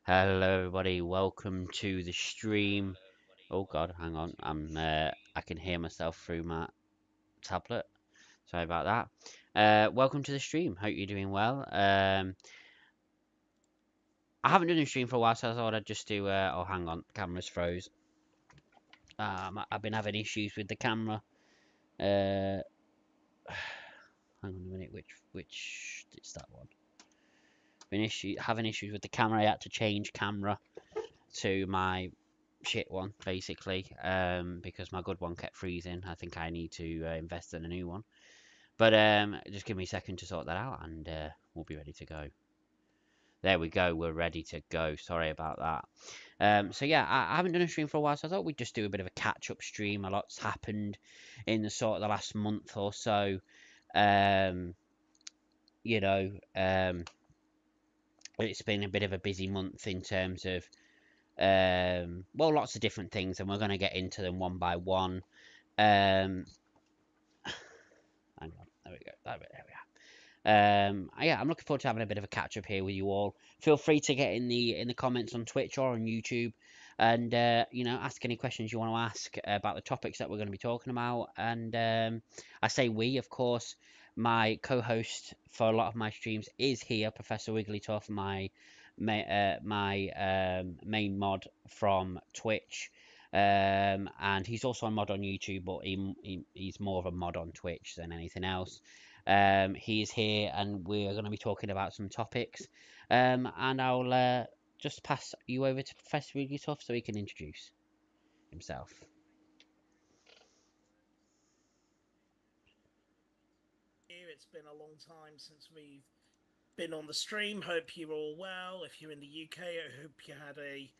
Hello, everybody. Welcome to the stream. Oh God, hang on. I can hear myself through my tablet. Sorry about that. Welcome to the stream. Hope you're doing well. I haven't done a stream for a while, so I thought I'd just do. Oh, hang on. Camera's froze. I've been having issues with the camera. Uh, hang on a minute. Which? It's that one. Having issues with the camera. I had to change camera to my shit one basically, because my good one kept freezing. I think I need to invest in a new one. But just give me a second to sort that out, and we'll be ready to go. There we go. We're ready to go. Sorry about that. So yeah, I haven't done a stream for a while, so I thought we'd just do a bit of a catch-up stream. A lot's happened in the sort of the last month or so. Um, you know, it's been a bit of a busy month in terms of well, lots of different things, and we're going to get into them one by one. Um, Hang on. There we go. There we are. Yeah, I'm looking forward to having a bit of a catch up here with you all. Feel free to get in the comments on Twitch or on YouTube, and ask any questions you want to ask about the topics that we're going to be talking about. And I say we, of course. My co-host for a lot of my streams is here, Professor Wigglytuff, my main mod from Twitch. And he's also a mod on YouTube, but he's more of a mod on Twitch than anything else. He's here, and we're going to be talking about some topics. And I'll just pass you over to Professor Wigglytuff so he can introduce himself. It's been a long time since we've been on the stream. Hope you're all well. If you're in the UK, I hope you had a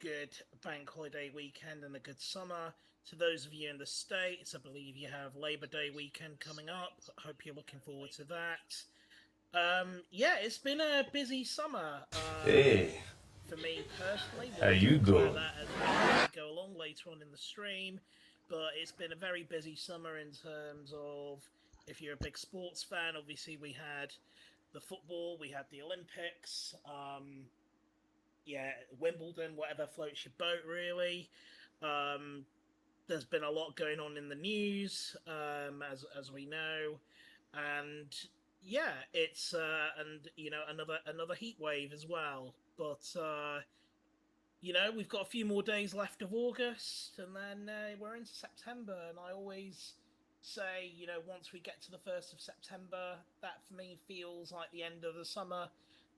good bank holiday weekend and a good summer. To those of you in the States, I believe you have Labor Day weekend coming up. I hope you're looking forward to that. Yeah, it's been a busy summer. Hey, For me personally, how we'll you talk about doing? that as we go along later on in the stream. But it's been a very busy summer in terms of if you're a big sports fan. Obviously, we had the football, we had the Olympics, yeah, Wimbledon, whatever floats your boat, really. Um, there's been a lot going on in the news, as we know, and yeah, it's and another heat wave as well. But we've got a few more days left of August, and then we're into September. And I always say, once we get to the 1st of September, that for me feels like the end of the summer.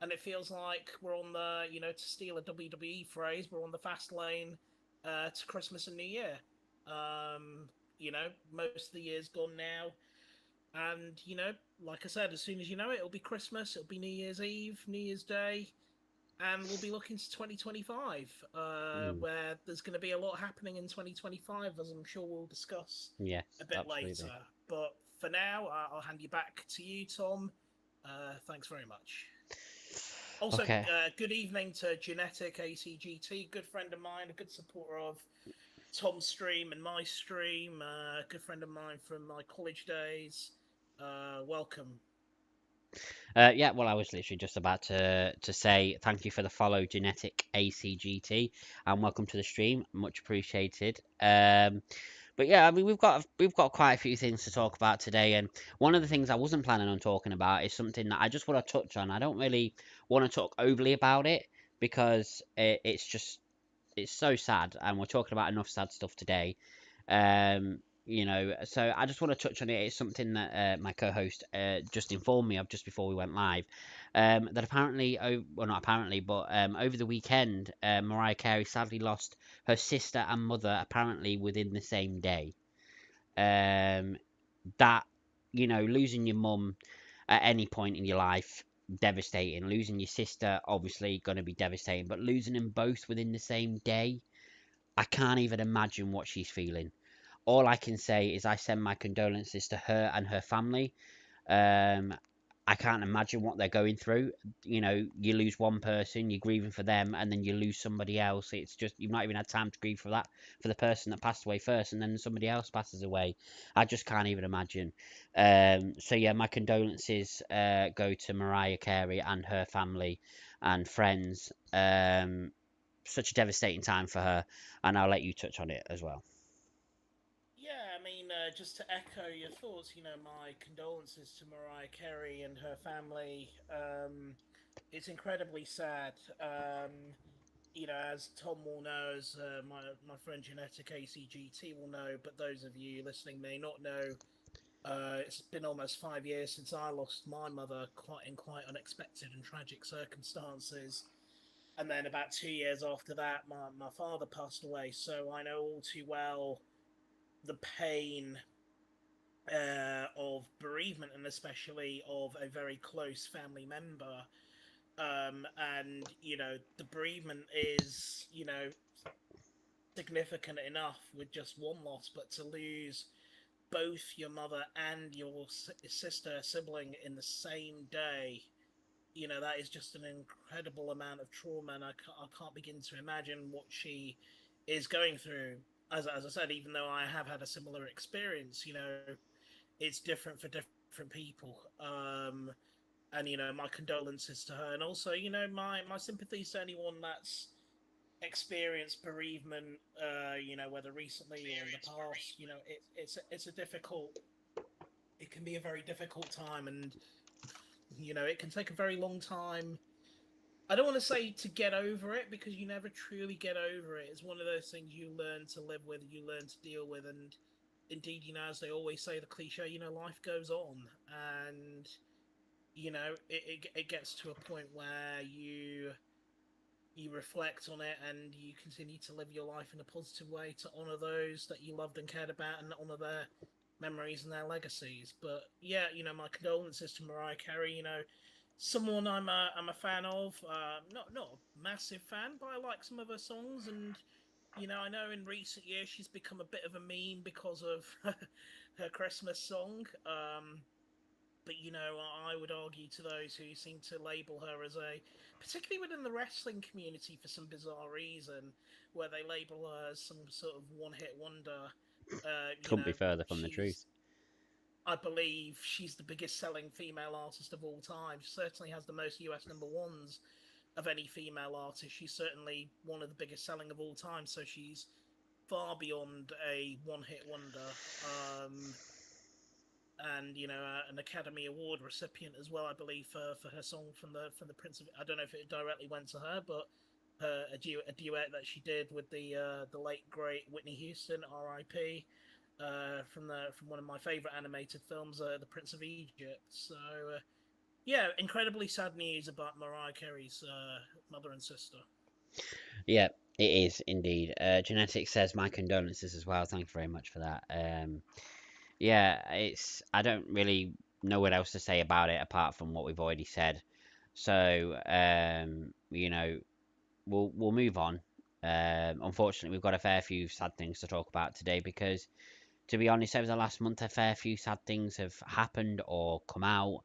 And it feels like we're on the, to steal a WWE phrase, we're on the fast lane to Christmas and New Year. Um, most of the year's gone now. And, like I said, as soon as you know it, it'll be Christmas, it'll be New Year's Eve, New Year's Day, and we'll be looking to 2025, Mm, where there's going to be a lot happening in 2025, as I'm sure we'll discuss yes, a bit later. absolutely. But for now, I'll hand you back to you, Tom. Thanks very much. Also, Okay. good evening to Genetic ACGT, good friend of mine, a good supporter of Tom's stream and my stream, a good friend of mine from my college days. Welcome. Yeah, well, I was literally just about to say thank you for the follow, Genetic ACGT, and welcome to the stream. Much appreciated. But yeah, I mean, we've got quite a few things to talk about today, and one of the things I wasn't planning on talking about is something that I just want to touch on. I don't really want to talk overly about it because it's so sad, and we're talking about enough sad stuff today. So I just want to touch on it. It's something that my co-host just informed me of just before we went live. That apparently, well, not apparently, but over the weekend, Mariah Carey sadly lost her sister and mother apparently within the same day. Um, that losing your mum at any point in your life, devastating. Losing your sister, obviously, going to be devastating. But losing them both within the same day, I can't even imagine what she's feeling. All I can say is I send my condolences to her and her family. Um, I can't imagine what they're going through. You know, you lose one person, you're grieving for them, and then you lose somebody else. It's just you've not even had time to grieve for that for the person that passed away first, and then somebody else passes away. I just can't even imagine. So yeah, my condolences go to Mariah Carey and her family and friends. Such a devastating time for her, and I'll let you touch on it as well. Yeah, I mean, just to echo your thoughts, my condolences to Mariah Carey and her family. It's incredibly sad. As Tom will know, as my friend Genetic ACGT will know, but those of you listening may not know, it's been almost 5 years since I lost my mother, quite unexpected and tragic circumstances. And then about 2 years after that, my father passed away. So I know all too well the pain of bereavement, and especially of a very close family member. And the bereavement is significant enough with just one loss, but to lose both your mother and your sister sibling in the same day, that is just an incredible amount of trauma, and I can't begin to imagine what she is going through. As I said, even though I have had a similar experience, it's different for different people. And my condolences to her, and also my sympathies to anyone that's experienced bereavement. Whether recently or in the past. It's a difficult. It can be a very difficult time, and it can take a very long time. I don't want to say to get over it, because you never truly get over it. It's one of those things you learn to live with, you learn to deal with, and indeed, as they always say, the cliche, life goes on, and it gets to a point where you reflect on it, and you continue to live your life in a positive way to honor those that you loved and cared about, and honor their memories and their legacies. But yeah, my condolences to Mariah Carey. Someone I'm a fan of. Not a massive fan, but I like some of her songs, and I know in recent years she's become a bit of a meme because of her Christmas song. But I would argue to those who seem to label her as particularly within the wrestling community for some bizarre reason, where they label her as some sort of one-hit wonder. Uh, you Couldn't be know, further from the truth. she's I believe she's the biggest selling female artist of all time. She certainly has the most US number ones of any female artist. She's certainly one of the biggest selling of all time. So she's far beyond a one-hit wonder. And an Academy Award recipient as well, I believe, for her song from the Prince of. I don't know if it directly went to her, but a duet that she did with the late great Whitney Houston, R.I.P. From one of my favorite animated films, The Prince of Egypt. So yeah, incredibly sad news about Mariah Carey's mother and sister. Yeah, it is indeed. Genetic says my condolences as well. Thank you very much for that. Yeah, it's I don't really know what else to say about it apart from what we've already said. So we'll move on. Unfortunately, we've got a fair few sad things to talk about today because, to be honest, over the last month, a fair few sad things have happened or come out,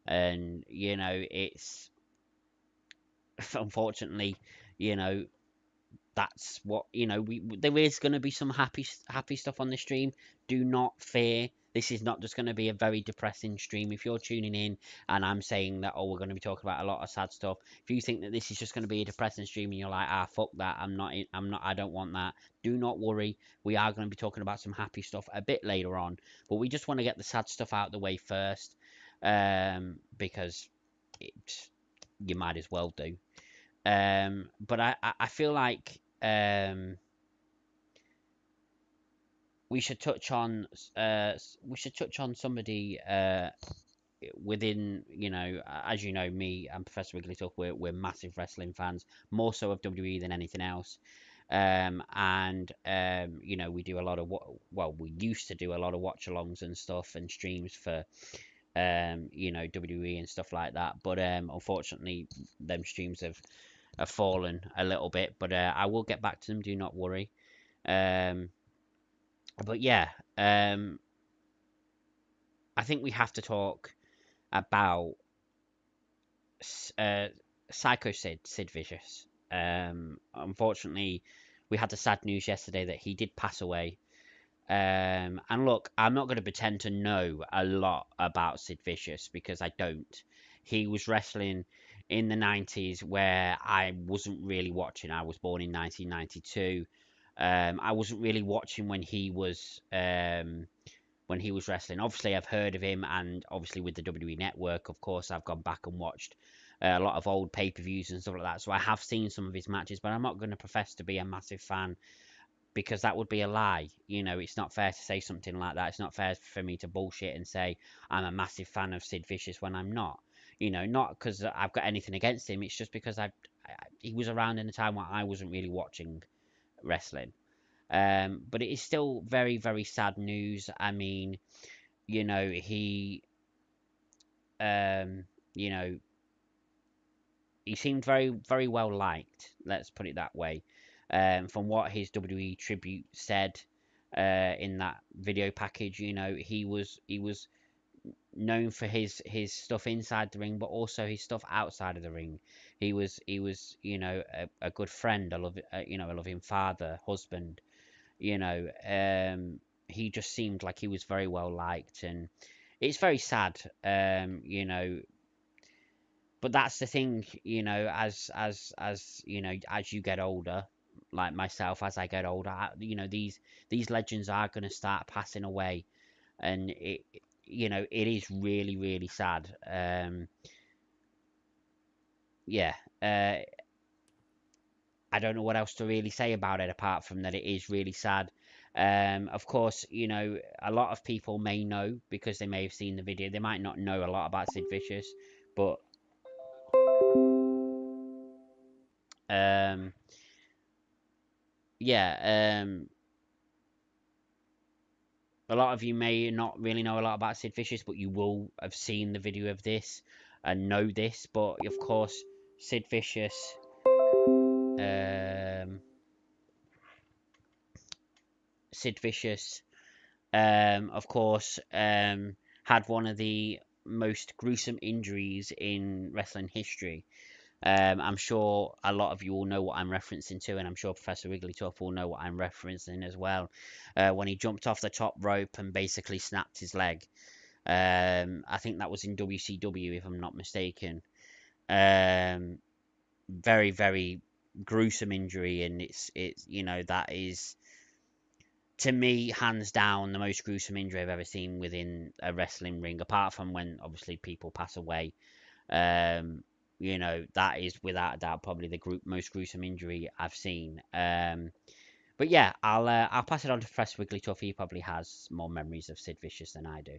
and it's unfortunately, you know, that's what there is going to be some happy stuff on the stream. Do not fear, this is not just going to be a very depressing stream. If you're tuning in and I'm saying that, oh, we're going to be talking about a lot of sad stuff, if you think that this is just going to be a depressing stream and you're like, fuck that, I don't want that, do not worry. We are going to be talking about some happy stuff a bit later on, but we just want to get the sad stuff out of the way first, because it, you might as well do. But I feel like we should touch on somebody within, as you know, me and Professor Wigglytuff, we're massive wrestling fans, more so of WWE than anything else. And we do a lot of we used to do a lot of watch alongs and stuff and streams for WWE and stuff like that. But unfortunately, them streams have fallen a little bit, but I will get back to them. Do not worry. But yeah, I think we have to talk about Psycho Sid Vicious. Unfortunately, we had the sad news yesterday that he did pass away. And look, I'm not going to pretend to know a lot about Sid Vicious because I don't. He was wrestling in the 90s where I wasn't really watching. I was born in 1992. I wasn't really watching when he was wrestling. Obviously, I've heard of him, and obviously with the WWE Network, of course, I've gone back and watched a lot of old pay-per-views and stuff like that. So I have seen some of his matches, but I'm not going to profess to be a massive fan because that would be a lie. You know, it's not fair to say something like that. It's not fair for me to bullshit and say I'm a massive fan of Sid Vicious when I'm not. You know, not because I've got anything against him. It's just because he was around in a time when I wasn't really watching wrestling. But it is still very, very sad news. I mean, you know, um, you know, he seemed very, very well liked. Let's put it that way. From what his WWE tribute said in that video package, you know, he was known for his stuff inside the ring, but also his stuff outside of the ring. He was you know a good friend. I love you know a loving father, husband. You know, he just seemed like he was very well liked, and it's very sad. You know, but that's the thing, you know, as you know, as you get older, like myself, as I get older, you know, these legends are going to start passing away, and you know, it is really, really sad. Yeah, uh, I don't know what else to really say about it apart from that it is really sad. Of course, you know, a lot of people may know because they may have seen the video. They might not know a lot about Sid Vicious, but um, yeah, a lot of you may not really know a lot about Sid Vicious, but you will have seen the video of this and know this. But of course, Sid Vicious, um, Sid Vicious, of course, had one of the most gruesome injuries in wrestling history. I'm sure a lot of you will know what I'm referencing to, and I'm sure Professor Wigglytuff will know what I'm referencing as well. When he jumped off the top rope and basically snapped his leg. I think that was in WCW, if I'm not mistaken. Um, very, very gruesome injury, and it's you know that is to me hands down the most gruesome injury I've ever seen within a wrestling ring, apart from when obviously people pass away. Um, you know that is without a doubt probably the most gruesome injury I've seen. But yeah, I'll pass it on to Professor Wigglytuff. He probably has more memories of Sid Vicious than I do.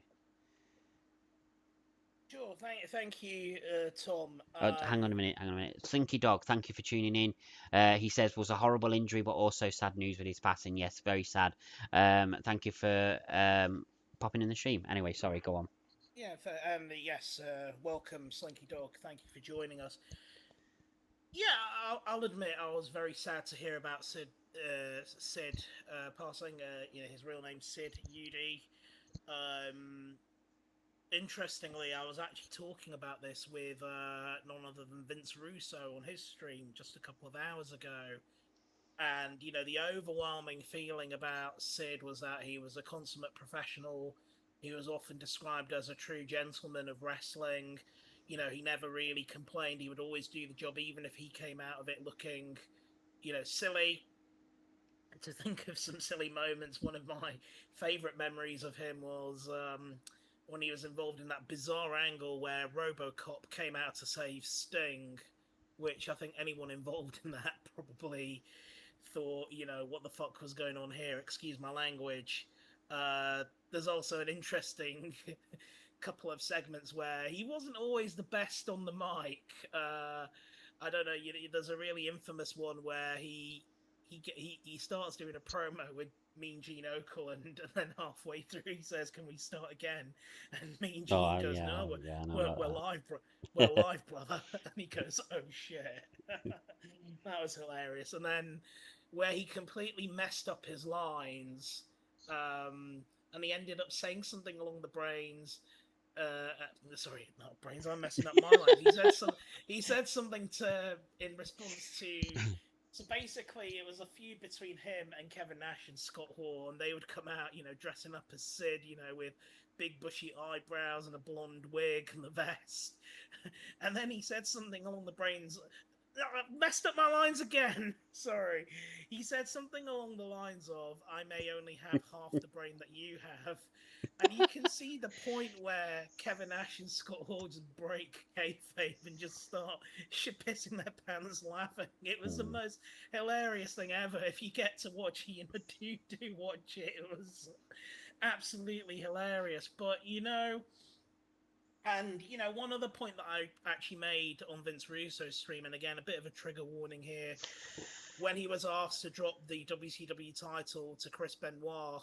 Sure, thank you, Tom. Hang on a minute, hang on a minute. Slinky Dog, thank you for tuning in. He says was a horrible injury, but also sad news with his passing. Yes, very sad. Thank you for popping in the stream. Anyway, sorry, go on. Yeah, yes, welcome, Slinky Dog. Thank you for joining us. Yeah, I'll admit I was very sad to hear about Sid passing. You know, his real name's Sid Ud. Um, Interestingly, I was actually talking about this with none other than Vince Russo on his stream just a couple of hours ago. And, you know, the overwhelming feeling about Sid was that he was a consummate professional. He was often described as a true gentleman of wrestling. You know, he never really complained. He would always do the job, even if he came out of it looking, you know, silly. To think of some silly moments, one of my favourite memories of him was when he was involved in that bizarre angle where Robocop came out to save Sting, which I think anyone involved in that probably thought, you know, what the fuck was going on here? Excuse my language. There's also an interesting couple of segments where he wasn't always the best on the mic. I don't know. There's a really infamous one where he starts doing a promo with Mean Gene Okerlund, and then halfway through he says, "Can we start again?" And Mean Gene Oh goes, yeah, "No, oh, yeah, I know we're about live, we're live, brother." And he goes, "Oh shit." That was hilarious. And then where he completely messed up his lines, and he ended up saying something along the brains. sorry, not brains. I'm messing up my lines. He said something to in response to. So basically, it was a feud between him and Kevin Nash and Scott Hall, and they would come out, dressing up as Sid, with big bushy eyebrows and a blonde wig and the vest. And then he said something along the brains. I messed up my lines again. Sorry. He said something along the lines of, "I may only have half the brain that you have." And you can see the point where Kevin Nash and Scott Hall just break kayfabe and just start shit pissing their pants laughing. It was the most hilarious thing ever. If you get to watch it, do watch it. It was absolutely hilarious. But and one other point that I actually made on Vince Russo's stream, and again, a bit of a trigger warning here, when he was asked to drop the WCW title to Chris Benoit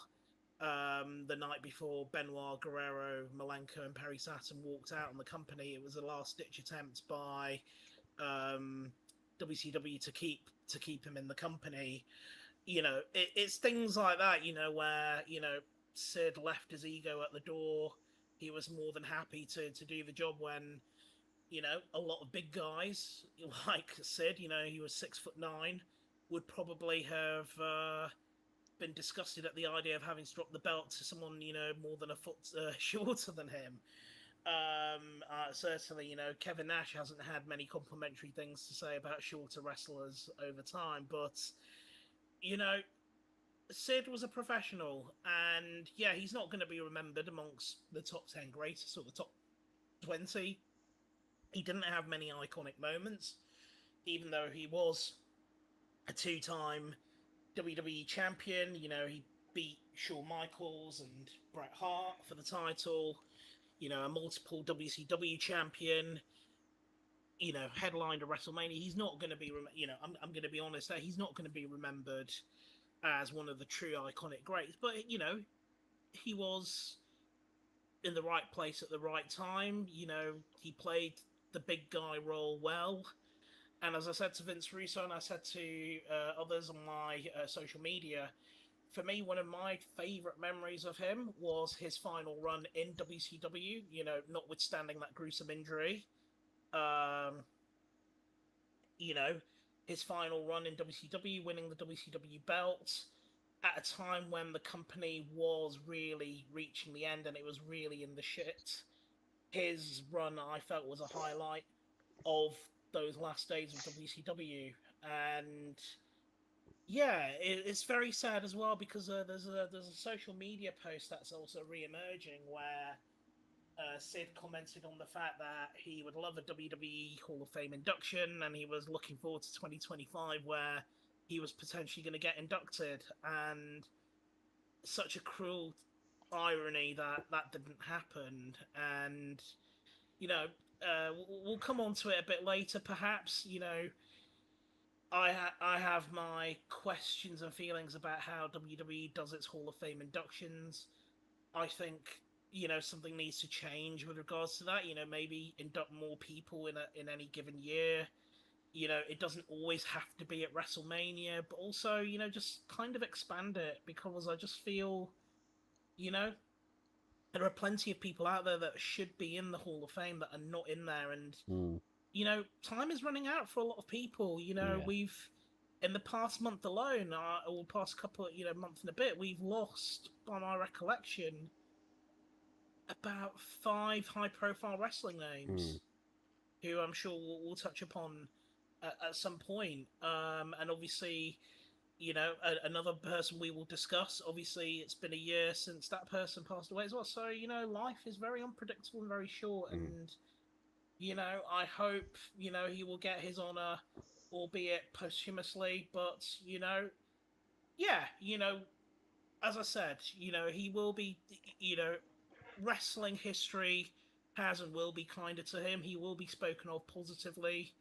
the night before Benoit, Guerrero, Malenko, and Perry Saturn walked out on the company, it was a last-ditch attempt by WCW to keep him in the company. It's things like that, where Sid left his ego at the door. He was more than happy to do the job when a lot of big guys like Sid, he was 6'9", would probably have been disgusted at the idea of having to drop the belt to someone more than a foot shorter than him. Certainly, Kevin Nash hasn't had many complimentary things to say about shorter wrestlers over time, but Sid was a professional, and yeah, he's not going to be remembered amongst the top 10 greatest or the top 20. He didn't have many iconic moments, even though he was a two-time WWE champion. He beat Shawn Michaels and Bret Hart for the title. A multiple WCW champion. Headlined a WrestleMania. He's not going to be, I'm going to be honest there. He's not going to be remembered as one of the true iconic greats. But he was in the right place at the right time. He played the big guy role well. And as I said to Vince Russo, and I said to others on my social media, for me, one of my favourite memories of him was his final run in WCW, notwithstanding that gruesome injury. His final run in WCW, winning the WCW belt at a time when the company was really reaching the end and it was really in the shit. His run, I felt, was a highlight of those last days of WCW. And yeah, it's very sad as well because there's a social media post that's also re-emerging where Sid commented on the fact that he would love a WWE Hall of Fame induction, and he was looking forward to 2025 where he was potentially going to get inducted. And such a cruel irony that that didn't happen. And we'll come on to it a bit later, perhaps. I have my questions and feelings about how WWE does its Hall of Fame inductions. I think something needs to change with regards to that. Maybe induct more people in any given year. It doesn't always have to be at WrestleMania, but also just kind of expand it, because I just feel there are plenty of people out there that should be in the Hall of Fame that are not in there, and time is running out for a lot of people. We've in the past month alone, or past couple of month and a bit, we've lost, by my recollection, about 5 high-profile wrestling names, who I'm sure we'll touch upon at some point. And obviously, another person we will discuss. Obviously, it's been a year since that person passed away as well. So, life is very unpredictable and very short. And, I hope, he will get his honor, albeit posthumously. But, yeah, as I said, he will be, wrestling history has and will be kinder to him. He will be spoken of positively,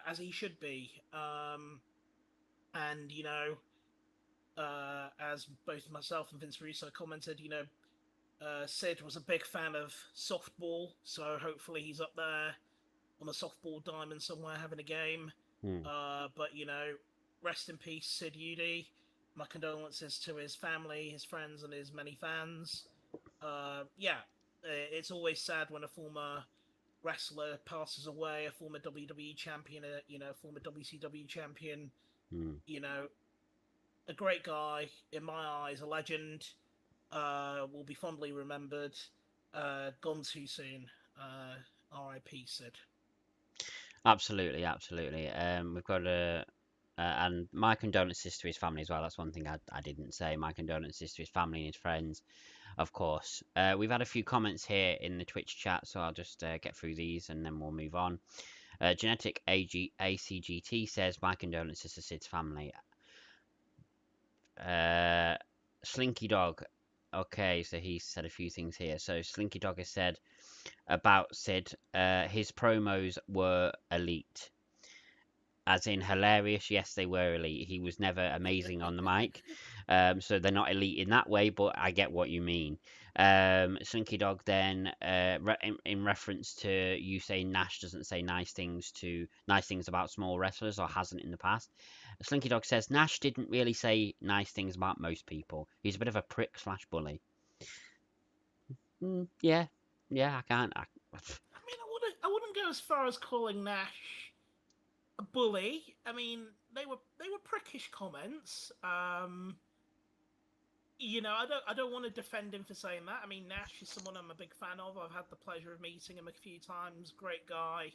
as he should be. And, as both myself and Vince Russo commented, Sid was a big fan of softball, so hopefully he's up there on a softball diamond somewhere having a game. But, rest in peace, Sid Eudy. My condolences to his family, his friends, and his many fans. Yeah, it's always sad when a former wrestler passes away, a former WWE champion, a former WCW champion. Mm. You know, a great guy in my eyes, a legend. Will be fondly remembered. Gone too soon. R.I.P. Sid. Absolutely, absolutely. We've got and my condolences to his family as well. That's one thing I didn't say. My condolences to his family and his friends, of course. We've had a few comments here in the Twitch chat, so I'll just get through these and then we'll move on. Genetic ACGT says, my condolences to Sid's family. Slinky Dog. Okay, so he said a few things here. So Slinky Dog has said about Sid, his promos were elite. As in hilarious, yes, they were elite. He was never amazing on the mic, so they're not elite in that way. But I get what you mean. Slinky Dog then, in reference to you saying Nash doesn't say nice things about small wrestlers or hasn't in the past. Slinky Dog says Nash didn't really say nice things about most people. He's a bit of a prick slash bully. Yeah, yeah, I can't. I mean, I wouldn't go as far as calling Nash a bully. I mean, they were prickish comments. I don't want to defend him for saying that. I mean, Nash is someone I'm a big fan of. I've had the pleasure of meeting him a few times. Great guy.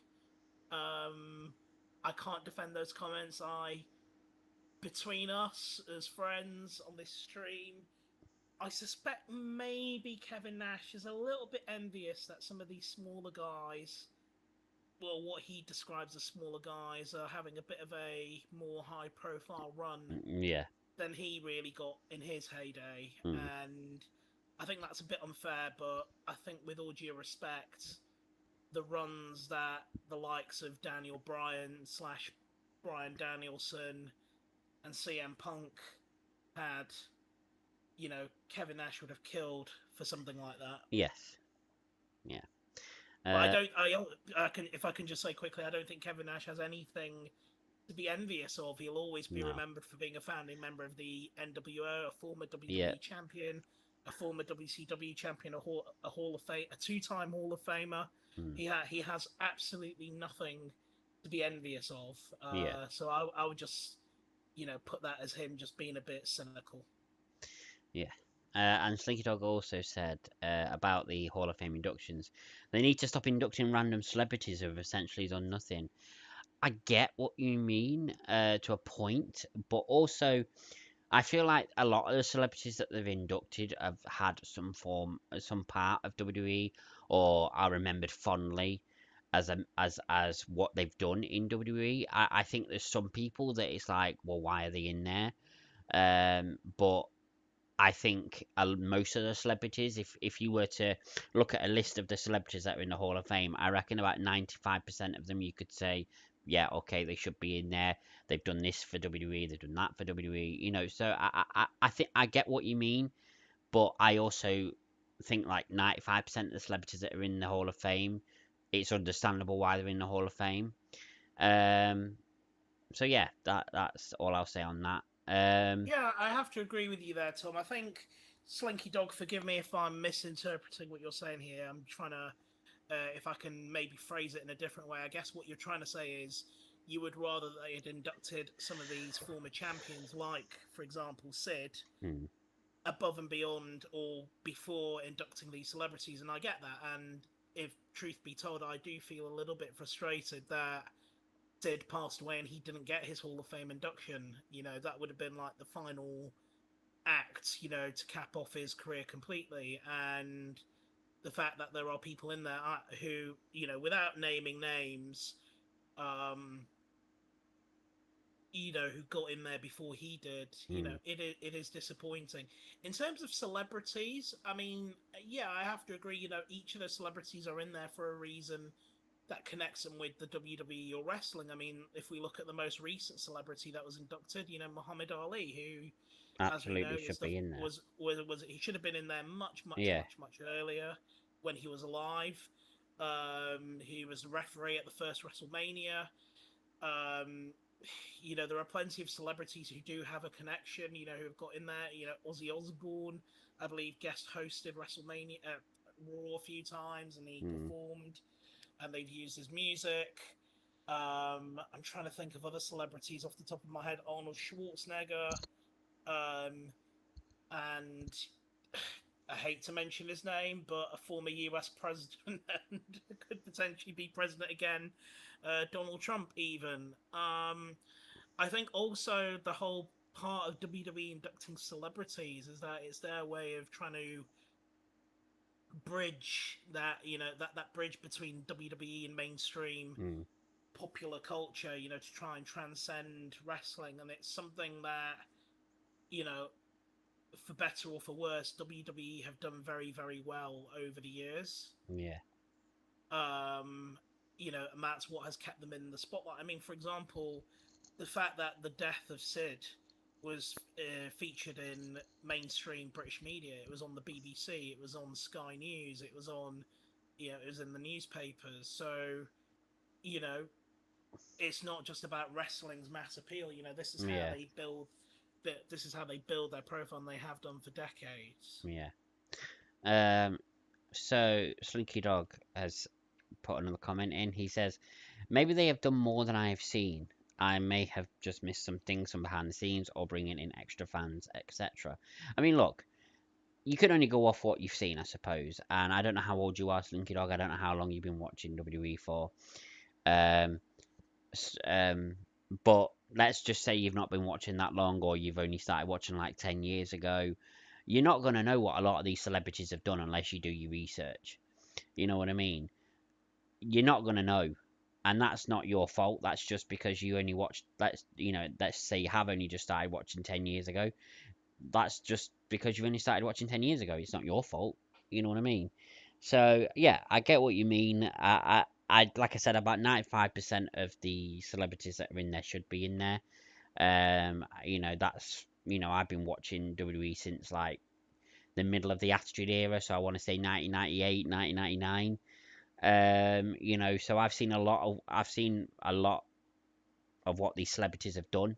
I can't defend those comments. Between us as friends on this stream, I suspect maybe Kevin Nash is a little bit envious that some of these smaller guys, well, what he describes as smaller guys, are having a bit of a more high-profile run Yeah. than he really got in his heyday. Mm. And I think that's a bit unfair, but I think with all due respect, the runs that the likes of Daniel Bryan slash Bryan Danielson and CM Punk had, Kevin Nash would have killed for something like that. Yes. Yeah. But I don't. If I can just say quickly, I don't think Kevin Nash has anything to be envious of. He'll always be No. remembered for being a founding member of the NWO, a former WWE Yeah. champion, a former WCW champion, a Hall of Fame, a two-time Hall of Famer. He has absolutely nothing to be envious of. Yeah. So I would just, put that as him just being a bit cynical. Yeah. And Slinky Dog also said about the Hall of Fame inductions, they need to stop inducting random celebrities who have essentially done nothing. I get what you mean to a point, but also I feel like a lot of the celebrities that they've inducted have had some part of WWE, or are remembered fondly as what they've done in WWE. I think there's some people that it's like, well, why are they in there? But I think most of the celebrities, if you were to look at a list of the celebrities that are in the Hall of Fame, I reckon about 95% of them you could say, yeah, okay, they should be in there. They've done this for WWE, they've done that for WWE, so I think I get what you mean, but I also think like 95% of the celebrities that are in the Hall of Fame, it's understandable why they're in the Hall of Fame. So yeah, that's all I'll say on that. Yeah, I have to agree with you there, Tom. I think Slinky Dog, forgive me if I'm misinterpreting what you're saying here. I'm trying to, if I can maybe phrase it in a different way. I guess what you're trying to say is you would rather they had inducted some of these former champions, like, for example, Sid, hmm, above and beyond or before inducting these celebrities. And I get that. And if truth be told, I do feel a little bit frustrated that Sid passed away and he didn't get his Hall of Fame induction. That would have been like the final act, to cap off his career completely. And the fact that there are people in there who, without naming names, who got in there before he did, it is disappointing. In terms of celebrities, I mean, yeah, I have to agree, each of the celebrities are in there for a reason that connects them with the WWE or wrestling. I mean, if we look at the most recent celebrity that was inducted, Muhammad Ali, who, as we know, absolutely should be in there. was he should have been in there much Yeah. earlier when he was alive. He was the referee at the first WrestleMania. There are plenty of celebrities who do have a connection, who have got in there. Ozzy Osbourne, I believe, guest hosted Raw a few times, and he Mm. performed, and they've used his music. I'm trying to think of other celebrities off the top of my head. Arnold Schwarzenegger, and I hate to mention his name, but a former US president and could potentially be president again, Donald Trump, even. I think also the whole part of WWE inducting celebrities is that it's their way of trying to bridge that, that bridge between WWE and mainstream Mm. popular culture, to try and transcend wrestling. And it's something that, you know, for better or for worse, WWE have done very, very well over the years. Yeah. Um, and that's what has kept them in the spotlight. I mean, for example, the fact that the death of Sid was featured in mainstream British media. It was on the BBC. It was on Sky News. It was on, it was in the newspapers. So, you know, it's not just about wrestling's mass appeal. This is how Yeah. they build. This is how they build their profile, and they have done for decades. Yeah. So Slinky Dog has put another comment in. He says, maybe they have done more than I have seen. I may have just missed some things from behind the scenes or bringing in extra fans, etc. I mean, look, you can only go off what you've seen, I suppose. And I don't know how old you are, Slinky Dog. I don't know how long you've been watching WWE for. Um, but let's just say you've not been watching that long, or you've only started watching like 10 years ago. You're not going to know what a lot of these celebrities have done unless you do your research. You know what I mean? You're not going to know. And that's not your fault. That's just because you only watched, let's say you have only just started watching 10 years ago. That's just because you only started watching 10 years ago. It's not your fault. You know what I mean? So, yeah, I get what you mean. Like I said, about 95% of the celebrities that are in there should be in there. I've been watching WWE since like the middle of the Attitude Era, so I want to say 1998, 1999. So I've seen a lot of what these celebrities have done.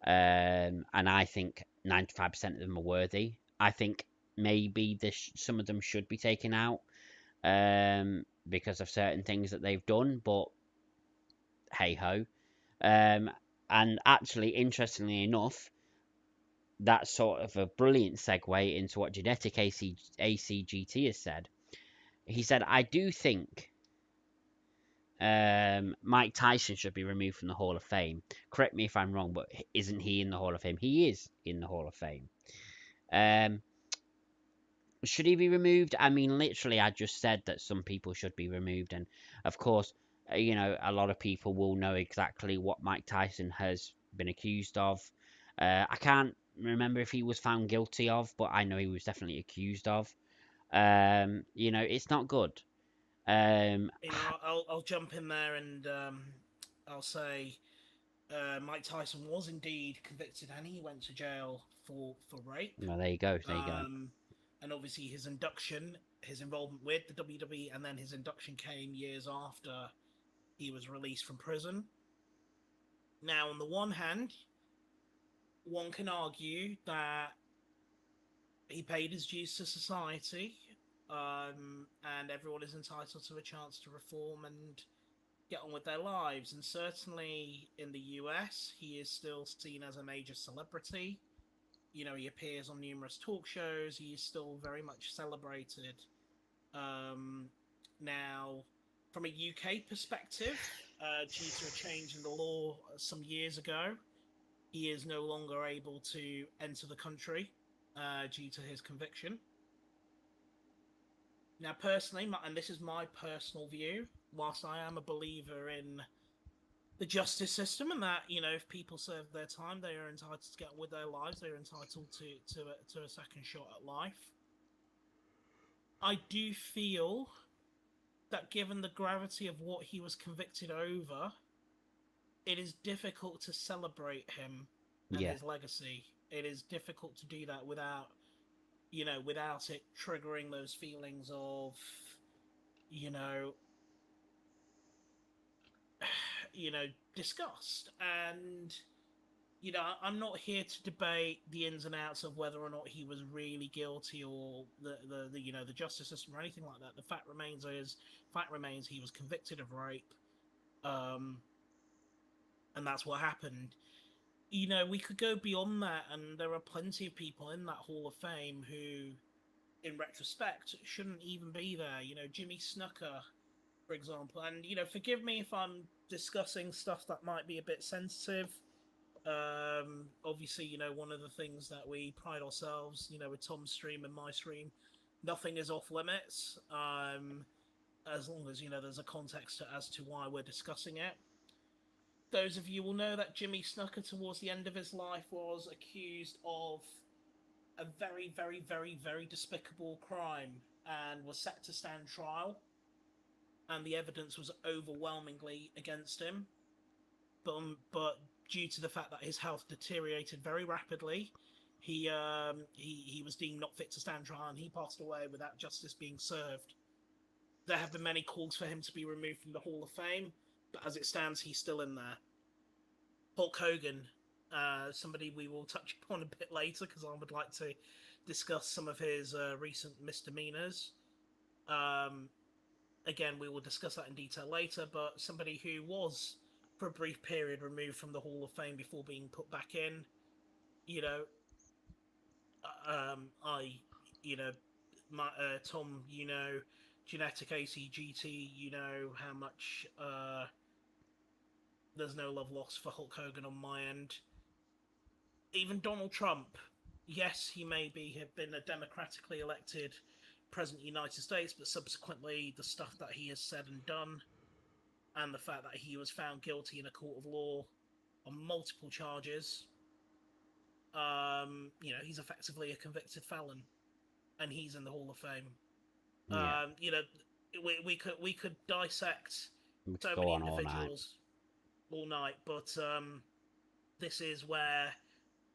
And I think 95% of them are worthy. I think maybe some of them should be taken out because of certain things that they've done, but hey ho. Um, and actually, interestingly enough, that's sort of a brilliant segue into what Genetic ACGT has said. He said, I do think Mike Tyson should be removed from the Hall of Fame. Correct me if I'm wrong, but isn't he in the Hall of Fame? He is in the Hall of Fame. Um, should he be removed? I mean, literally, I just said that some people should be removed, and of course, a lot of people will know exactly what Mike Tyson has been accused of. I can't remember if he was found guilty of, but I know he was definitely accused of. It's not good. Um, I'll jump in there and I'll say Mike Tyson was indeed convicted, and he went to jail for rape. well, there you go. There you go. And obviously his involvement with the WWE, and then his induction came years after he was released from prison. Now, on the one hand, one can argue that he paid his dues to society, and everyone is entitled to a chance to reform and get on with their lives. And certainly in the US, he is still seen as a major celebrity. He appears on numerous talk shows. He is still very much celebrated. Now, from a UK perspective, due to a change in the law some years ago, he is no longer able to enter the country due to his conviction. Now, personally, and this is my personal view, whilst I am a believer in the justice system, and that if people serve their time, they are entitled to get on with their lives. They are entitled to a second shot at life. I do feel that given the gravity of what he was convicted over, it is difficult to celebrate him and Yeah. his legacy. It is difficult to do that without it triggering those feelings of, you know, disgust. And I'm not here to debate the ins and outs of whether or not he was really guilty or the justice system or anything like that. The fact remains he was convicted of rape, um, and that's what happened. We could go beyond that, and there are plenty of people in that Hall of Fame who, in retrospect, shouldn't even be there. Jimmy Snooker, for example. And forgive me if I'm discussing stuff that might be a bit sensitive. Obviously, one of the things that we pride ourselves, with Tom's stream and my stream, nothing is off limits. As long as there's a context as to why we're discussing it. Those of you will know that Jimmy Snooker, towards the end of his life, was accused of a very, very, very, very despicable crime and was set to stand trial. And the evidence was overwhelmingly against him. But due to the fact that his health deteriorated very rapidly, he was deemed not fit to stand trial, and he passed away without justice being served. There have been many calls for him to be removed from the Hall of Fame, but as it stands, he's still in there. Hulk Hogan, somebody we will touch upon a bit later because I would like to discuss some of his recent misdemeanors. Again, we will discuss that in detail later, but somebody who was, for a brief period, removed from the Hall of Fame before being put back in. You know, Tom, Genetic ACGT, how much there's no love lost for Hulk Hogan on my end. Even Donald Trump, yes, he may have been a democratically elected president of the United States, but subsequently the stuff that he has said and done, and the fact that he was found guilty in a court of law on multiple charges, he's effectively a convicted felon, and he's in the Hall of Fame. Yeah. We could dissect We so could go many on individuals all night, but this is where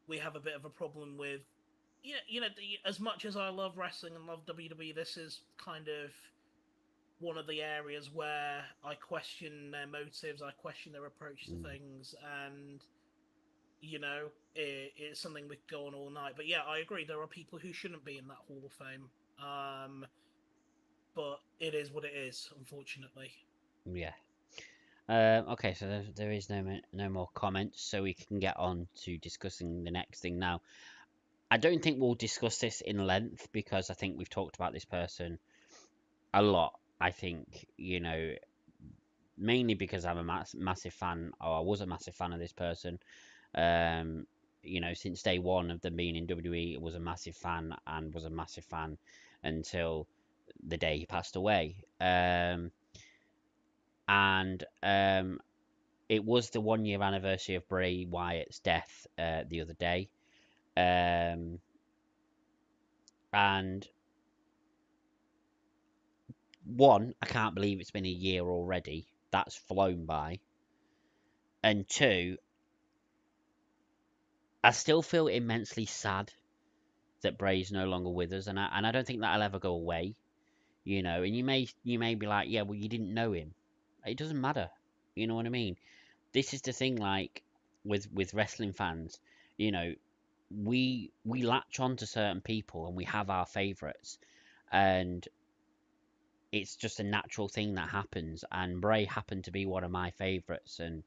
we have a bit of a problem with. As much as I love wrestling and love WWE, this is kind of one of the areas where I question their motives, I question their approach to things, and it's something we could go on all night. But yeah, I agree. There are people who shouldn't be in that Hall of Fame, but it is what it is, unfortunately. Yeah. Okay, so there is no more comments, so we can get on to discussing the next thing now. I don't think we'll discuss this in length because I think we've talked about this person a lot. I think, mainly because I'm a massive fan, or I was a massive fan of this person. Since day one of them being in WWE, I was a massive fan and was a massive fan until the day he passed away. And it was the 1 year anniversary of Bray Wyatt's death the other day. And one, I can't believe it's been a year already. That's flown by. And two, I still feel immensely sad that Bray's no longer with us, and I don't think that'll ever go away. And you may be like, yeah, well, you didn't know him. It doesn't matter. You know what I mean? This is the thing, like with wrestling fans, we latch on to certain people and we have our favorites, and it's just a natural thing that happens. And Bray happened to be one of my favorites, and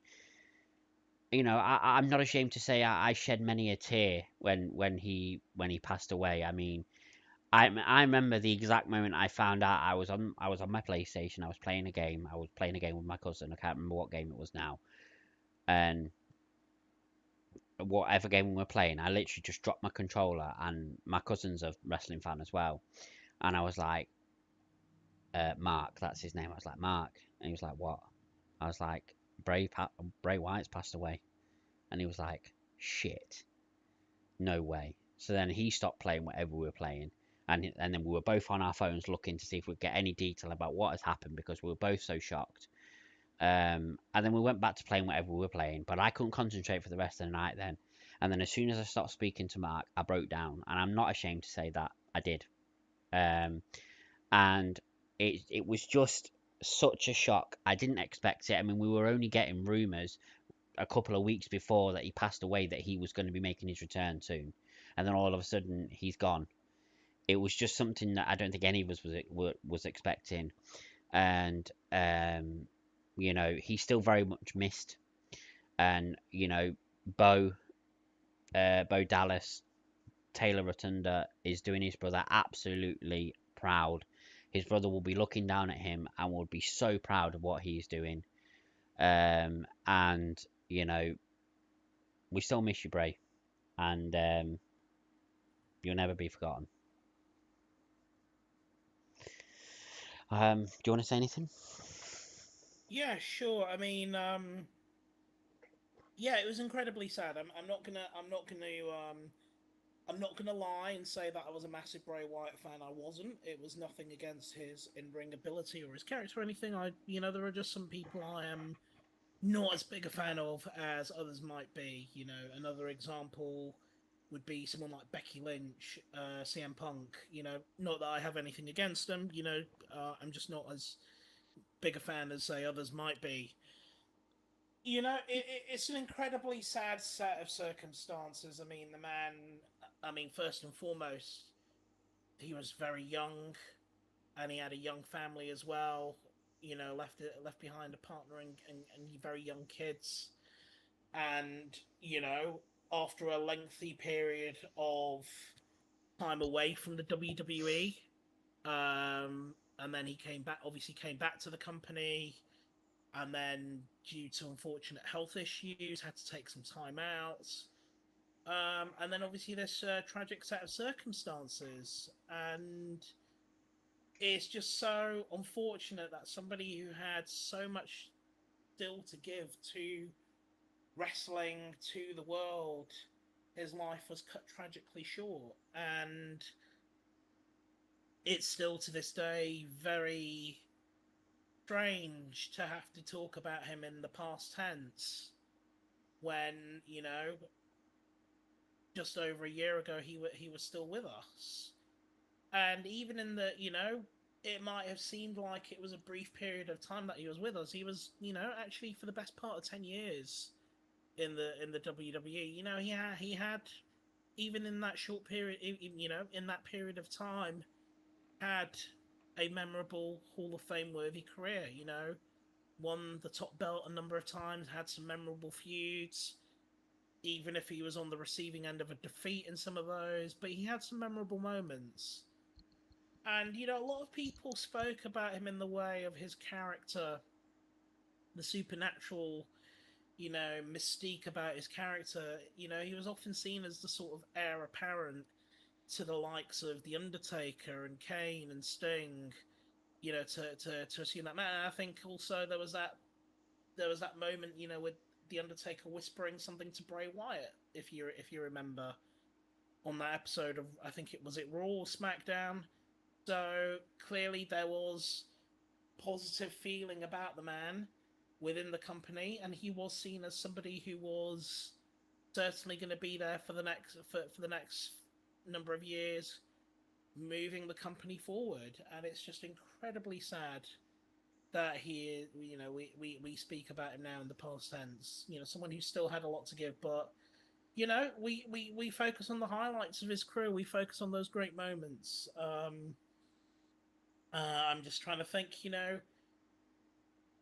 I'm not ashamed to say I shed many a tear when he passed away. I mean, I remember the exact moment I found out. I was on my PlayStation. I was playing a game. I was playing a game with my cousin. I can't remember what game it was now. And whatever game we were playing, I literally just dropped my controller. And my cousin's a wrestling fan as well. And I was like, Mark, that's his name. I was like, Mark, and he was like, what? I was like, Bray Wyatt's passed away, and he was like, shit, no way. So then he stopped playing whatever we were playing, and then we were both on our phones looking to see if we'd get any detail about what has happened because we were both so shocked. And then we went back to playing whatever we were playing, but I couldn't concentrate for the rest of the night then. And then as soon as I stopped speaking to Mark, I broke down, and I'm not ashamed to say that I did. And it was just such a shock. I didn't expect it. I mean, we were only getting rumors a couple of weeks before that he passed away that he was going to be making his return soon, and then all of a sudden he's gone. It was just something that I don't think any of us was expecting, and he's still very much missed, and Bo Bo Dallas, Taylor Rotunda is doing his brother absolutely proud. His brother will be looking down at him and will be so proud of what he's doing. And we still miss you, Bray, and you'll never be forgotten. Do you want to say anything? Yeah, sure. I mean, yeah, it was incredibly sad. I'm not gonna lie and say that I was a massive Bray Wyatt fan. I wasn't. It was nothing against his in-ring ability or his character or anything. There are just some people I am not as big a fan of as others might be. Another example would be someone like Becky Lynch, CM Punk. Not that I have anything against them. I'm just not as big a fan as say others might be. It's an incredibly sad set of circumstances. I mean, the man. I mean, first and foremost, he was very young, and he had a young family as well. Left behind a partner and very young kids, and after a lengthy period of time away from the WWE, and then he came back. Obviously, came back to the company, and then due to unfortunate health issues, had to take some time out. And then obviously this tragic set of circumstances, and it's just so unfortunate that somebody who had so much still to give to wrestling, to the world, his life was cut tragically short, and it's still to this day very strange to have to talk about him in the past tense when just over a year ago he was still with us. And even in the it might have seemed like it was a brief period of time that he was with us. He was actually for the best part of 10 years in the WWE. He had even in that short period, in that period of time, had a memorable Hall of Fame worthy career. Won the top belt a number of times, had some memorable feuds, even if he was on the receiving end of a defeat in some of those, but he had some memorable moments. And, a lot of people spoke about him in the way of his character, the supernatural, mystique about his character. He was often seen as the sort of heir apparent to the likes of The Undertaker and Kane and Sting, to assume that man. And I think also there was that moment, with The Undertaker whispering something to Bray Wyatt, if you remember, on that episode of, I think was it Raw or SmackDown. So clearly there was positive feeling about the man within the company, and he was seen as somebody who was certainly going to be there for the next number of years, moving the company forward. And it's just incredibly sad that we speak about him now in the past tense. Someone who still had a lot to give, but we focus on the highlights of his career. We focus on those great moments. I'm just trying to think.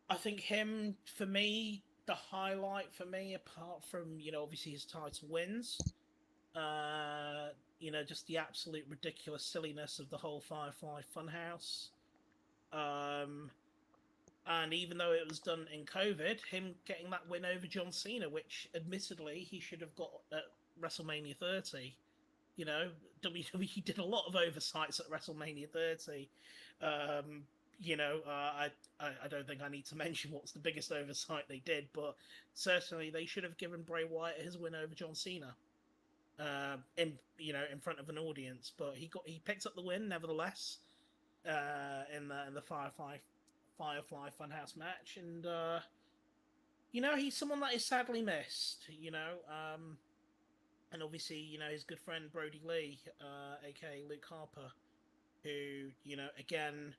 I think him, for me, the highlight for me, apart from obviously his title wins, just the absolute ridiculous silliness of the whole Firefly Funhouse. And even though it was done in COVID, him getting that win over John Cena, which admittedly he should have got at WrestleMania 30. WWE did a lot of oversights at WrestleMania 30. I don't think I need to mention what's the biggest oversight they did, but certainly they should have given Bray Wyatt his win over John Cena, in front of an audience. But he picked up the win nevertheless, in the Firefly Funhouse match, and he's someone that is sadly missed. And obviously his good friend Brody Lee, aka Luke Harper, who again,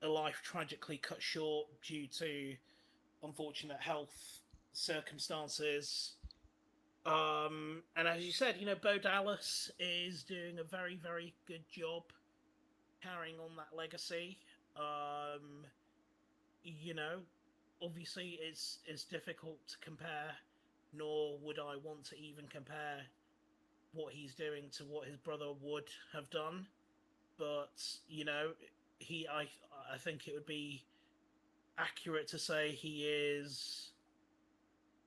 a life tragically cut short due to unfortunate health circumstances. And as you said, Bo Dallas is doing a very, very good job carrying on that legacy. Um, you know, Obviously it's difficult to compare, nor would I want to even compare what he's doing to what his brother would have done. But I think it would be accurate to say he is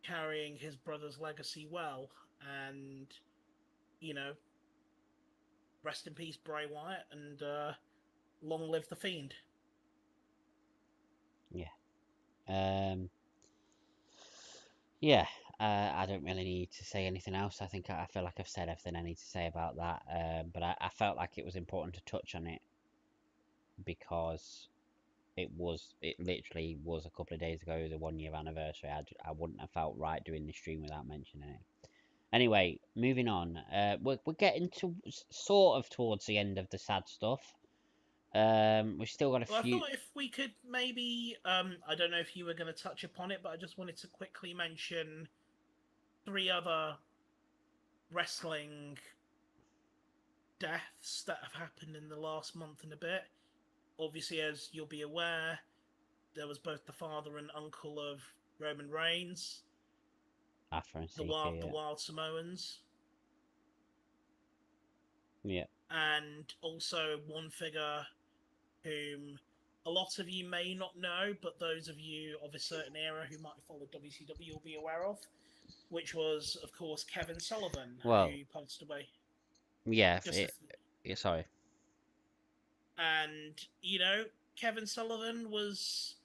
carrying his brother's legacy well. And you know, rest in peace, Bray Wyatt, and long live the Fiend. Yeah. Um, yeah. I don't really need to say anything else. I feel like I've said everything I need to say about that. But I felt like it was important to touch on it because it literally was a couple of days ago. It was a 1 year anniversary. I wouldn't have felt right doing this stream without mentioning it. Anyway, moving on. We're getting to sort of towards the end of the sad stuff. We've still got a Well, I few. thought if we could maybe, I don't know if you were going to touch upon it, but I just wanted to quickly mention three other wrestling deaths that have happened in the last month and a bit. Obviously, as you'll be aware, there was both the father and uncle of Roman Reigns, Afro and the CK, Wild Samoans, yeah. and also one figure whom a lot of you may not know, but those of you of a certain era who might follow WCW will be aware of, which was, of course, Kevin Sullivan, Well, who passed away yeah, just a yeah, sorry. and Kevin Sullivan was,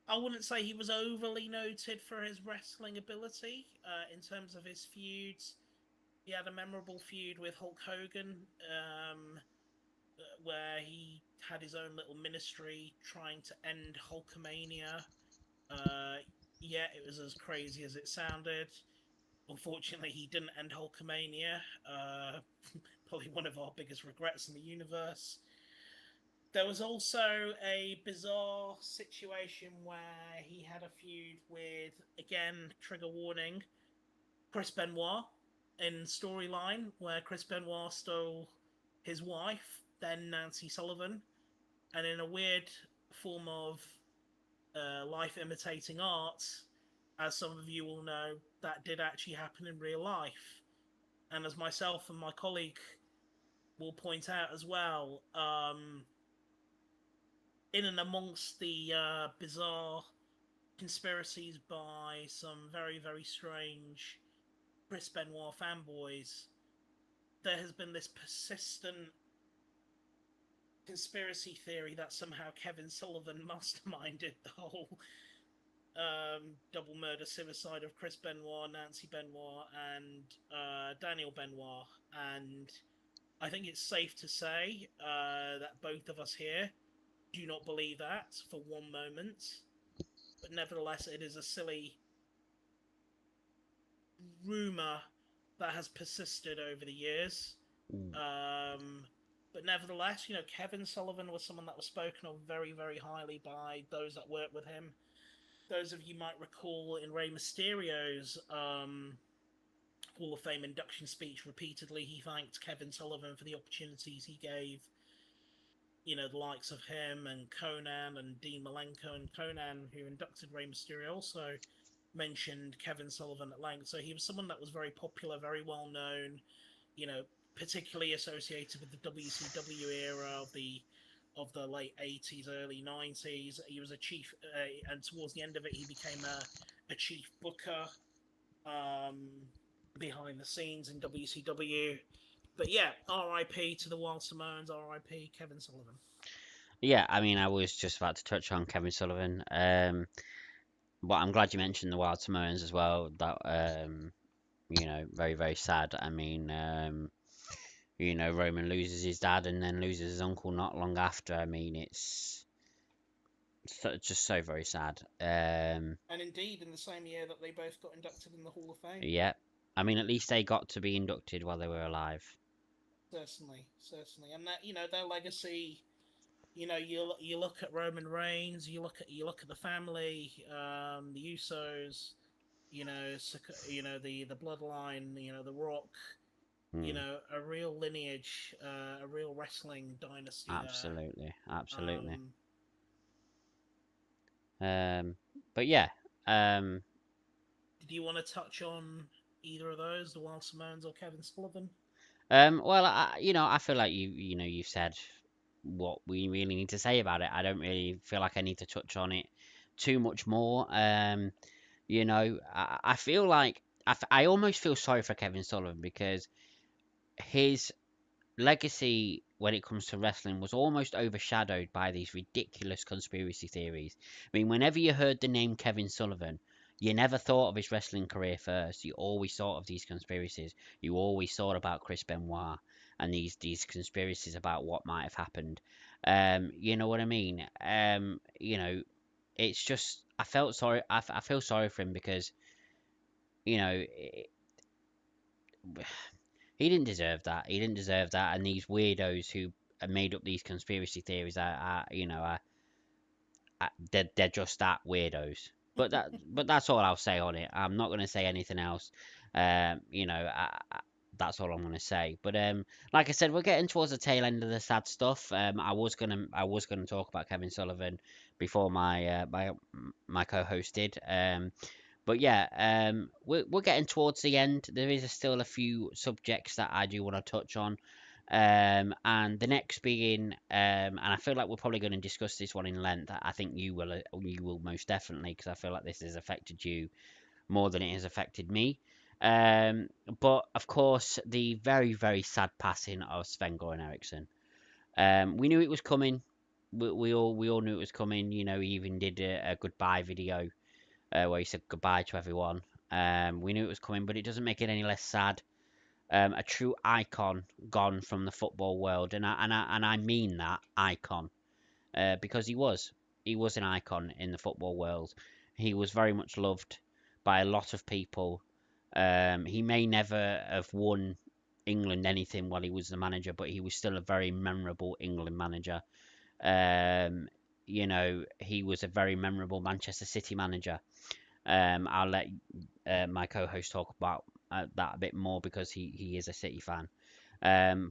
I wouldn't say he was overly noted for his wrestling ability in terms of his feuds. He had a memorable feud with Hulk Hogan, where he had his own little ministry trying to end Hulkamania. Uh, yeah, it was as crazy as it sounded. Unfortunately, he didn't end Hulkamania. Probably one of our biggest regrets in the universe. There was also a bizarre situation where he had a feud with, again, trigger warning, Chris Benoit in storyline, where Chris Benoit stole his wife, then Nancy Sullivan, and in a weird form of life imitating art, as some of you will know, that did actually happen in real life. And as myself and my colleague will point out as well, in and amongst the bizarre conspiracies by some very, very strange Chris Benoit fanboys, there has been this persistent conspiracy theory that somehow Kevin Sullivan masterminded the whole double murder suicide of Chris Benoit, Nancy Benoit, and Daniel Benoit. And I think it's safe to say that both of us here do not believe that for one moment. But nevertheless, it is a silly rumor that has persisted over the years. Mm. But nevertheless, Kevin Sullivan was someone that was spoken of very, very highly by those that worked with him. Those of you might recall in Rey Mysterio's Hall of Fame induction speech, repeatedly he thanked Kevin Sullivan for the opportunities he gave, the likes of him and Conan and Dean Malenko. And Conan, who inducted Rey Mysterio, also mentioned Kevin Sullivan at length. So he was someone that was very popular, very well known, particularly associated with the WCW era of the late 80s, early 90s. He was a chief, and towards the end of it, he became a chief booker um, behind the scenes in WCW. But yeah, RIP to the Wild Samoans, RIP Kevin Sullivan. Yeah, I mean, I was just about to touch on Kevin Sullivan. But I'm glad you mentioned the Wild Samoans as well. That very very sad. I mean, Roman loses his dad and then loses his uncle not long after. I mean, it's just so very sad. And indeed, in the same year that they both got inducted in the Hall of Fame. Yeah, I mean, at least they got to be inducted while they were alive. Certainly, certainly, and that their legacy. You look at Roman Reigns, you look at the family, the Usos. the Bloodline, the Rock, Mm. a real lineage, a real wrestling dynasty there. Absolutely, absolutely. Um, Um, but yeah, um, did you want to touch on either of those, the Wild Samoans or Kevin Sullivan? well, I feel like you've said what we really need to say about it. I don't really feel like I need to touch on it too much more. I feel like I almost feel sorry for Kevin Sullivan because his legacy when it comes to wrestling was almost overshadowed by these ridiculous conspiracy theories. I mean, whenever you heard the name Kevin Sullivan, you never thought of his wrestling career first. You always thought of these conspiracies. You always thought about Chris Benoit and these conspiracies about what might have happened. You know what I mean? It's just I felt sorry. I feel sorry for him because you know he didn't deserve that. He didn't deserve that. And these weirdos who made up these conspiracy theories, they're just that weirdos. But that's all I'll say on it. I'm not going to say anything else. That's all I'm going to say. But like I said, we're getting towards the tail end of the sad stuff. I was gonna talk about Kevin Sullivan before my co-host did. But yeah, we're getting towards the end. There is still a few subjects that I do want to touch on. And the next being, and I feel like we're probably going to discuss this one in length. I think you will most definitely, because I feel like this has affected you more than it has affected me. Um, but of course, the very, very sad passing of Sven Goran Eriksson. We knew it was coming. We all knew it was coming. He even did a goodbye video where he said goodbye to everyone. We knew it was coming, but it doesn't make it any less sad. A true icon gone from the football world, and I mean that icon, because he was an icon in the football world. He was very much loved by a lot of people. He may never have won England anything while he was the manager, but he was still a very memorable England manager. He was a very memorable Manchester City manager. I'll let my co-host talk about that a bit more because he is a City fan.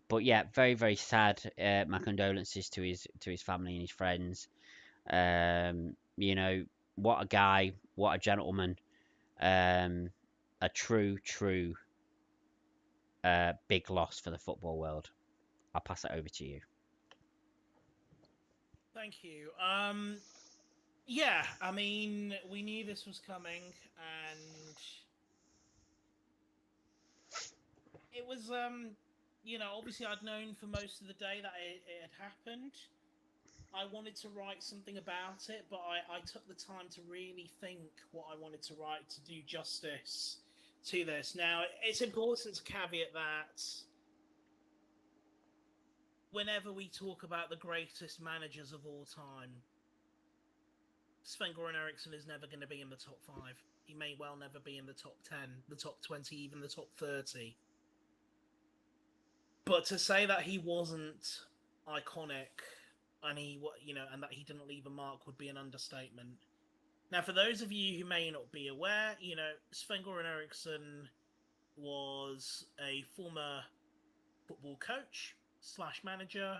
But yeah, very very sad. My condolences to his family and his friends. What a guy, what a gentleman. Um, a true big loss for the football world. I'll pass it over to you. Thank you. Yeah, I mean, we knew this was coming, and it was, obviously I'd known for most of the day that it had happened. I wanted to write something about it, but I took the time to really think what I wanted to write to do justice to this. Now, it's important to caveat that whenever we talk about the greatest managers of all time, Sven Goran Eriksson is never going to be in the top 5. He may well never be in the top 10, the top 20, even the top 30. But to say that he wasn't iconic and that he didn't leave a mark would be an understatement. Now, for those of you who may not be aware, Sven Goran Eriksson was a former football coach slash manager.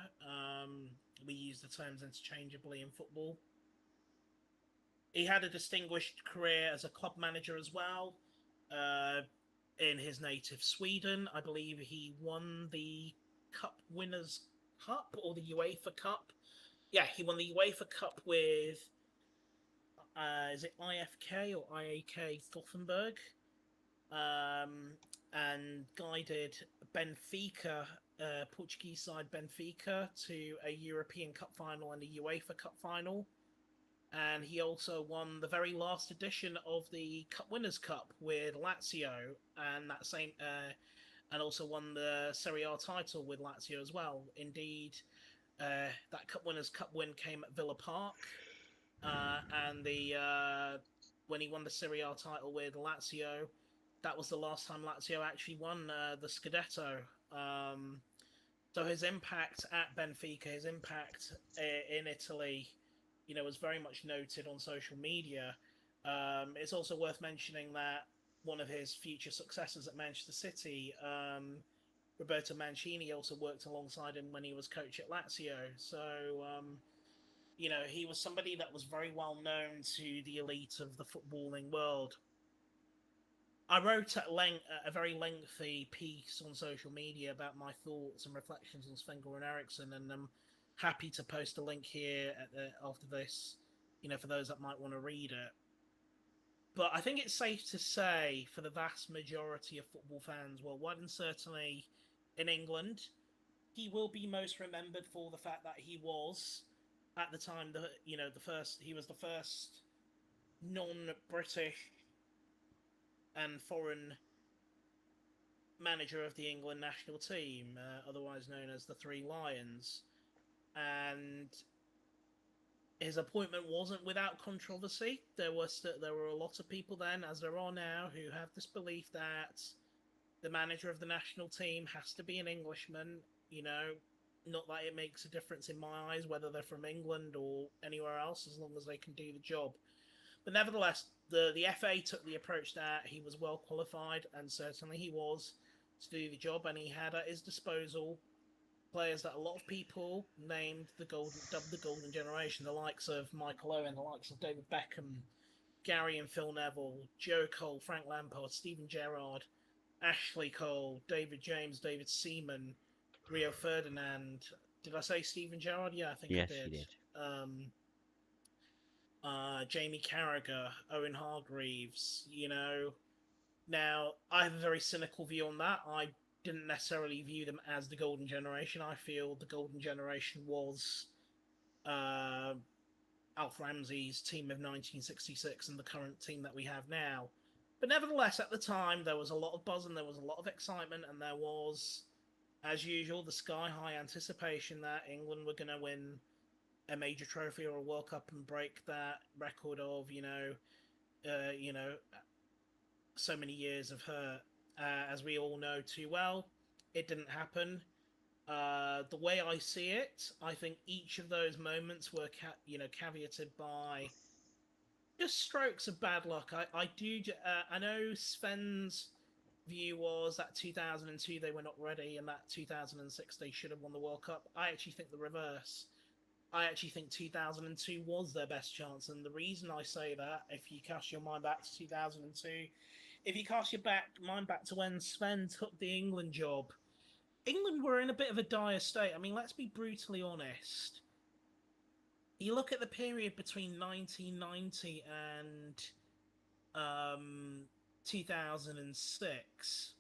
We use the terms interchangeably in football. He had a distinguished career as a club manager as well. In his native Sweden, I believe he won the Cup Winners' Cup or the UEFA Cup. Yeah, he won the UEFA Cup with is it IFK or IAK Gothenburg, and guided Benfica, Portuguese side Benfica, to a European Cup final and a UEFA Cup final. And he also won the very last edition of the Cup Winners' Cup with Lazio, and also won the Serie A title with Lazio as well. Indeed, that Cup Winners' Cup win came at Villa Park, and when he won the Serie A title with Lazio, that was the last time Lazio actually won the Scudetto. So his impact at Benfica, his impact in Italy, was very much noted on social media. It's also worth mentioning that one of his future successors at Manchester City, Roberto Mancini, also worked alongside him when he was coach at Lazio. So, he was somebody that was very well known to the elite of the footballing world. I wrote a very lengthy piece on social media about my thoughts and reflections on Sven-Goran Eriksson, and I'm happy to post a link here after this, for those that might want to read it. But I think it's safe to say, for the vast majority of football fans worldwide, and certainly in England, he will be most remembered for the fact that he was, at the time, he was the first non-British and foreign manager of the England national team, otherwise known as the Three Lions. And his appointment wasn't without controversy. There were a lot of people then, as there are now, who have this belief that the manager of the national team has to be an Englishman. Not that it makes a difference in my eyes whether they're from England or anywhere else, as long as they can do the job. But nevertheless, the FA took the approach that he was well qualified, and certainly he was, to do the job, and he had at his disposal players that a lot of people dubbed the golden generation, the likes of Michael Owen, the likes of David Beckham, Gary and Phil Neville, Joe Cole, Frank Lampard, Steven Gerrard, Ashley Cole, David James, David Seaman, Rio Ferdinand. Did I say Steven Gerrard? Yeah, I think Yes, I did. you did. Jamie Carragher, Owen Hargreaves. Now I have a very cynical view on that. I didn't necessarily view them as the golden generation. I feel the golden generation was Alf Ramsey's team of 1966 and the current team that we have now. But nevertheless, at the time, there was a lot of buzz and there was a lot of excitement, and there was, as usual, the sky-high anticipation that England were going to win a major trophy or a World Cup and break that record of, so many years of hurt. As we all know too well, it didn't happen. The way I see it, I think each of those moments were, caveated by just strokes of bad luck. I know Sven's view was that 2002 they were not ready, and that 2006 they should have won the World Cup. I actually think the reverse. I actually think 2002 was their best chance, and the reason I say that, if you cast your mind back to 2002, if you cast your mind back to when Sven took the England job, England were in a bit of a dire state. I mean, let's be brutally honest. You look at the period between 1990 and 2006.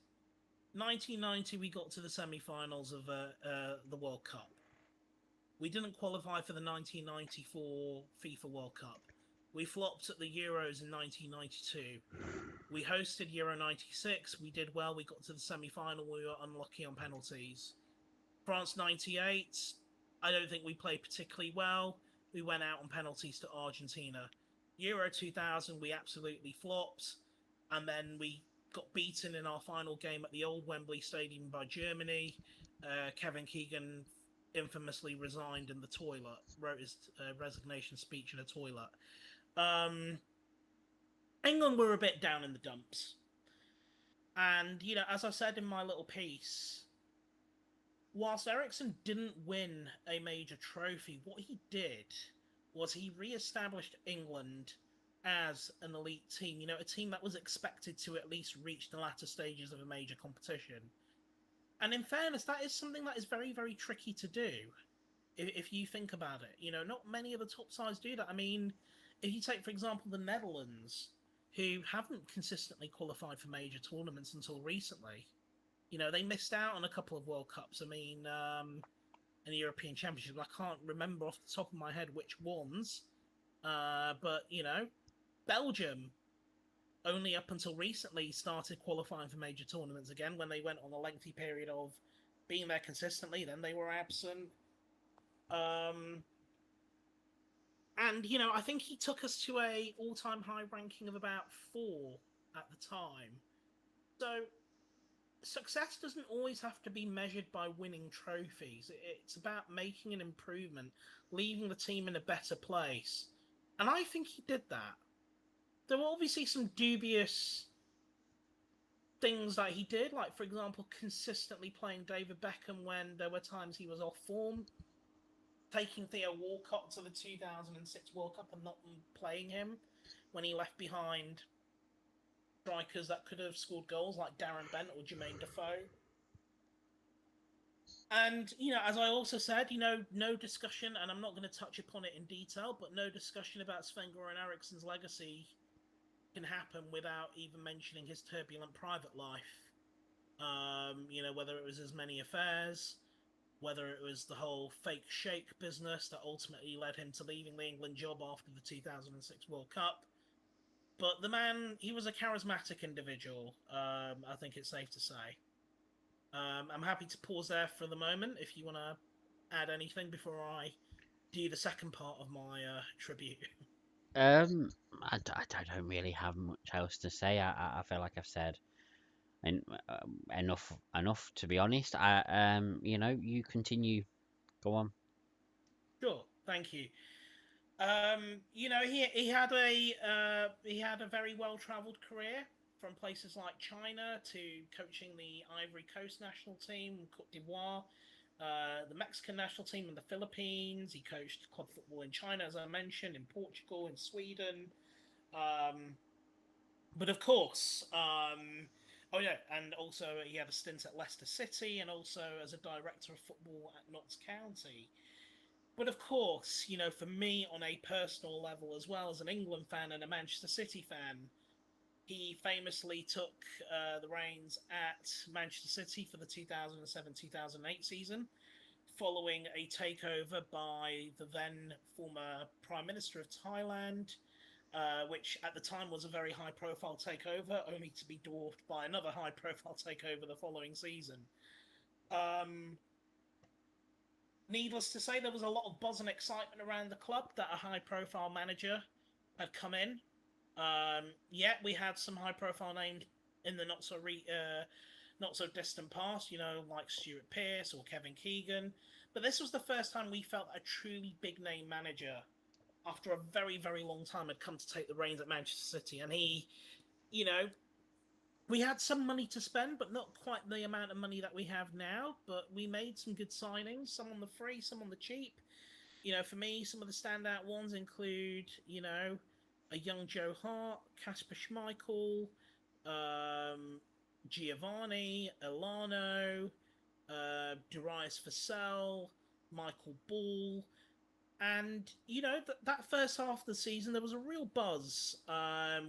1990, we got to the semi-finals of the World Cup. We didn't qualify for the 1994 FIFA World Cup. We flopped at the Euros in 1992. We hosted Euro 96. We did well. We got to the semi-final. We were unlucky on penalties. France 98. I don't think we played particularly well. We went out on penalties to Argentina. Euro 2000, we absolutely flopped. And then we got beaten in our final game at the old Wembley Stadium by Germany. Kevin Keegan infamously resigned in the toilet, wrote his resignation speech in a toilet. England were a bit down in the dumps. And, as I said in my little piece, whilst Eriksson didn't win a major trophy, what he did was he re-established England as an elite team, a team that was expected to at least reach the latter stages of a major competition. And in fairness, that is something that is very, very tricky to do, if you think about it. Not many of the top sides do that. I mean, if you take, for example, the Netherlands, who haven't consistently qualified for major tournaments until recently. They missed out on a couple of World Cups. I mean, and the European Championship. I can't remember off the top of my head which ones. But, Belgium, only up until recently, started qualifying for major tournaments again when they went on a lengthy period of being there consistently. Then they were absent. And, I think he took us to a all-time high ranking of about 4 at the time. So, success doesn't always have to be measured by winning trophies. It's about making an improvement, leaving the team in a better place. And I think he did that. There were obviously some dubious things that he did, like for example, consistently playing David Beckham when there were times he was off form, taking Theo Walcott to the 2006 World Cup and not playing him when he left behind strikers that could have scored goals like Darren Bent or Jermaine Defoe. And, as I also said, no discussion, and I'm not going to touch upon it in detail, but no discussion about Sven-Goran Eriksson's legacy can happen without even mentioning his turbulent private life. Whether it was his many affairs, whether it was the whole fake shake business that ultimately led him to leaving the England job after the 2006 World Cup. But the man, he was a charismatic individual, I think it's safe to say. I'm happy to pause there for the moment if you want to add anything before I do the second part of my tribute. I don't really have much else to say. I feel like I've said enough to be honest. You continue. Go on. Sure, thank you. He had a very well travelled career from places like China to coaching the Ivory Coast national team, Cote d'Ivoire, the Mexican national team in the Philippines. He coached club football in China, as I mentioned, in Portugal, in Sweden. But of course, oh yeah, and also he had a stint at Leicester City and also as a director of football at Notts County. But of course, for me on a personal level, as well as an England fan and a Manchester City fan, he famously took the reins at Manchester City for the 2007-2008 season, following a takeover by the then former Prime Minister of Thailand, which at the time was a very high-profile takeover, only to be dwarfed by another high-profile takeover the following season. Needless to say, there was a lot of buzz and excitement around the club that a high-profile manager had come in. Yet we had some high-profile names in the not so distant past, like Stuart Pearce or Kevin Keegan. But this was the first time we felt a truly big-name manager, after a very, very long time, had come to take the reins at Manchester City. And he, we had some money to spend, but not quite the amount of money that we have now. But we made some good signings, some on the free, some on the cheap. For me, some of the standout ones include, a young Joe Hart, Kasper Schmeichel, Giovanni, Elano, Darius Vassell, Michael Ball. And, that first half of the season, there was a real buzz.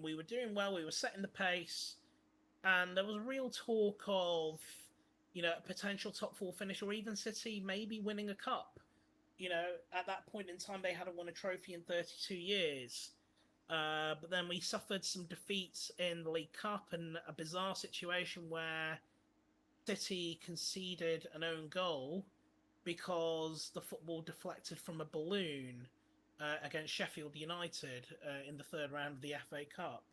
We were doing well, we were setting the pace, and there was real talk of, a potential top four finish, or even City maybe winning a cup. At that point in time, they hadn't won a trophy in 32 years. But then we suffered some defeats in the League Cup and a bizarre situation where City conceded an own goal because the football deflected from a balloon against Sheffield United in the third round of the FA Cup.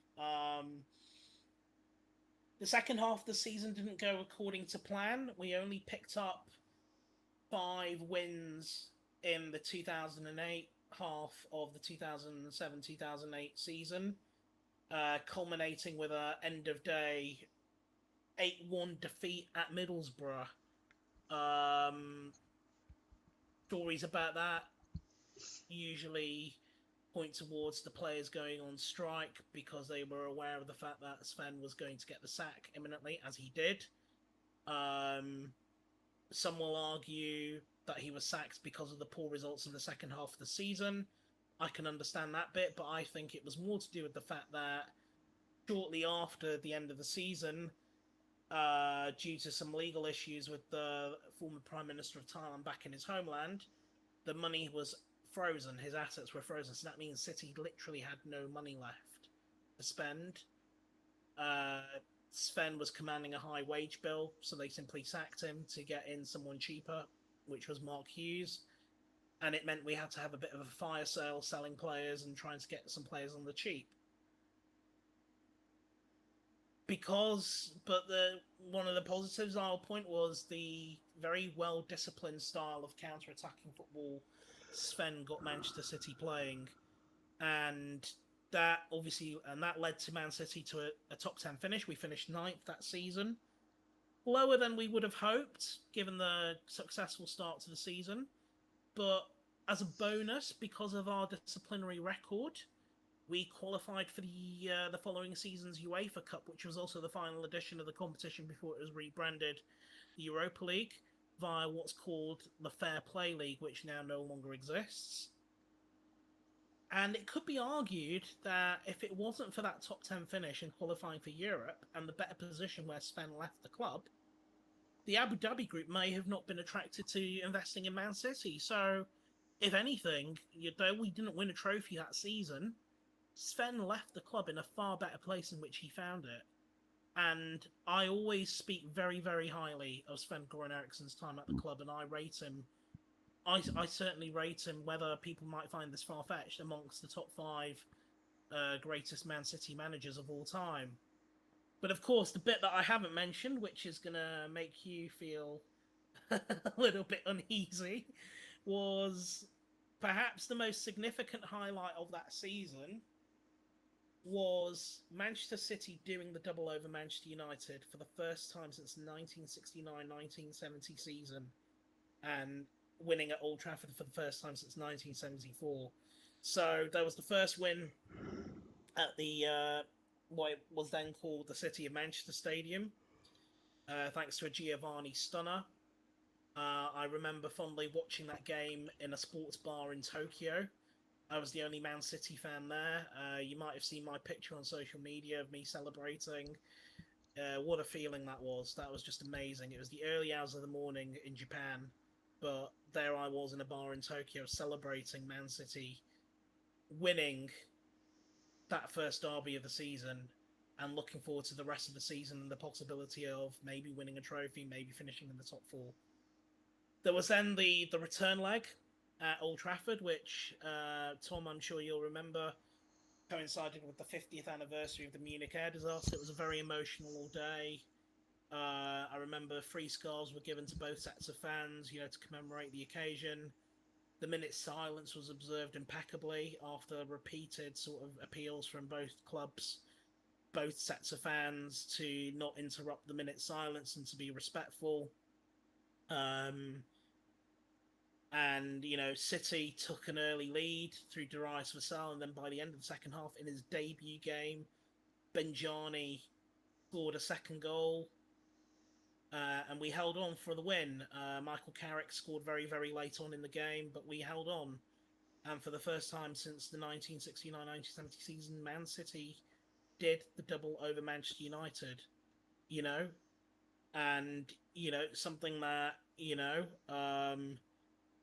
The second half of the season didn't go according to plan. We only picked up 5 wins in the 2008 half of the 2007-2008 season, culminating with an end-of-day 8-1 defeat at Middlesbrough. Stories about that usually point towards the players going on strike because they were aware of the fact that Sven was going to get the sack imminently, as he did. Some will argue that he was sacked because of the poor results in the second half of the season. I can understand that bit, but I think it was more to do with the fact that shortly after the end of the season, due to some legal issues with the former Prime Minister of Thailand back in his homeland, the money was frozen, his assets were frozen, so that means City literally had no money left to spend. Sven was commanding a high wage bill, so they simply sacked him to get in someone cheaper, which was Mark Hughes. And it meant we had to have a bit of a fire sale selling players and trying to get some players on the cheap. One of the positives I'll point was the very well-disciplined style of counter-attacking football Sven got Manchester City playing. And That obviously, and that led to Man City to a top 10 finish. We finished ninth that season, lower than we would have hoped given the successful start to the season. But as a bonus, because of our disciplinary record, we qualified for the following season's UEFA Cup, which was also the final edition of the competition before it was rebranded the Europa League via what's called the Fair Play League, which now no longer exists. And it could be argued that if it wasn't for that top 10 finish and qualifying for Europe and the better position where Sven left the club, the Abu Dhabi group may have not been attracted to investing in Man City. So, if anything, though we didn't win a trophy that season, Sven left the club in a far better place in which he found it. And I always speak very, very highly of Sven-Goran Eriksson's time at the club, and I rate him. I certainly rate him, whether people might find this far-fetched, amongst the top 5 greatest Man City managers of all time. But of course, the bit that I haven't mentioned, which is going to make you feel a little bit uneasy, was perhaps the most significant highlight of that season was Manchester City doing the double over Manchester United for the first time since 1969-1970 season, and winning at Old Trafford for the first time since 1974. So there was the first win at the what was then called the City of Manchester Stadium, thanks to a Giovanni stunner. I remember fondly watching that game in a sports bar in Tokyo. I was the only Man City fan there. You might have seen my picture on social media of me celebrating. What a feeling that was. That was just amazing. It was the early hours of the morning in Japan, but there I was in a bar in Tokyo celebrating Man City winning that first derby of the season and looking forward to the rest of the season and the possibility of maybe winning a trophy, maybe finishing in the top 4. There was then the return leg at Old Trafford, which, Tom, I'm sure you'll remember, coincided with the 50th anniversary of the Munich air disaster. It was a very emotional day. I remember 3 scarves were given to both sets of fans, to commemorate the occasion. The minute's silence was observed impeccably after repeated sort of appeals from both clubs, both sets of fans, to not interrupt the minute's silence and to be respectful. And, City took an early lead through Darius Vassell, and then by the end of the second half, in his debut game, Benjani scored a second goal, and we held on for the win. Michael Carrick scored very, very late on in the game, but we held on. And for the first time since the 1969-1970 season, Man City did the double over Manchester United, and, something that,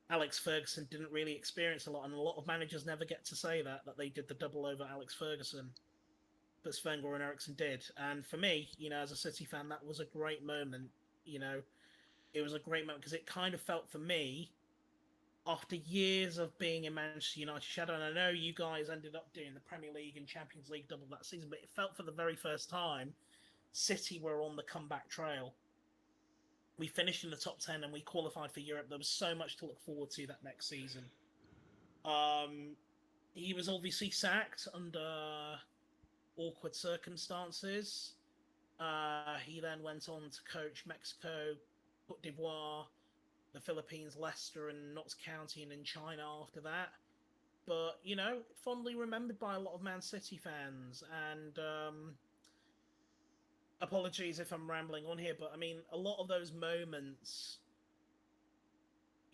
Alex Ferguson didn't really experience a lot, and a lot of managers never get to say that they did the double over Alex Ferguson. But Sven-Goran Eriksson did. And for me, as a City fan, that was a great moment. It was a great moment because it kind of felt for me, after years of being in Manchester United shadow, and I know you guys ended up doing the Premier League and Champions League double that season, but it felt for the very first time, City were on the comeback trail. We finished in the top 10 and we qualified for Europe. There was so much to look forward to that next season. He was obviously sacked under awkward circumstances. He then went on to coach Mexico, Cote d'Ivoire, the Philippines, Leicester, and Notts County, and in China after that. But, fondly remembered by a lot of Man City fans. And apologies if I'm rambling on here, but I mean, a lot of those moments,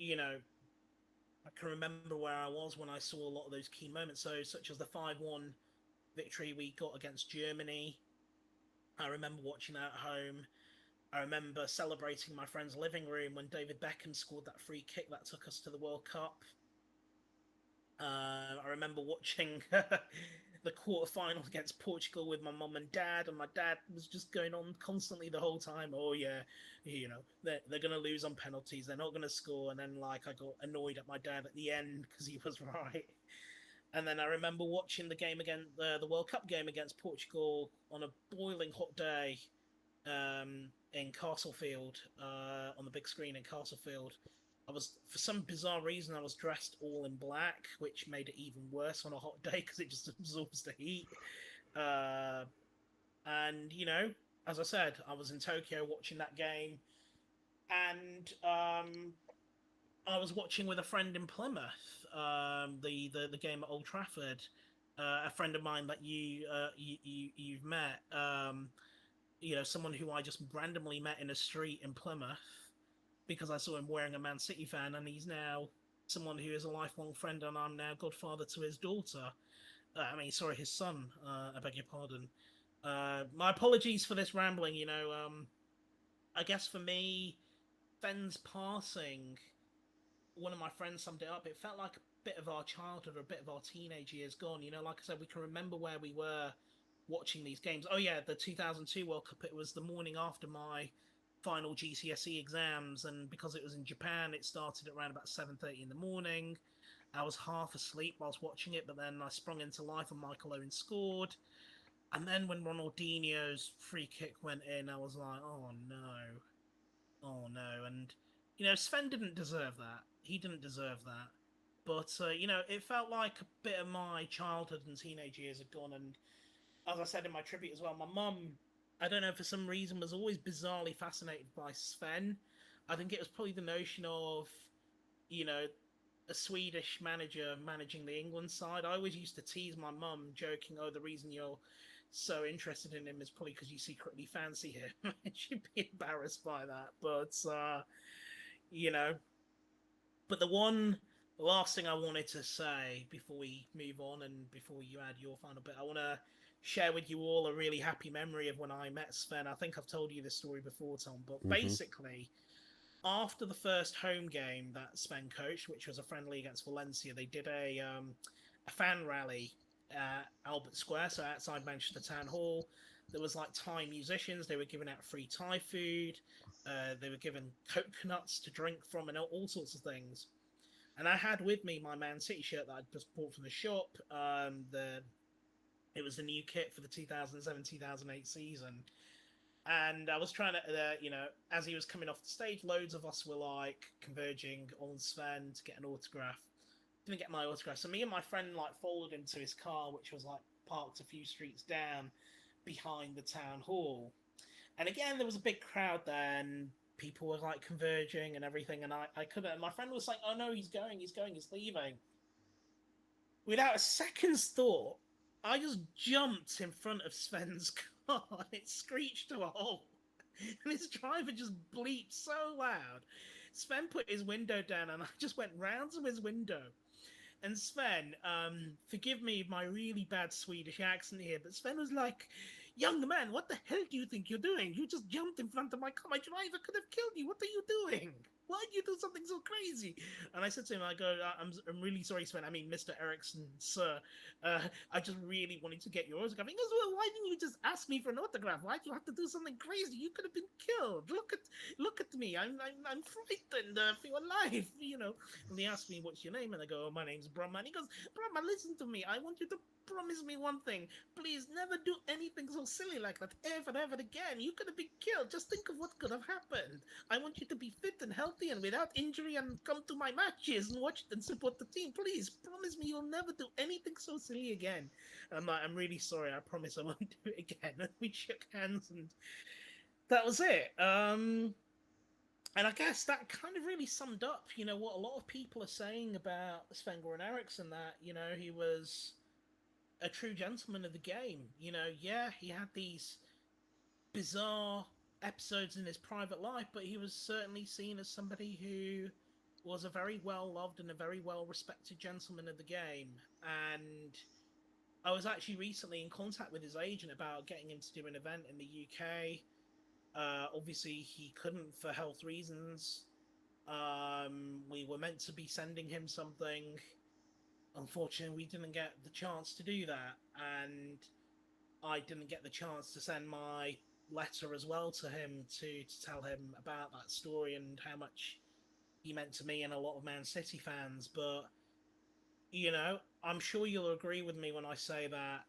I can remember where I was when I saw a lot of those key moments. So, such as the 5-1 victory we got against Germany. I remember watching that at home. I remember celebrating in my friend's living room when David Beckham scored that free kick that took us to the World Cup. I remember watching the quarterfinals against Portugal with my mum and dad, and my dad was just going on constantly the whole time. Oh yeah, they're gonna lose on penalties. They're not gonna score. And then I got annoyed at my dad at the end because he was right. And then I remember watching the game against the World Cup game against Portugal on a boiling hot day in Castlefield, on the big screen in Castlefield. for some bizarre reason, I was dressed all in black, which made it even worse on a hot day because it just absorbs the heat. Uh, and as I said, I was in Tokyo watching that game, and I was watching with a friend in Plymouth, the game at Old Trafford. A friend of mine that you've met, someone who I just randomly met in a street in Plymouth because I saw him wearing a Man City fan, and he's now someone who is a lifelong friend, and I'm now godfather to his daughter. Sorry, his son. I beg your pardon. My apologies for this rambling. I guess for me, Fenn's passing, one of my friends summed it up. It felt like a bit of our childhood or a bit of our teenage years gone. Like I said, we can remember where we were watching these games. Oh yeah, the 2002 World Cup. It was the morning after my final GCSE exams, and because it was in Japan, it started at around about 7:30 in the morning. I was half asleep whilst watching it, but then I sprung into life and Michael Owen scored. And then when Ronaldinho's free kick went in, I was like, oh no, oh no. And Sven didn't deserve that. He didn't deserve that. But it felt like a bit of my childhood and teenage years had gone. And as I said in my tribute as well, my mum, I don't know, for some reason, was always bizarrely fascinated by Sven. I think it was probably the notion of, you know, a Swedish manager managing the England side. I always used to tease my mum, joking, "Oh, the reason you're so interested in him is probably because you secretly fancy him." She'd be embarrassed by that, but you know. But the last thing I wanted to say before we move on and before you add your final bit, I want to share with you all a really happy memory of when I met Sven. I think I've told you this story before, Tom, but Hmm. basically, after the first home game that Sven coached, which was a friendly against Valencia, they did a fan rally at Albert Square, so outside Manchester Town Hall. There was like Thai musicians. They were giving out free Thai food. They were given coconuts to drink from, and all sorts of things. And I had with me my Man City shirt that I'd just bought from the shop. It was the new kit for the 2007-2008 season, and I was trying to, as he was coming off the stage, loads of us were like converging on Sven to get an autograph. Didn't get my autograph, so me and my friend like followed him to his car, which was like parked a few streets down behind the town hall. And again, there was a big crowd there, and people were like converging and everything. And I couldn't. And my friend was like, "Oh no, he's going, he's going, he's leaving." Without a second's thought, I just jumped in front of Sven's car and it screeched to a halt. And his driver just bleeped so loud. Sven put his window down and I just went round to his window. And Sven, forgive me my really bad Swedish accent here, but Sven was like, "Young man, what the hell do you think you're doing? You just jumped in front of my car. My driver could have killed you. What are you doing? Why did you do something so crazy?" And I said to him, I go, I'm really sorry, Sven. I mean, Mr. Eriksson, sir. I just really wanted to get your autograph." He goes, "Well, why didn't you just ask me for an autograph? Why do you have to do something crazy? You could have been killed. Look at me. I'm frightened for your life, you know." And he asked me, "What's your name?" And I go, "Oh, my name's Brahma." And he goes, "Brahma, listen to me. I want you to promise me one thing. Please never do anything so silly like that ever again. You could have been killed. Just think of what could have happened. I want you to be fit and healthy and without injury and come to my matches and watch and support the team. Please promise me you'll never do anything so silly again." And I'm like, "I'm really sorry. I promise I won't do it again." And we shook hands and that was it. And I guess that kind of really summed up, what a lot of people are saying about Sven-Goran Eriksson, that, he was a true gentleman of the game. Yeah, he had these bizarre episodes in his private life, but he was certainly seen as somebody who was a very well loved and a very well respected gentleman of the game. And I was actually recently in contact with his agent about getting him to do an event in the UK. Obviously, he couldn't for health reasons. We were meant to be sending him something. Unfortunately, we didn't get the chance to do that, and I didn't get the chance to send my letter as well to him to tell him about that story and how much he meant to me and a lot of Man City fans. But I'm sure you'll agree with me when I say that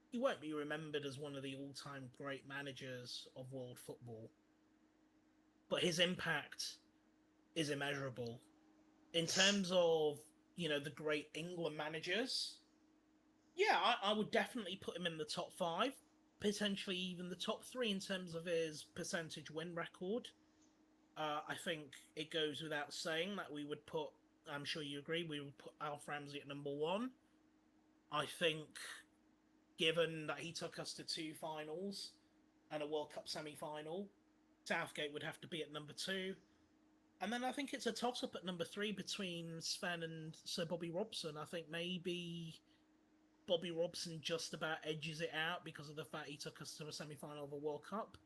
he won't be remembered as one of the all-time great managers of world football, but his impact is immeasurable. in terms of, the great England managers, yeah, I would definitely put him in the top five, potentially even the top three in terms of his percentage win record. I think it goes without saying that we would put, I'm sure you agree, we would put Alf Ramsey at number one. I think, given that he took us to two finals and a World Cup semi-final, Southgate would have to be at number two. And then I think it's a toss-up at number three between Sven and Sir Bobby Robson. I think maybe Bobby Robson just about edges it out because of the fact he took us to a semi-final of a World Cup.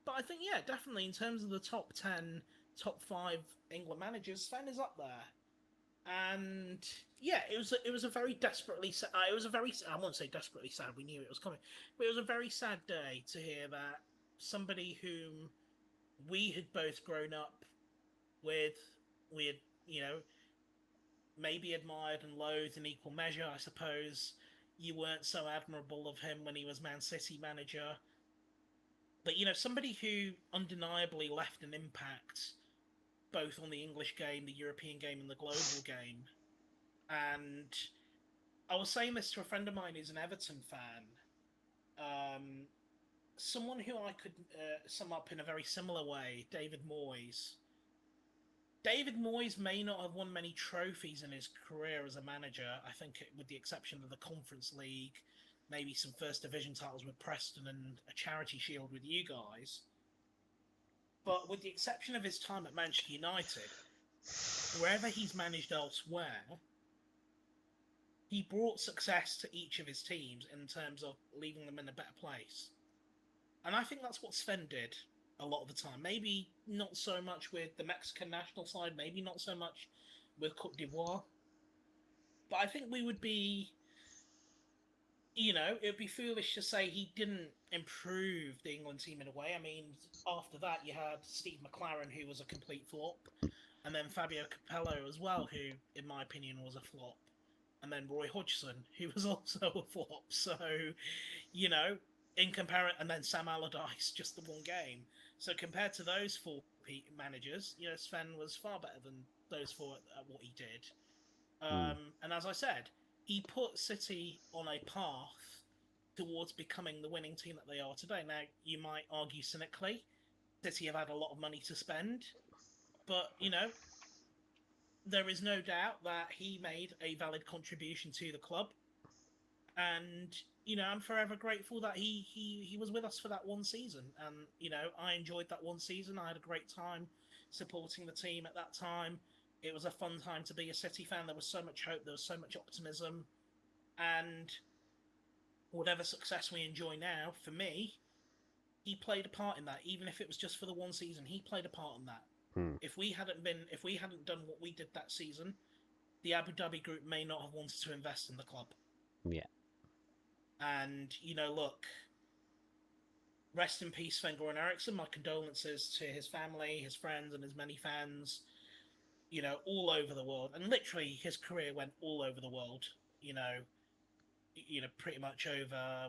But I think, yeah, definitely in terms of the top 10, top 5 England managers, Sven is up there. And yeah, it was a very desperately sad. It was a very, I won't say desperately sad. We knew it was coming, but it was a very sad day to hear that somebody whom we had both grown up with, we had, maybe admired and loathed in equal measure. I suppose you weren't so admirable of him when he was Man City manager, but somebody who undeniably left an impact both on the English game, the European game, and the global game. And I was saying this to a friend of mine who's an Everton fan. Someone who I could sum up in a very similar way, David Moyes. David Moyes may not have won many trophies in his career as a manager. I think, with the exception of the Conference League, maybe some First Division titles with Preston and a Charity Shield with you guys. But with the exception of his time at Manchester United, wherever he's managed elsewhere, he brought success to each of his teams in terms of leaving them in a better place. And I think that's what Sven did a lot of the time. Maybe not so much with the Mexican national side, maybe not so much with Cote d'Ivoire. But I think we would be, it would be foolish to say he didn't improve the England team in a way. I mean, after that, you had Steve McLaren, who was a complete flop, and then Fabio Capello as well, who, in my opinion, was a flop, and then Roy Hodgson, who was also a flop. So, in comparison, and then Sam Allardyce, just the one game. So compared to those four managers, Sven was far better than those four at what he did. And as I said, he put City on a path towards becoming the winning team that they are today. Now, you might argue cynically, City have had a lot of money to spend, but, there is no doubt that he made a valid contribution to the club. And, I'm forever grateful that he was with us for that one season. And, I enjoyed that one season. I had a great time supporting the team at that time. It was a fun time to be a City fan. There was so much hope. There was so much optimism. And whatever success we enjoy now, for me, he played a part in that. Even if it was just for the one season, he played a part in that. If we hadn't done what we did that season, the Abu Dhabi group may not have wanted to invest in the club. Yeah. And, look, rest in peace, Sven-Goran Eriksson. My condolences to his family, his friends, and his many fans, all over the world. And literally, his career went all over the world, pretty much over,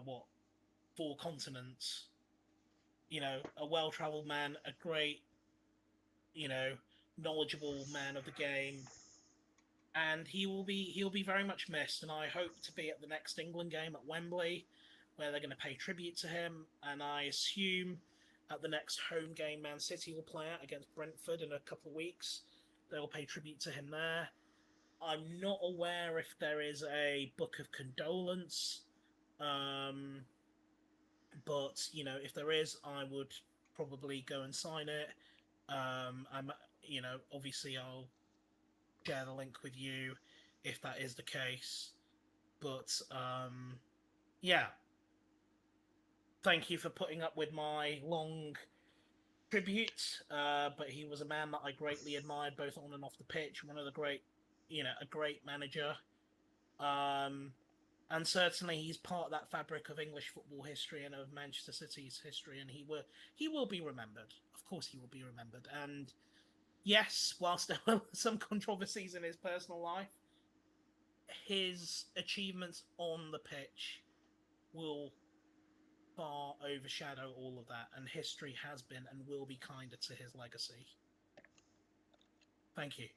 4 continents. A well-traveled man, a great, knowledgeable man of the game. And he'll be very much missed. And I hope to be at the next England game at Wembley, where they're going to pay tribute to him. And I assume at the next home game Man City will play at against Brentford in a couple of weeks, they'll pay tribute to him there. I'm not aware if there is a book of condolence, but if there is, I would probably go and sign it. Obviously I'll share the link with you if that is the case. But yeah, thank you for putting up with my long tribute. But he was a man that I greatly admired both on and off the pitch. One of the great, a great manager. And certainly he's part of that fabric of English football history and of Manchester City's history, and he will be remembered. Of course he will be remembered. And yes, whilst there were some controversies in his personal life, his achievements on the pitch will far overshadow all of that, and history has been and will be kinder to his legacy. Thank you.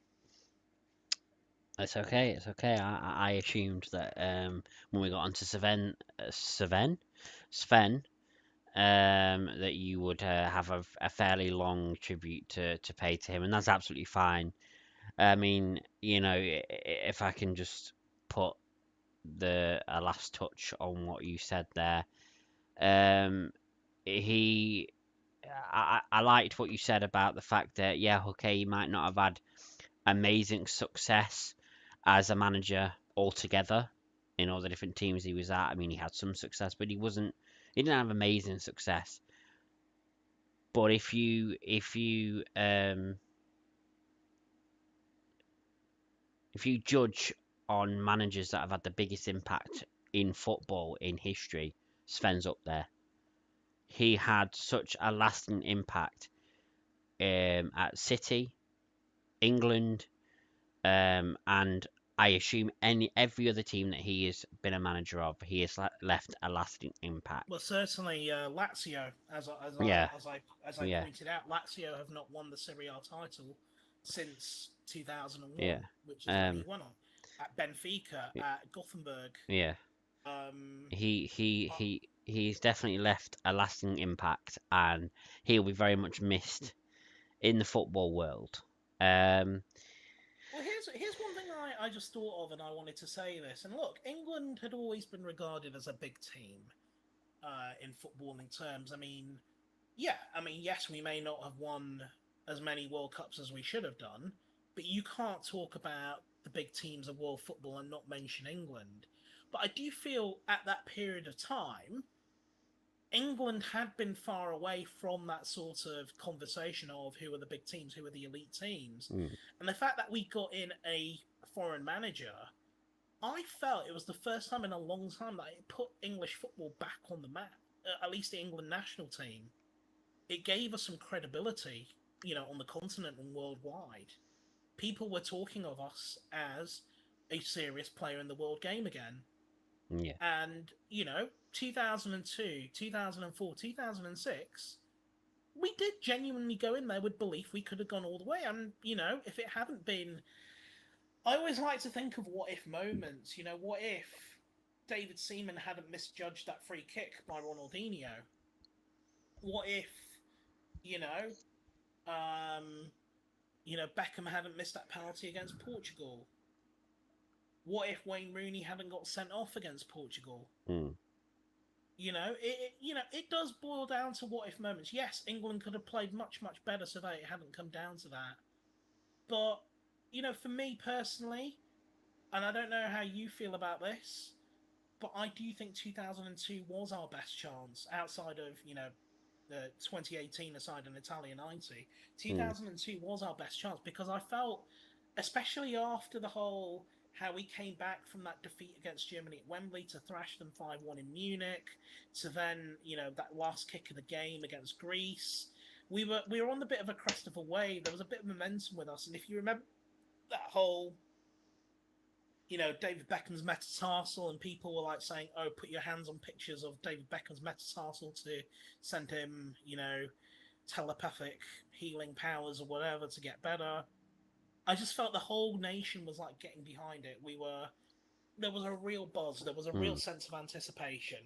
It's okay. It's okay. I assumed that when we got onto Sven, that you would have a fairly long tribute to pay to him, and that's absolutely fine. I mean, if I can just put a last touch on what you said there, um, he, I liked what you said about the fact that yeah, okay, he might not have had amazing success as a manager altogether in all the different teams he was at. I mean, he had some success, but he didn't have amazing success. But if you judge on managers that have had the biggest impact in football in history, Sven's up there. He had such a lasting impact at City, England, and I assume every other team that he has been a manager of, he has left a lasting impact. Well, certainly Lazio, Yeah, as I yeah, pointed out, Lazio have not won the Serie A title since 2001, yeah, which is when he won on. At Benfica, at Gothenburg, yeah. um, uh, He's definitely left a lasting impact, and he'll be very much missed in the football world. Um, well, here's one thing I just thought of, and I wanted to say this. And look, England had always been regarded as a big team in footballing terms. I mean, yes, we may not have won as many World Cups as we should have done, but you can't talk about the big teams of world football and not mention England. But I do feel at that period of time, England had been far away from that sort of conversation of who are the big teams, who are the elite teams. mm, And the fact that we got in a foreign manager, I felt it was the first time in a long time that it put English football back on the map, at least the England national team. It gave us some credibility, on the continent and worldwide. People were talking of us as a serious player in the world game again. yeah, And, 2002, 2004, 2006, we did genuinely go in there with belief we could have gone all the way. And, if it hadn't been. I always like to think of what if moments. What if David Seaman hadn't misjudged that free kick by Ronaldinho? What if, you know, um, Beckham hadn't missed that penalty against Portugal? What if Wayne Rooney hadn't got sent off against Portugal? mm, It does boil down to what if moments. Yes, England could have played much better so that it hadn't come down to that. But for me personally, and I don't know how you feel about this, but I do think 2002 was our best chance outside of the 2018 aside an Italian 90. mm, 2002 was our best chance because I felt, especially after the whole how we came back from that defeat against Germany at Wembley to thrash them 5-1 in Munich, to then that last kick of the game against Greece. We were on the bit of a crest of a wave. There was a bit of momentum with us, and if you remember that whole David Beckham's metatarsal, and people were like saying, "Oh, put your hands on pictures of David Beckham's metatarsal to send him, telepathic healing powers or whatever to get better." I just felt the whole nation was like getting behind it. There was a real buzz, there was a real mm, sense of anticipation,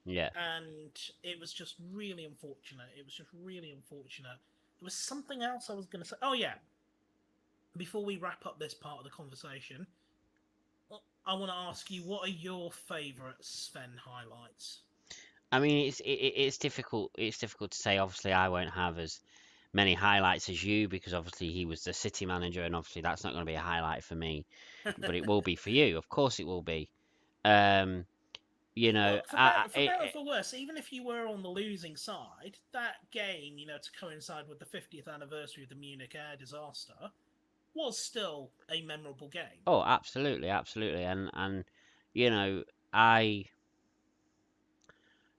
yeah. and it was just really unfortunate. It was just really unfortunate. There was something else I was going to say. Oh yeah, before we wrap up this part of the conversation, I want to ask you, what are your favourite Sven highlights? I mean, it's difficult. It's difficult to say. Obviously, I won't have as many highlights as you because obviously he was the City manager, and obviously that's not going to be a highlight for me. But it will be for you. Of course, it will be. Um, Look, for better or for worse, even if you were on the losing side, that game, to coincide with the 50th anniversary of the Munich air disaster, was still a memorable game. oh, absolutely, absolutely, and you know, I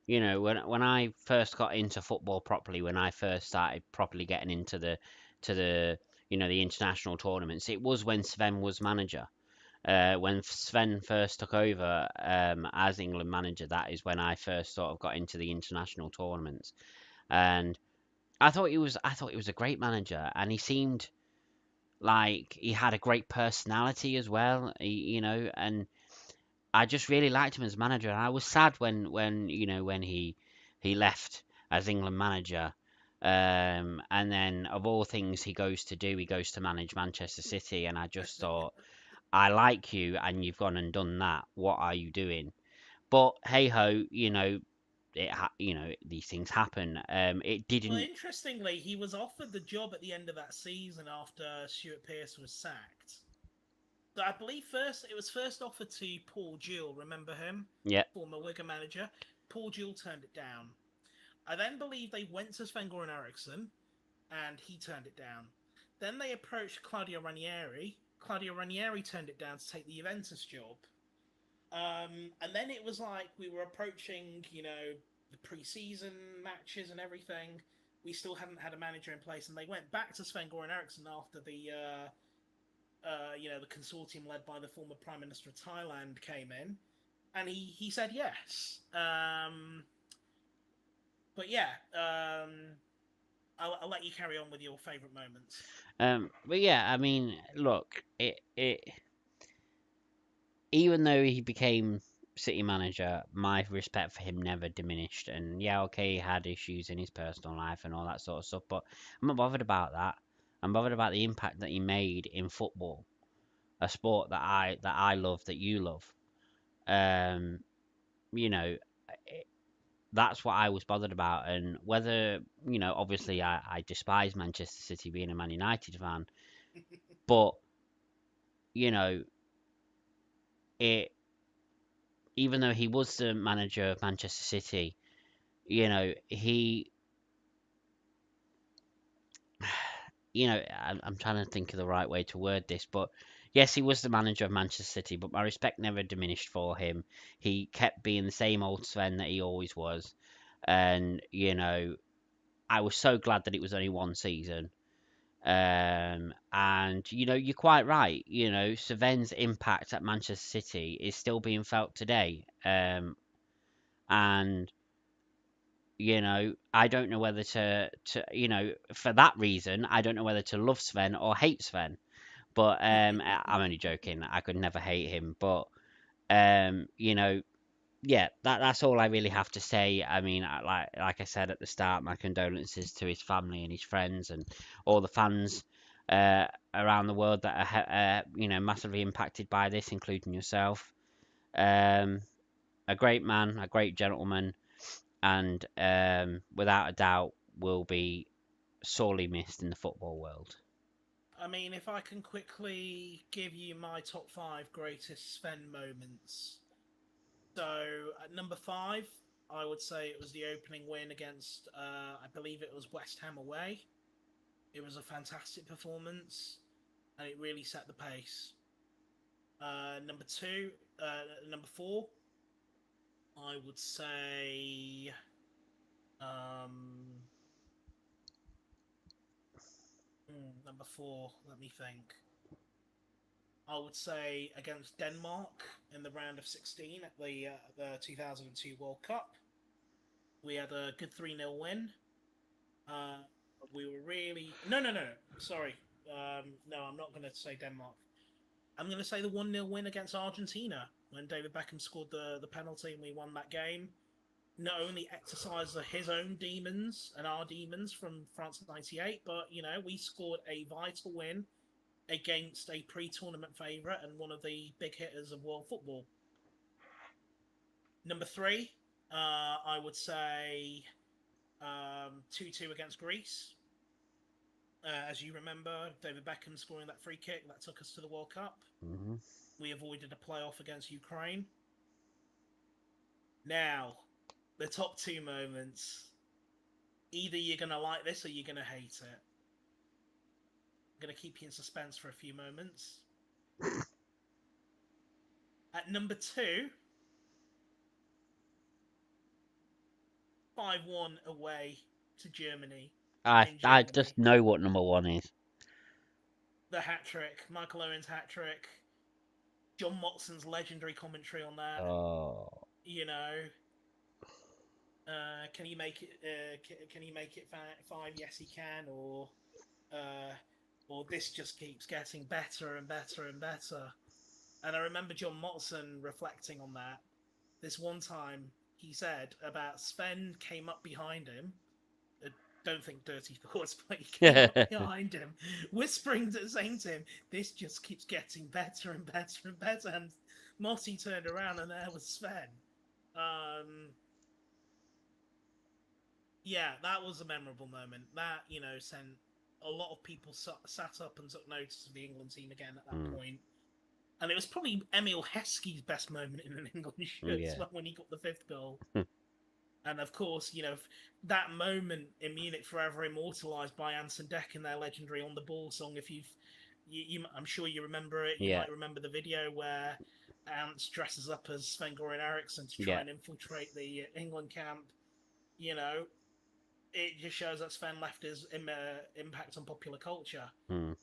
when I first got into football properly, when I first started properly getting into the the international tournaments, it was when Sven was manager. When Sven first took over as England manager, that is when I first sort of got into the international tournaments, and I thought he was a great manager, and he seemed Like, he had a great personality as well, and I just really liked him as manager. And I was sad when he left as England manager. And then of all things he goes to manage Manchester City, and I just thought, I like you, and you've gone and done that. What are you doing? But hey ho, these things happen. It Well, didn't. interestingly, he was offered the job at the end of that season after Stuart Pearce was sacked. So I believe it was first offered to Paul Jewell. Remember him, Yeah. former Wigan manager. Paul Jewell turned it down. I then believe they went to Sven-Goran Eriksson, and he turned it down. Then they approached Claudio Ranieri. Claudio Ranieri turned it down to take the Juventus job. And then it was like we were approaching, the pre-season matches and everything. We still hadn't had a manager in place, and they went back to Sven-Goran Eriksson after the consortium led by the former Prime Minister of Thailand came in, and he said yes. But yeah, I'll let you carry on with your favourite moments. But yeah, I mean, look, it even though he became City manager, my respect for him never diminished. And yeah, okay, he had issues in his personal life and all that sort of stuff, but I'm not bothered about that. I'm bothered about the impact that he made in football, a sport that I love, that you love. Um, you know, that's what I was bothered about. And whether, obviously I despise Manchester City being a Man United fan, but you know, it even though he was the manager of Manchester City, he, I'm trying to think of the right way to word this, but yes, he was the manager of Manchester City, but my respect never diminished for him. He kept being the same old Sven that he always was. And, I was so glad that it was only one season. And, you're quite right. Sven's impact at Manchester City is still being felt today. And I don't know whether for that reason, I don't know whether to love Sven or hate Sven. But I'm only joking. I could never hate him. But um, you know, yeah, that's all I really have to say. I mean, like I said at the start, my condolences to his family and his friends and all the fans around the world that are massively impacted by this, including yourself. Um, a great man, a great gentleman, and without a doubt will be sorely missed in the football world. I mean, if I can quickly give you my top 5 greatest Sven moments. So, at number 5, I would say it was the opening win against, I believe it was West Ham away. It was a fantastic performance, and it really set the pace. Number 4, I would say, um, number 4. Let me think. I would say against Denmark in the round of 16 at the 2002 World Cup. We had a good 3-0 win. Uh, we were really. No, no, no. Sorry. No, I'm not going to say Denmark. I'm going to say the 1-0 win against Argentina when David Beckham scored the penalty and we won that game. Not only exercised his own demons and our demons from France '98, but we scored a vital win against a pre-tournament favourite and one of the big hitters of world football. Number 3, I would say 2-2 against Greece. As you remember, David Beckham scoring that free kick that took us to the World Cup. Mm-hmm. We avoided a playoff against Ukraine. Now, the top 2 moments. Either you're going to like this or you're going to hate it. I'm going to keep you in suspense for a few moments. At number 2, 5-1 away to Germany. I just know what number 1 is. The hat trick, Michael Owen's hat trick, John Motson's legendary commentary on that. Oh. Can he make it? Can he make it 5? Yes, he can. Or or this just keeps getting better and better and better. And I remember John Motson reflecting on that. This one time he said about Sven came up behind him. Don't think dirty thoughts, but he came up behind him, whispering saying to him, "This just keeps getting better and better and better." And Motti turned around, and there was Sven. Yeah, that was a memorable moment. That, sent a lot of people sat up and took notice of the England team again at that point. And it was probably Emil Heskey's best moment in an England shirt when he got the 5th goal. And of course, that moment in Munich forever immortalised by Anton Deck in their legendary "On the Ball" song. If I'm sure you remember it. You might remember the video where Ants dresses up as Sven-Goran Eriksson to try and infiltrate the England camp. It just shows that Sven left his impact on popular culture. And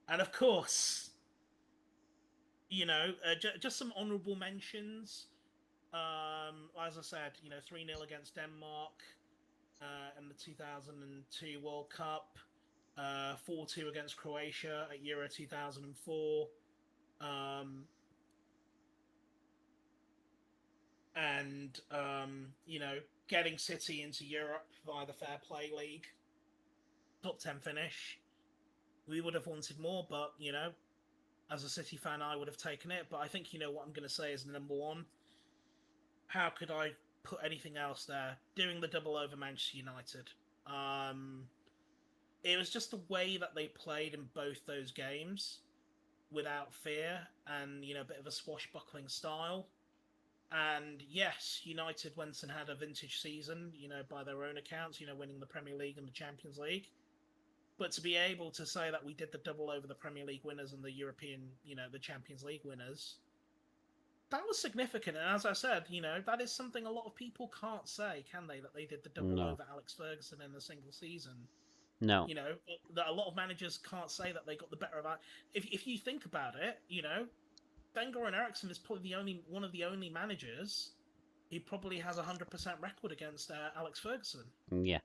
of course, just some honourable mentions. As I said, 3-0 against Denmark in the 2002 World Cup, 4-2 against Croatia at Euro 2004, and getting City into Europe via the Fair Play League, top 10 finish. We would have wanted more, but as a City fan, I would have taken it. But I think what I'm going to say is number one. How could I put anything else there? Doing the double over Manchester United. It was just the way that they played in both those games, without fear, and a bit of a swashbuckling style. And yes, United went and had a vintage season, by their own accounts, winning the Premier League and the Champions League. But to be able to say that we did the double over the Premier League winners and the European, the Champions League winners, that was significant. And as I said, that is something a lot of people can't say, can they? That they did the double over Alex Ferguson in a single season. No. That a lot of managers can't say that they got the better of that. If you think about it, Sven-Goran Eriksson is probably one of the only managers who probably has a 100% record against Alex Ferguson. Yeah.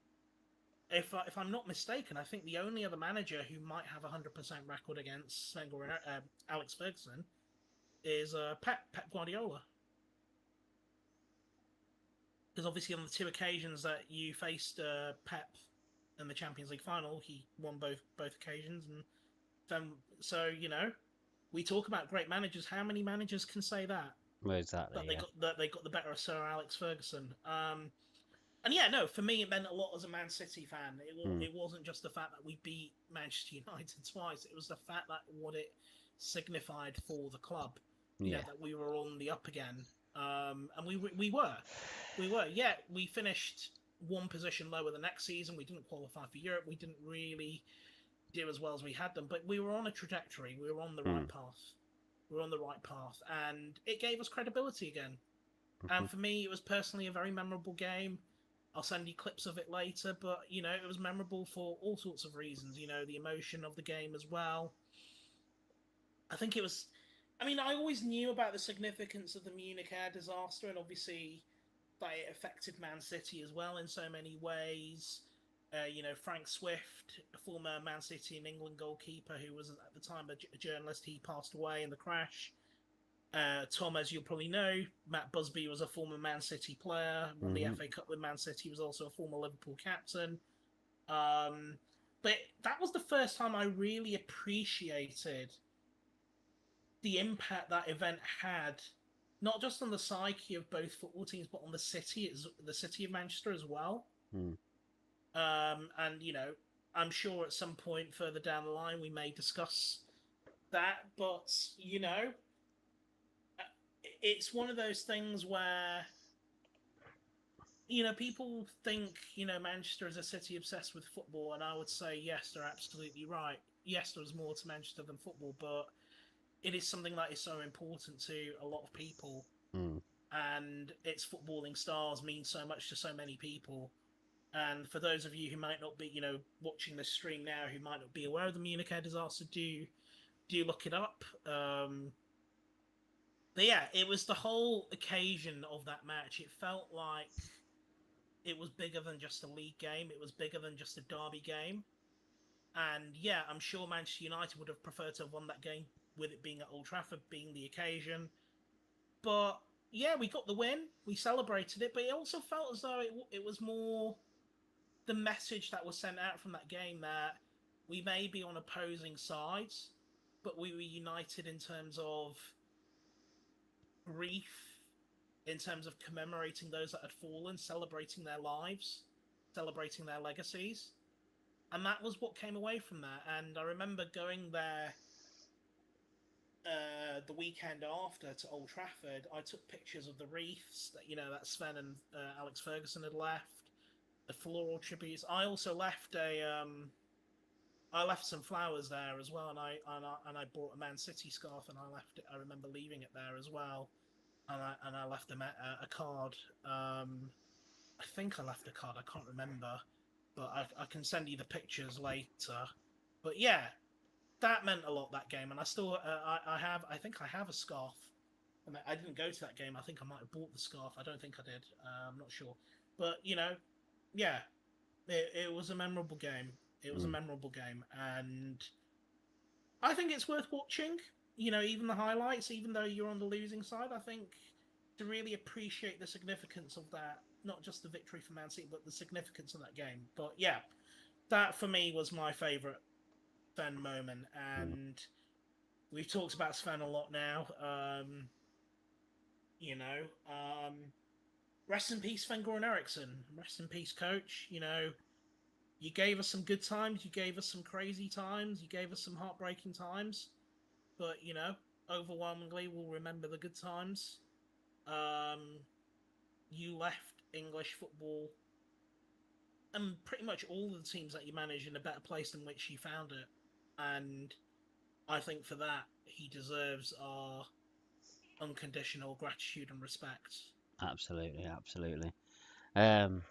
If I'm not mistaken, I think the only other manager who might have a 100% record against Sven-Goran Alex Ferguson is Pep Guardiola. Because obviously on the 2 occasions that you faced Pep in the Champions League final, he won both occasions. And then, so, we talk about great managers. How many managers can say that? Well, exactly. That they got the better of Sir Alex Ferguson. And for me, it meant a lot as a Man City fan. It wasn't just the fact that we beat Manchester United twice. It was the fact that what it signified for the club. That we were on the up again. And we were. Yeah, we finished one position lower the next season. We didn't qualify for Europe. We didn't really do as well as we had done. But we were on a trajectory. We were on the right path. We were on the right path. And it gave us credibility again. And for me, it was personally a very memorable game. I'll send you clips of it later. But, it was memorable for all sorts of reasons. The emotion of the game as well. I think it was... I always knew about the significance of the Munich air disaster, and obviously that it affected Man City as well in so many ways. Frank Swift, a former Man City and England goalkeeper who was at the time a journalist, he passed away in the crash. Tom, as you'll probably know, Matt Busby was a former Man City player, won the FA Cup with Man City, was also a former Liverpool captain. But that was the first time I really appreciated the impact that event had, not just on the psyche of both football teams, but on the city of Manchester as well. And I'm sure at some point further down the line we may discuss that. But it's one of those things where people think Manchester is a city obsessed with football, and I would say yes, they're absolutely right. Yes, there's more to Manchester than football, but it is something that is so important to a lot of people. And its footballing stars mean so much to so many people. And for those of you who might not be, watching this stream now, who might not be aware of the Munich air disaster, do look it up. But yeah, it was the whole occasion of that match. It felt like it was bigger than just a league game. It was bigger than just a derby game. And yeah, I'm sure Manchester United would have preferred to have won that game with it being at Old Trafford, being the occasion. But yeah, we got the win. We celebrated it, but it also felt as though it was more the message that was sent out from that game that we may be on opposing sides, but we were united in terms of grief, in terms of commemorating those that had fallen, celebrating their lives, celebrating their legacies. And that was what came away from that. And I remember going there the weekend after to Old Trafford. I took pictures of the wreaths that that Sven and Alex Ferguson had left, the floral tributes. I also left I left some flowers there as well, and I bought a Man City scarf, and I left it. I remember leaving it there as well, and I left them a card. I think I left a card. I can't remember, but I can send you the pictures later. But yeah, that meant a lot, that game, and I still I think I have a scarf. I didn't go to that game. I think I might have bought the scarf. I don't think I did. I'm not sure, but yeah, it was a memorable game. It was a memorable game, and I think it's worth watching. Even the highlights, even though you're on the losing side, I think to really appreciate the significance of that, not just the victory for Man City, but the significance of that game. But yeah, that for me was my favourite Sven moment, and we've talked about Sven a lot now. You know, rest in peace, Sven Goran Eriksson. Rest in peace, coach. You gave us some good times. You gave us some crazy times. You gave us some heartbreaking times. But overwhelmingly, we'll remember the good times. You left English football and pretty much all the teams that you manage in a better place than which you found it. And I think for that, he deserves our unconditional gratitude and respect. Absolutely, absolutely. Um,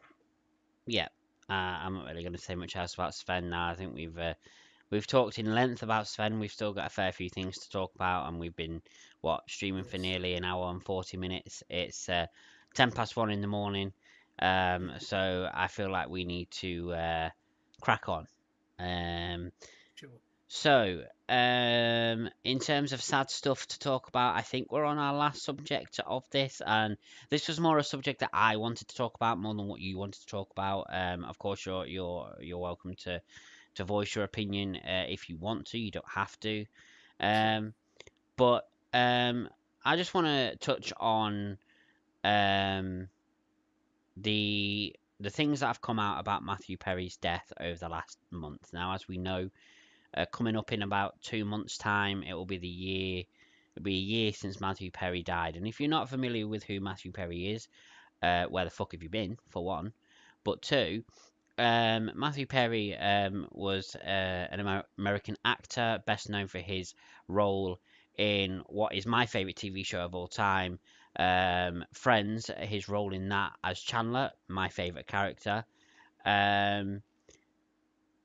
yeah, I'm not really going to say much else about Sven now. I think we've talked in length about Sven. We've still got a fair few things to talk about, and we've been streaming for Yes. nearly an hour and 40 minutes. It's 1:10 in the morning, so I feel like we need to crack on. Um, Sure. so, in terms of sad stuff to talk about, I think we're on our last subject of this, and this was more a subject that I wanted to talk about more than what you wanted to talk about. Of course, you're welcome to voice your opinion if you want to. You don't have to. Sure. Um, but I just want to touch on um the things that have come out about Matthew Perry's death over the last month. Now, as we know, coming up in about 2 months' time, it will be the year. It'll be a year since Matthew Perry died. And if you're not familiar with who Matthew Perry is, where the fuck have you been, for one? But two, Matthew Perry was an American actor, best known for his role in what is my favorite TV show of all time, Friends. His role in that as Chandler, my favorite character. Um,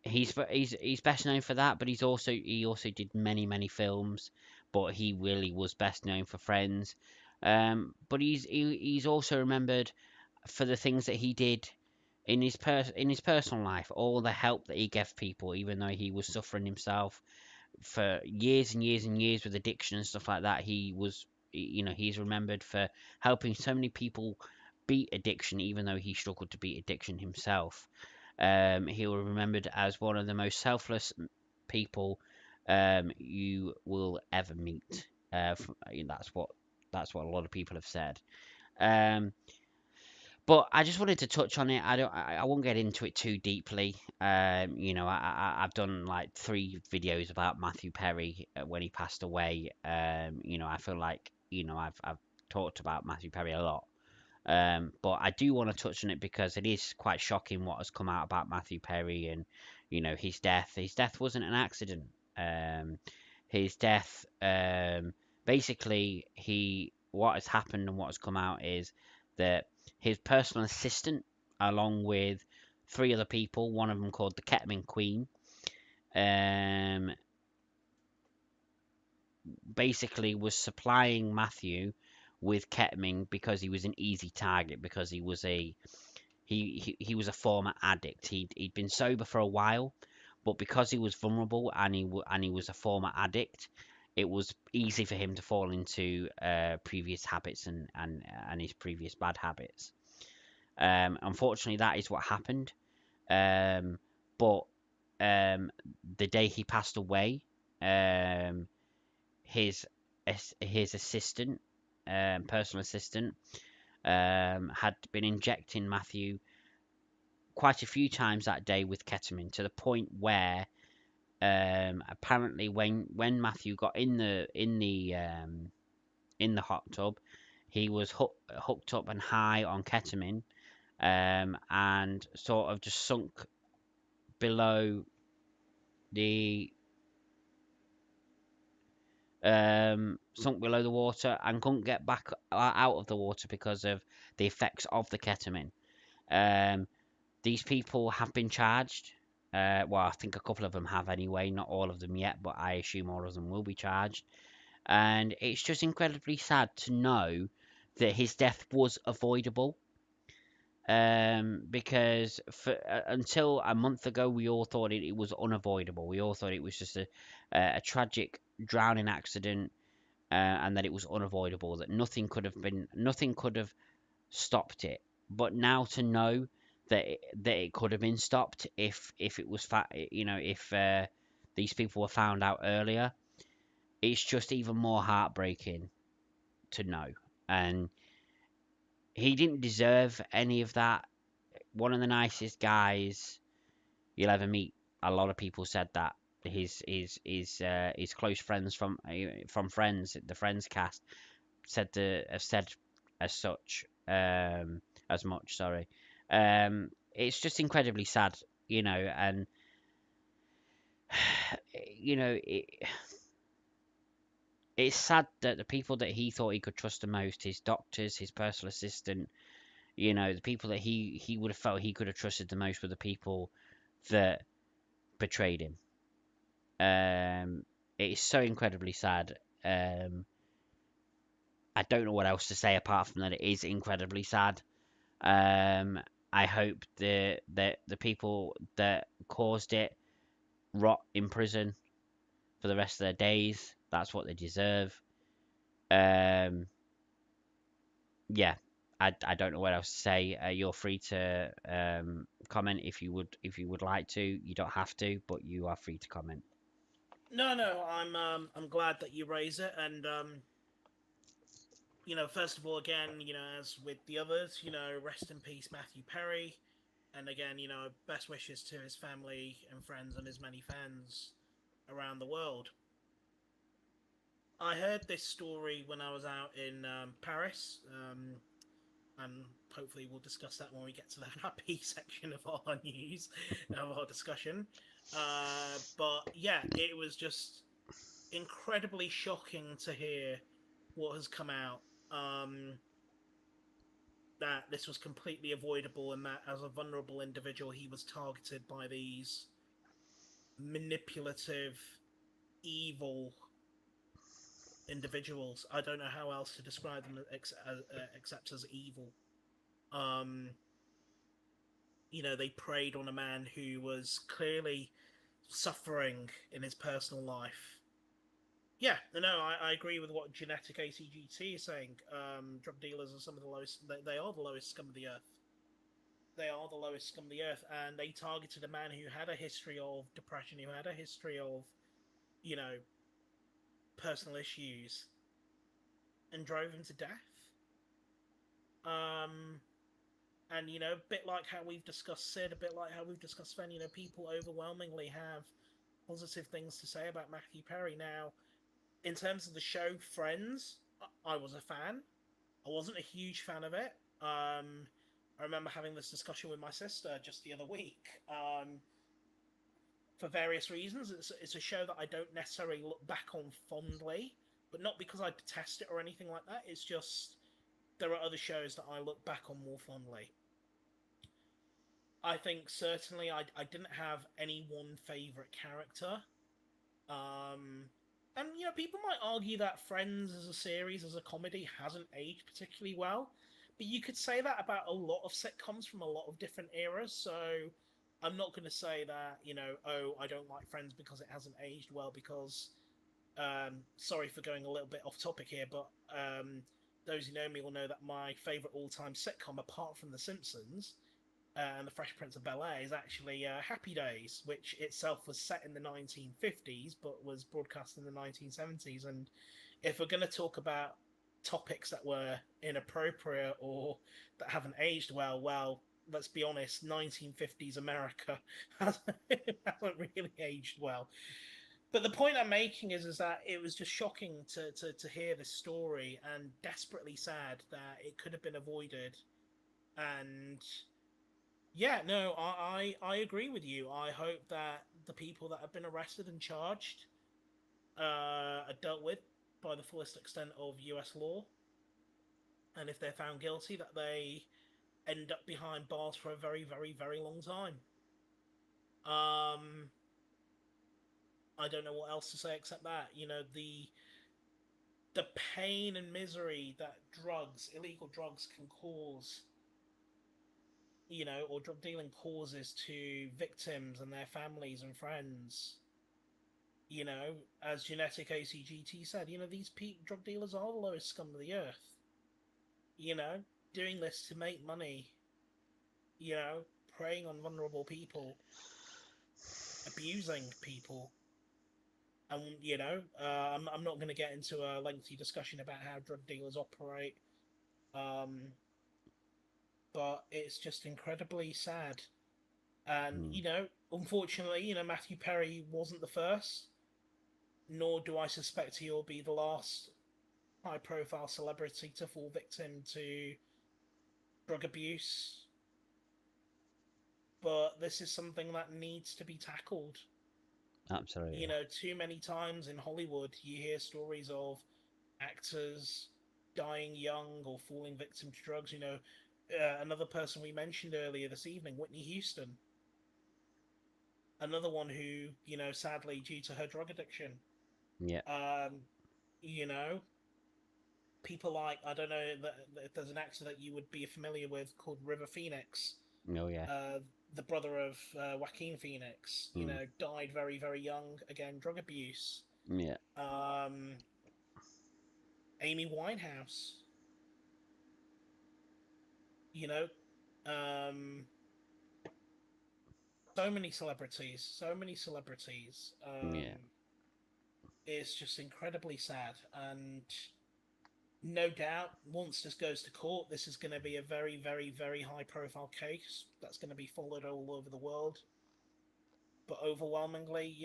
he's best known for that, but he also did many films, but he really was best known for Friends. But he's also remembered for the things that he did in his personal life, all the help that he gave people, even though he was suffering himself for years and years and years with addiction and stuff like that. He's remembered for helping so many people beat addiction, even though he struggled to beat addiction himself. He will be remembered as one of the most selfless people you will ever meet. That's what a lot of people have said. Um, but I just wanted to touch on it. I won't get into it too deeply. I've done like 3 videos about Matthew Perry when he passed away. I feel like I've talked about Matthew Perry a lot. But I do want to touch on it because it is quite shocking what has come out about Matthew Perry and his death. His death wasn't an accident. His death, basically, he what has happened and what has come out is that his personal assistant, along with 3 other people, one of them called the Ketamine Queen, um, basically was supplying Matthew with ketamine because he was an easy target because he was a former addict. He'd been sober for a while, but because he was vulnerable and he was a former addict, it was easy for him to fall into previous habits and his previous bad habits. Unfortunately, that is what happened. But the day he passed away, um, his his assistant, personal assistant, had been injecting Matthew quite a few times that day with ketamine, to the point where apparently when Matthew got in the hot tub, he was hooked up and high on ketamine, and sort of just below the sunk below the water and couldn't get back out of the water because of the effects of the ketamine. Um, these people have been charged. Well, I think a couple of them have anyway, not all of them yet, but I assume all of them will be charged. And it's just incredibly sad to know that his death was avoidable. Because until a month ago, we all thought it was unavoidable. We all thought it was just a tragic drowning accident, and that it was unavoidable. That nothing could have stopped it. But now to know that it could have been stopped if it was if these people were found out earlier, it's just even more heartbreaking to know. And he didn't deserve any of that. One of the nicest guys you'll ever meet. A lot of people said that. His close friends from Friends, the Friends cast, have said as such, as much. Sorry. It's just incredibly sad, and it's sad that the people that he thought he could trust the most, his doctors, his personal assistant, the people that he would have felt he could have trusted the most, were the people that betrayed him. It is so incredibly sad. I don't know what else to say apart from that it is incredibly sad. I hope the people that caused it rot in prison for the rest of their days. That's what they deserve. Yeah, I don't know what else to say. You're free to comment if you would like to. You don't have to, but you are free to comment. No, I'm glad that you raise it, and first of all, again, as with the others, rest in peace, Matthew Perry, and again, best wishes to his family and friends and his many fans around the world. I heard this story when I was out in Paris, and hopefully we'll discuss that when we get to the happy section of our news, of our discussion. But yeah, it was just incredibly shocking to hear what has come out. That this was completely avoidable, and that as a vulnerable individual, he was targeted by these manipulative, evil individuals. I don't know how else to describe them except as evil. Um, they preyed on a man who was clearly suffering in his personal life. Yeah, no, I agree with what Genetic ACGT is saying. Drug dealers are some of the lowest. They are the lowest scum of the earth. They are the lowest scum of the earth, and they targeted a man who had a history of depression, who had a history of, you know, personal issues, and drove him to death. Um, and a bit like how we've discussed Sid, a bit like how we've discussed Sven, people overwhelmingly have positive things to say about Matthew Perry. Now, in terms of the show Friends, I was a fan. I wasn't a huge fan of it. I remember having this discussion with my sister just the other week. For various reasons, it's a show that I don't necessarily look back on fondly, but not because I detest it or anything like that. It's just there are other shows that I look back on more fondly. I think certainly I didn't have any one favourite character. And people might argue that Friends as a series, as a comedy, hasn't aged particularly well, but you could say that about a lot of sitcoms from a lot of different eras. So I'm not going to say that, oh, I don't like Friends because it hasn't aged well, because, sorry for going a little bit off topic here, but those who know me will know that my favourite all-time sitcom, apart from The Simpsons and The Fresh Prince of Bel-Air, is actually Happy Days, which itself was set in the 1950s, but was broadcast in the 1970s. And if we're going to talk about topics that were inappropriate or that haven't aged well, let's be honest, 1950s America hasn't really aged well. But the point I'm making is that it was just shocking to hear this story, and desperately sad that it could have been avoided. And yeah, no, I agree with you. I hope that the people that have been arrested and charged are dealt with by the fullest extent of US law, and if they're found guilty, that they end up behind bars for a very, very, very long time. Um, I don't know what else to say except that. The pain and misery that illegal drugs can cause, or drug dealing causes to victims and their families and friends. As Genetic ACGT said, these drug dealers are the lowest scum of the earth. You know, doing this to make money. Preying on vulnerable people, abusing people. And I'm not going to get into a lengthy discussion about how drug dealers operate, um, but it's just incredibly sad. And unfortunately, Matthew Perry wasn't the first, nor do I suspect he'll be the last high-profile celebrity to fall victim to drug abuse. But this is something that needs to be tackled. Absolutely. Too many times in Hollywood, you hear stories of actors dying young or falling victim to drugs. Another person we mentioned earlier this evening, Whitney Houston. Another one who, sadly, due to her drug addiction. Yeah. People like, I don't know if there's an actor that you would be familiar with called River Phoenix. Oh yeah. The brother of Joaquin Phoenix, died very, very young. Again, drug abuse. Yeah. Amy Winehouse. Um, so many celebrities. Yeah. It's just incredibly sad, and no doubt, once this goes to court, this is going to be a very, very, very high-profile case that's going to be followed all over the world. But overwhelmingly,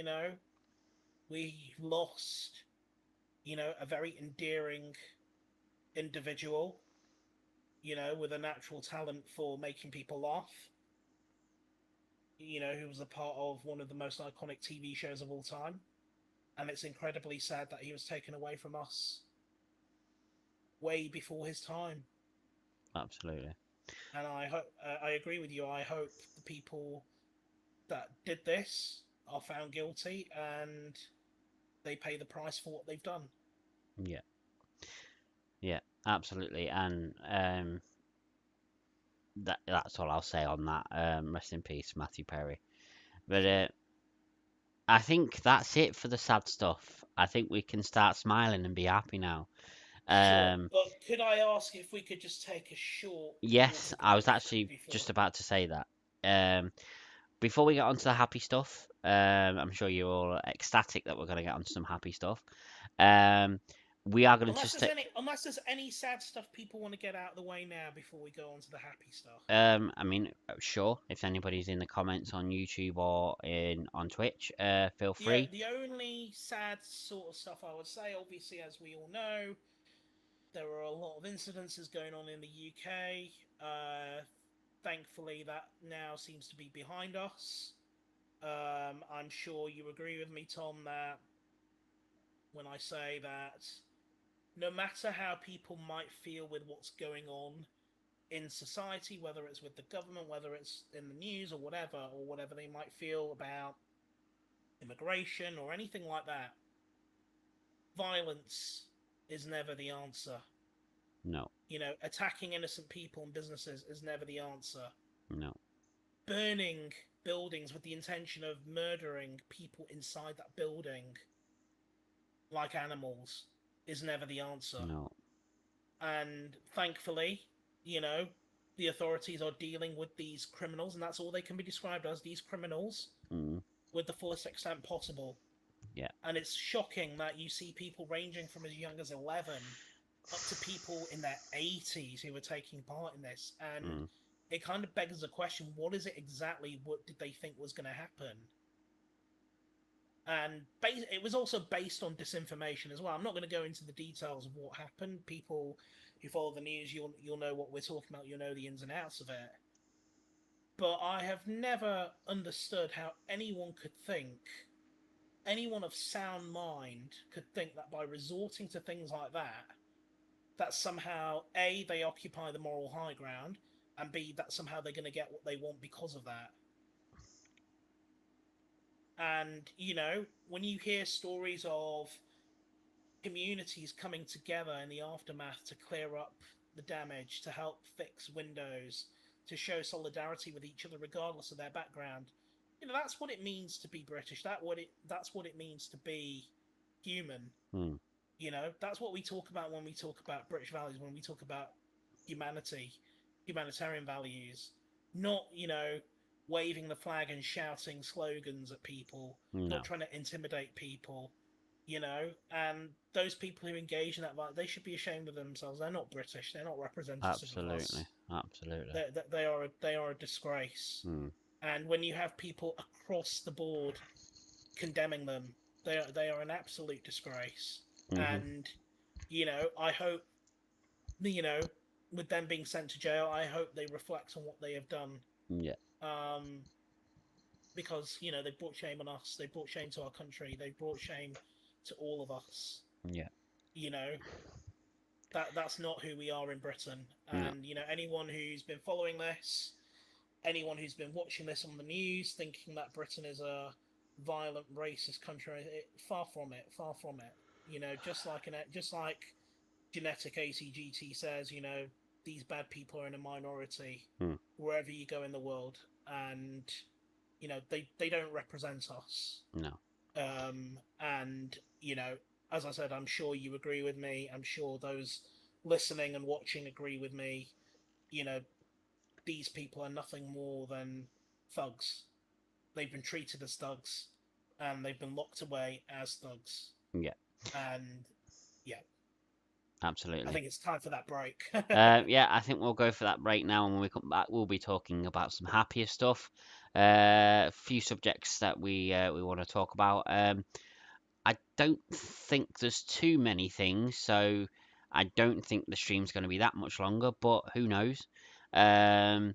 we lost, a very endearing individual, with a natural talent for making people laugh. Who was a part of one of the most iconic TV shows of all time. And it's incredibly sad that he was taken away from us way before his time. Absolutely. And I agree with you. I hope the people that did this are found guilty and they pay the price for what they've done. Yeah. Yeah, absolutely. And that's all I'll say on that. Rest in peace, Matthew Perry. But I think that's it for the sad stuff. I think we can start smiling and be happy now. Sure, but could I ask if we could just take a short Yes, water I was break actually before? just about to say that. Before we get onto the happy stuff, I'm sure you're all ecstatic that we're going to get onto some happy stuff. We are going to just Unless there's any sad stuff people want to get out of the way now before we go on to the happy stuff. I mean, sure. If anybody's in the comments on YouTube or on Twitch, feel Yeah, free. the only sad sort of stuff I would say, obviously, as we all know, there are a lot of incidences going on in the UK. Thankfully, that now seems to be behind us. I'm sure you agree with me, Tom, that when I say that no matter how people might feel with what's going on in society, whether it's with the government, whether it's in the news or whatever they might feel about immigration or anything like that, violence is never the answer. No. Attacking innocent people and businesses is never the answer. No. Burning buildings with the intention of murdering people inside that building like animals is never the answer. No. And thankfully, you know, the authorities are dealing with these criminals, and that's all they can be described as, these criminals, with the fullest extent possible. Yeah. And it's shocking that you see people ranging from as young as 11 up to people in their 80s who were taking part in this. And it kind of begs the question, what is it exactly, what did they think was going to happen? And it was also based on disinformation as well. I'm not going to go into the details of what happened. People who follow the news, you'll know what we're talking about. You'll know the ins and outs of it. But I have never understood how anyone of sound mind could think that by resorting to things like that somehow A, they occupy the moral high ground, and B, that somehow they're going to get what they want because of that. And, you know, when you hear stories of communities coming together in the aftermath to clear up the damage, to help fix windows, to show solidarity with each other regardless of their background, you know, that's what it means to be British. That's what it means to be human. You know, that's what we talk about when we talk about British values, when we talk about humanitarian values. Not, you know, waving the flag and shouting slogans at people, not trying to intimidate people, you know. And those people who engage in that, they should be ashamed of themselves. They're not British. They're not representative of us. Absolutely. They are a disgrace. And when you have people across the board condemning them, they are an absolute disgrace. And, you know, I hope, you know, with them being sent to jail, I hope they reflect on what they have done. Yeah. Because, you know, they brought shame on us. They brought shame to our country. They brought shame to all of us. Yeah. You know, that's not who we are in Britain. And, you know, anyone who's been following this, anyone who's been watching this on the news, thinking that Britain is a violent, racist country, far from it. Far from it. You know, just like Genetic ACGT says, you know, these bad people are in a minority wherever you go in the world, and, you know, they don't represent us. No. And, you know, as I said, I'm sure you agree with me. I'm sure those listening and watching agree with me. You know, these people are nothing more than thugs. They've been treated as thugs, and they've been locked away as thugs. Yeah. And, yeah. Absolutely. I think it's time for that break. Yeah, I think we'll go for that break now, and when we come back, we'll be talking about some happier stuff. A few subjects that we want to talk about. I don't think there's too many things, so I don't think the stream's going to be that much longer, but who knows? So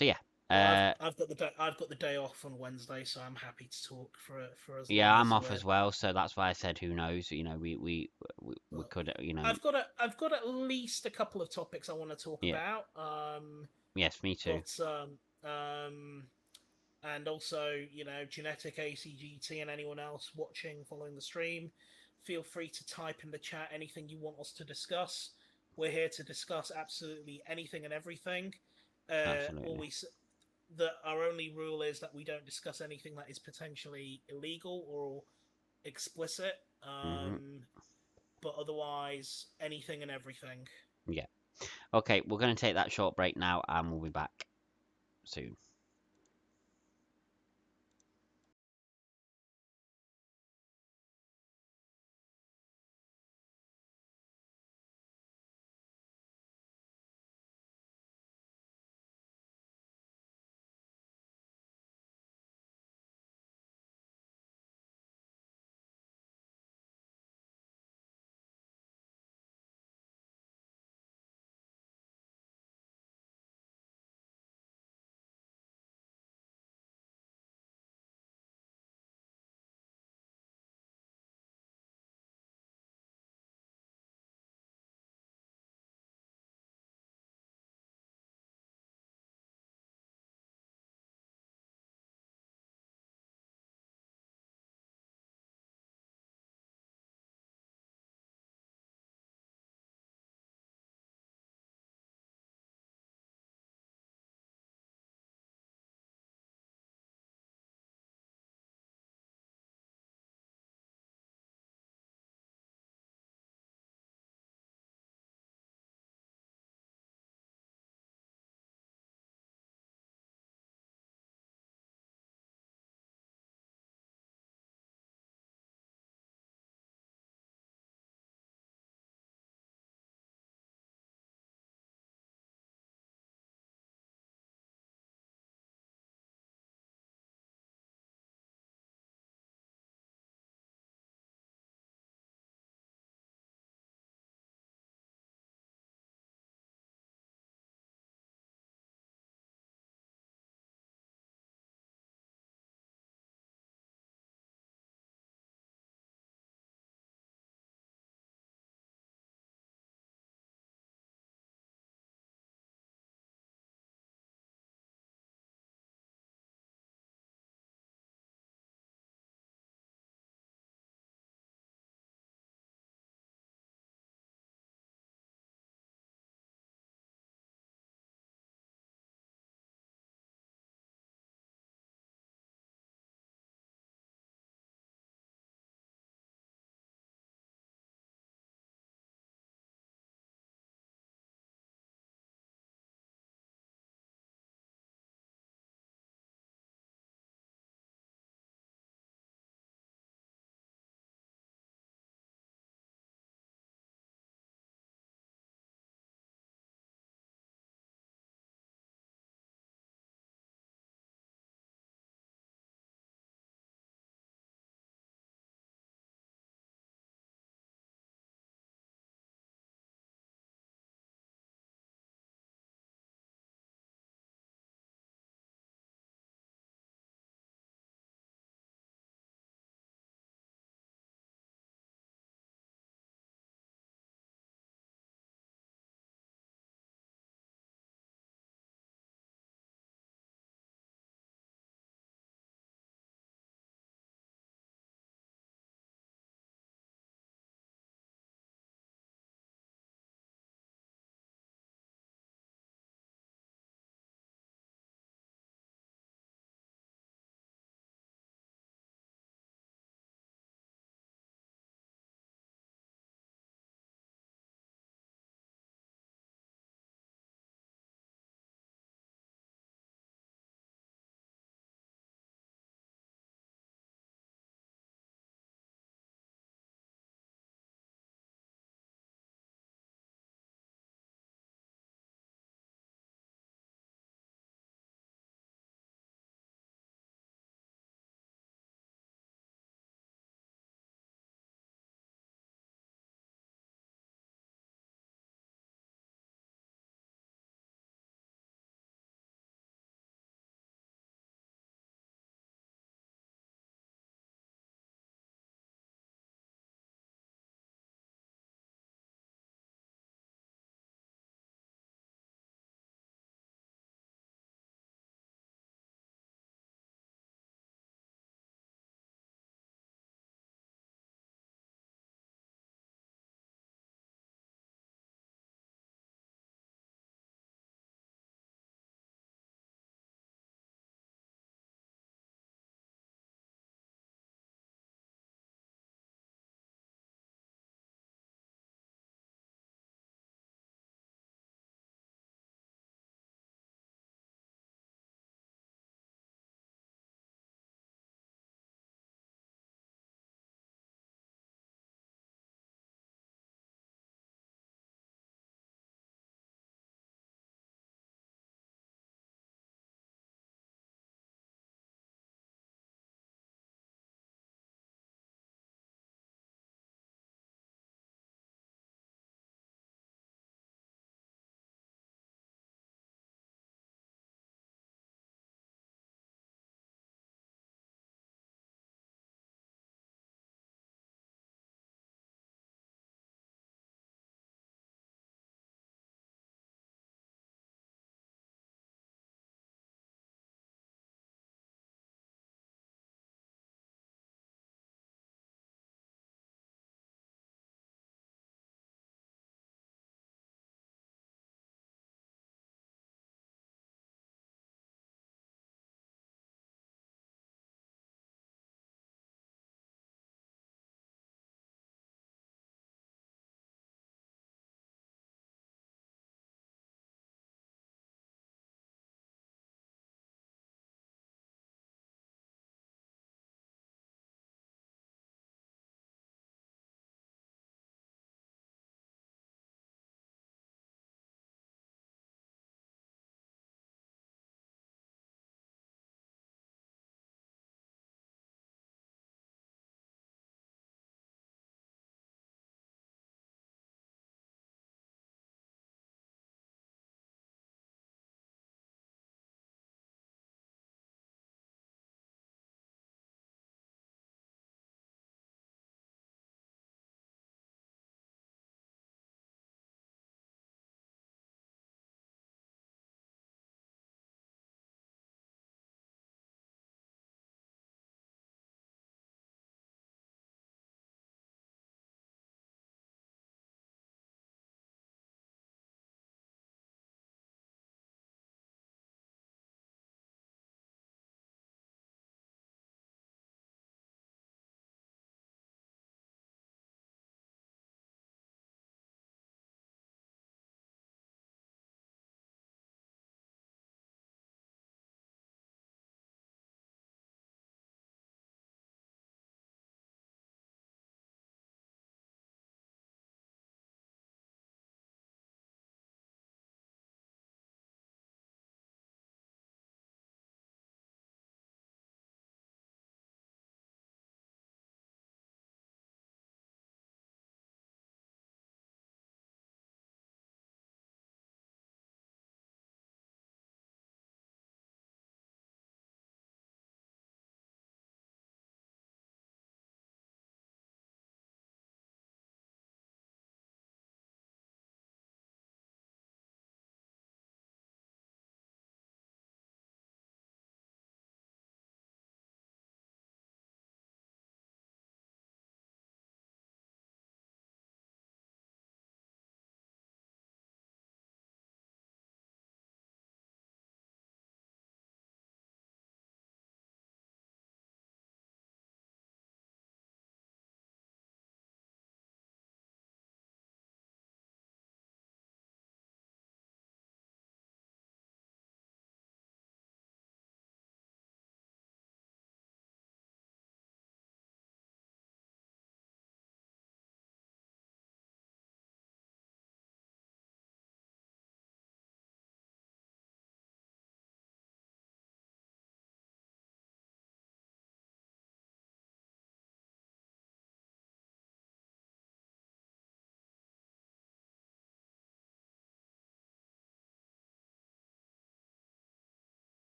yeah. I've got the day off on Wednesday, so I'm happy to talk for as Yeah, long I'm as off as well, so that's why I said who knows. You know, we could, you know. I've got at least a couple of topics I want to talk about. Yes, me too. But and also, you know, Genetic ACGT and anyone else watching, following the stream, feel free to type in the chat anything you want us to discuss. We're here to discuss absolutely anything and everything. Absolutely. Our only rule is that we don't discuss anything that is potentially illegal or explicit. But otherwise, anything and everything. Yeah. Okay, we're going to take that short break now, and we'll be back soon.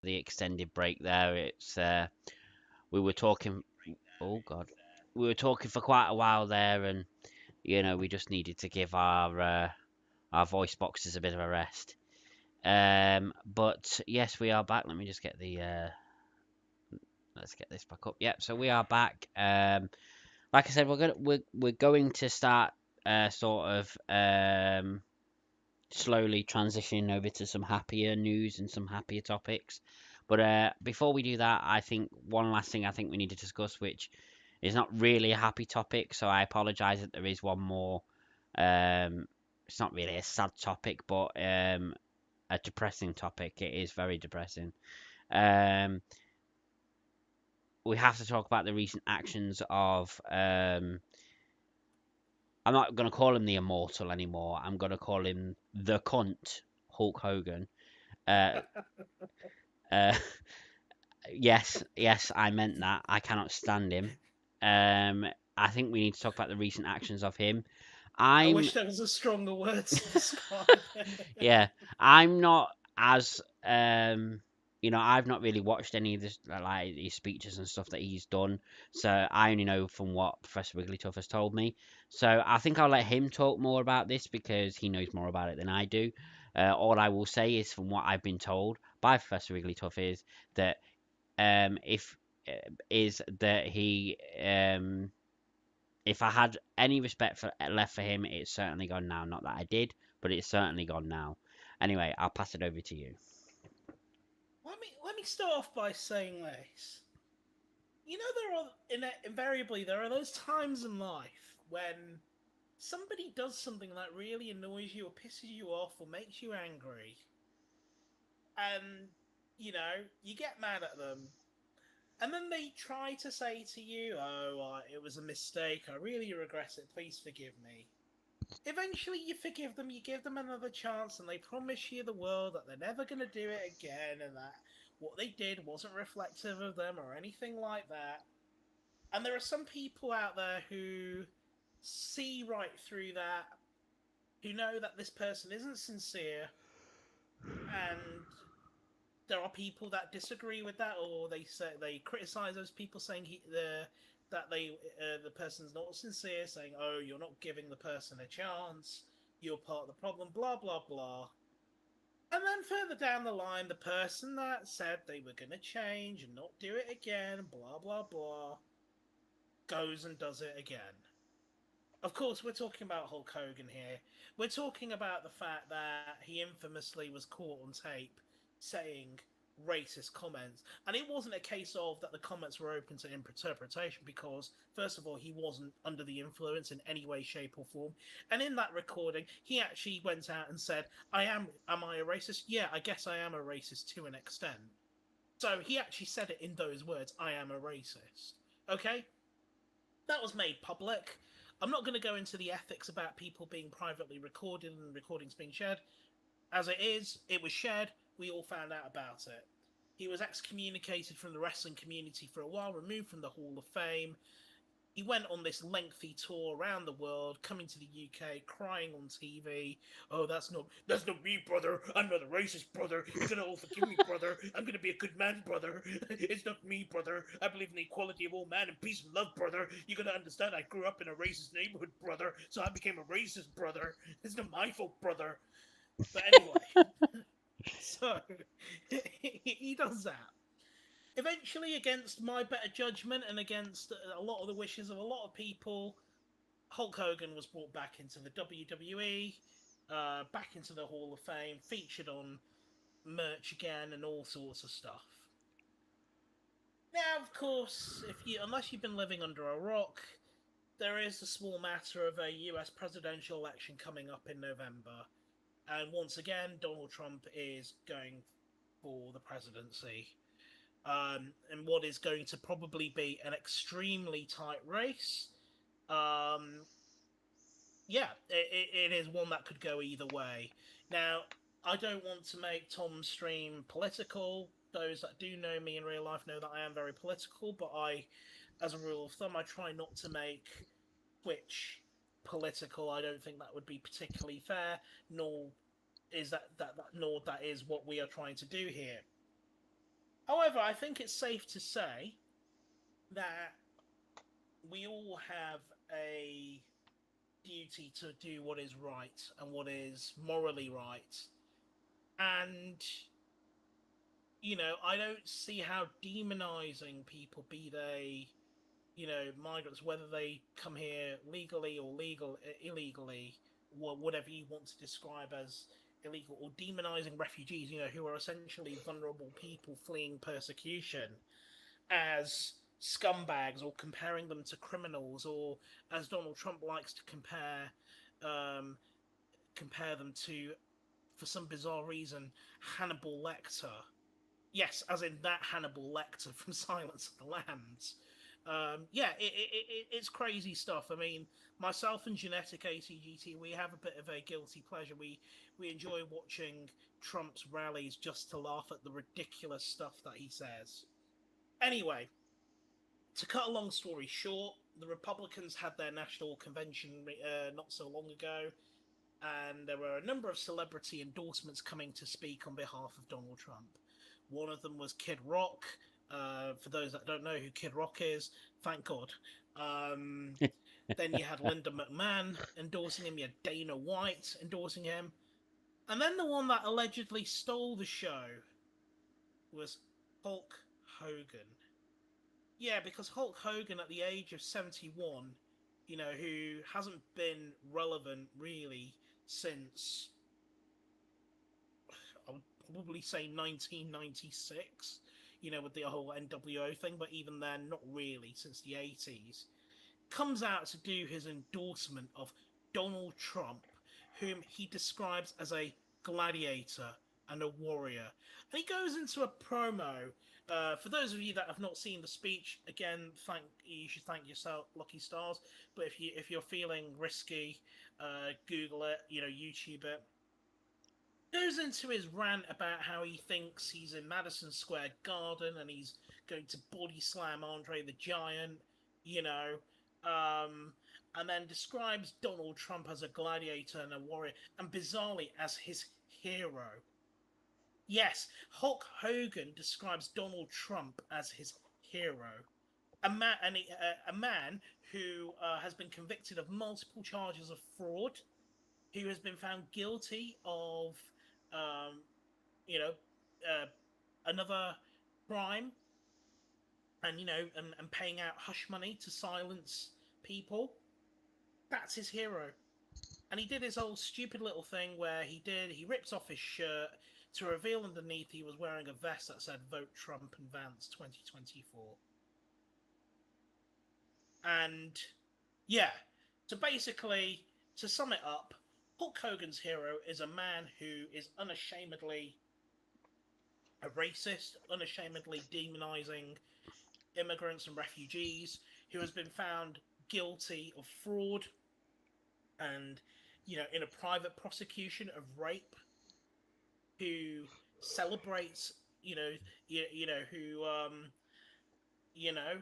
the extended break there. It's we were talking. Oh God, we were talking for quite a while there, and we just needed to give our voice boxes a bit of a rest. But yes, we are back. Let me just get the let's get this back up. Yep, so we are back. Like I said, we're going to start sort of slowly transitioning over to some happier news and some happier topics. But before we do that, I think one last thing I think we need to discuss, which is not really a happy topic, so I apologise that there is one more. It's not really a sad topic, but a depressing topic. It is very depressing. Um, we have to talk about the recent actions of. I'm not going to call him the Immortal anymore. I'm going to call him the cunt, Hulk Hogan. Uh, uh, yes, I meant that. I cannot stand him. I think we need to talk about the recent actions of him. I I'm wish there was a stronger word to describe it. yeah, I'm not as I've not really watched any of this like his speeches and stuff that he's done, so I only know from what Professor Wigglytuff has told me. So I think I'll let him talk more about this because he knows more about it than I do. All I will say is from what I've been told by Professor Wigglytuff that if is that he if I had any respect left for him, it's certainly gone now. Not that I did, but it's certainly gone now. Anyway, I'll pass it over to you. Let me start off by saying this. Invariably there are those times in life when somebody does something that really annoys you or pisses you off or makes you angry, and you get mad at them, and then they try to say to you, "Oh, it was a mistake. I really regret it. Please forgive me." Eventually, you forgive them. You give them another chance, and they promise you the world that they're never going to do it again, and that what they did wasn't reflective of them or anything like that. And there are some people out there who see right through that, who know that this person isn't sincere, and there are people that disagree with that, or they criticize those people, saying the person's not sincere, saying, "Oh, you're not giving the person a chance. You're part of the problem." Blah blah blah. And then further down the line, the person that said they were going to change and not do it again, blah blah blah, goes and does it again. Of course, we're talking about Hulk Hogan here. We're talking about the fact that he infamously was caught on tape saying racist comments. And it wasn't a case of that the comments were open to interpretation because, first of all, he wasn't under the influence in any way, shape, or form. And in that recording, he actually went out and said, am I a racist? Yeah, I guess I am a racist to an extent. So he actually said it in those words, I am a racist. Okay? That was made public. I'm not going to go into the ethics about people being privately recorded and recordings being shared. As it was shared. We all found out about it. He was excommunicated from the wrestling community for a while, removed from the Hall of Fame. He went on this lengthy tour around the world, coming to the UK, crying on TV. "Oh, that's not me, brother. I'm not a racist, brother. You're gonna all forgive me, brother. I'm gonna be a good man, brother. It's not me, brother. I believe in the equality of all man and peace and love, brother. You gotta understand. I grew up in a racist neighborhood, brother, so I became a racist, brother. It's not my fault, brother." But anyway, so he does that. Eventually, against my better judgment and against a lot of the wishes of a lot of people, Hulk Hogan was brought back into the WWE, back into the Hall of Fame, featured on merch again, and all sorts of stuff. Now, of course, unless you've been living under a rock, there is the small matter of a US presidential election coming up in November. And once again, Donald Trump is going for the presidency. In what is going to probably be an extremely tight race. It is one that could go either way. Now, I don't want to make Tom's stream political. Those that do know me in real life know that I am very political, but as a rule of thumb, I try not to make Twitch political. I don't think that would be particularly fair, nor is that what we are trying to do here. However, I think it's safe to say that we all have a duty to do what is right and what is morally right. And, I don't see how demonizing people, be they, migrants, whether they come here legally or illegally, or whatever you want to describe as illegal, or demonizing refugees, who are essentially vulnerable people fleeing persecution, as scumbags, or comparing them to criminals, or as Donald Trump likes to um, compare them to, for some bizarre reason, Hannibal Lecter. Yes, as in that Hannibal Lecter from Silence of the Lambs. Yeah, it's crazy stuff. I mean, myself and Genetic ACGT, we have a bit of a guilty pleasure. We enjoy watching Trump's rallies just to laugh at the ridiculous stuff that he says. Anyway, to cut a long story short, the Republicans had their national convention not so long ago, and there were a number of celebrity endorsements coming to speak on behalf of Donald Trump. One of them was Kid Rock. For those that don't know who Kid Rock is, thank God. Then you had Linda McMahon endorsing him. You had Dana White endorsing him. And then the one that allegedly stole the show was Hulk Hogan. Yeah, because Hulk Hogan, at the age of 71, who hasn't been relevant really since, I would probably say 1996, with the whole NWO thing, but even then, not really, since the 80s, comes out to do his endorsement of Donald Trump, whom he describes as a gladiator and a warrior. And he goes into a promo. For those of you that have not seen the speech, again, you should thank yourself, Lucky Stars. But if you're feeling risky, Google it, YouTube it. Goes into his rant about how he thinks he's in Madison Square Garden and he's going to body slam Andre the Giant, you know, and then describes Donald Trump as a gladiator and a warrior, and bizarrely as his hero. Yes, Hulk Hogan describes Donald Trump as his hero. A man who has been convicted of multiple charges of fraud, who has been found guilty of, um, you know, another crime, and and paying out hush money to silence people. That's his hero. And he did his old stupid little thing where he ripped off his shirt to reveal underneath he was wearing a vest that said "Vote Trump and Vance 2024." And yeah, so basically, to sum it up, Hulk Hogan's hero is a man who is unashamedly a racist, unashamedly demonizing immigrants and refugees, who has been found guilty of fraud and, in a private prosecution of rape, who celebrates, who, you know,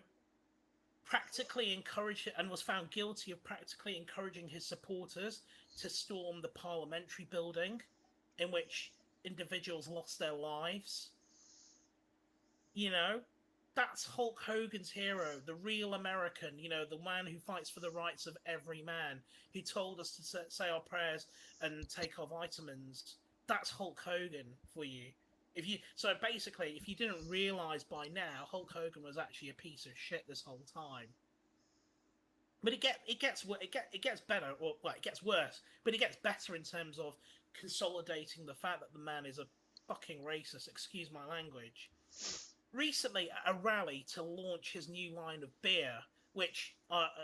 practically encouraged and was found guilty of practically encouraging his supporters to storm the parliamentary building, in which individuals lost their lives. That's Hulk Hogan's hero, the real American, the man who fights for the rights of every man, who told us to say our prayers and take our vitamins. That's Hulk Hogan for you. So basically, if you didn't realize by now, Hulk Hogan was actually a piece of shit this whole time. But it gets better, or well, it gets worse, but it gets better in terms of consolidating the fact that the man is a fucking racist. Excuse my language. Recently, at a rally to launch his new line of beer, which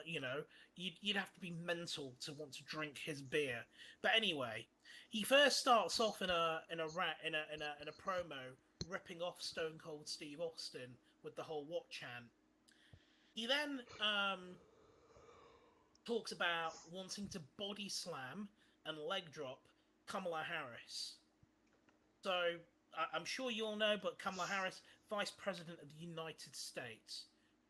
you'd have to be mental to want to drink his beer. But anyway, he first starts off in a promo ripping off Stone Cold Steve Austin with the whole "what" chant. He then talks about wanting to body slam and leg drop Kamala Harris. So I'm sure you all know, but Kamala Harris, Vice President of the United States.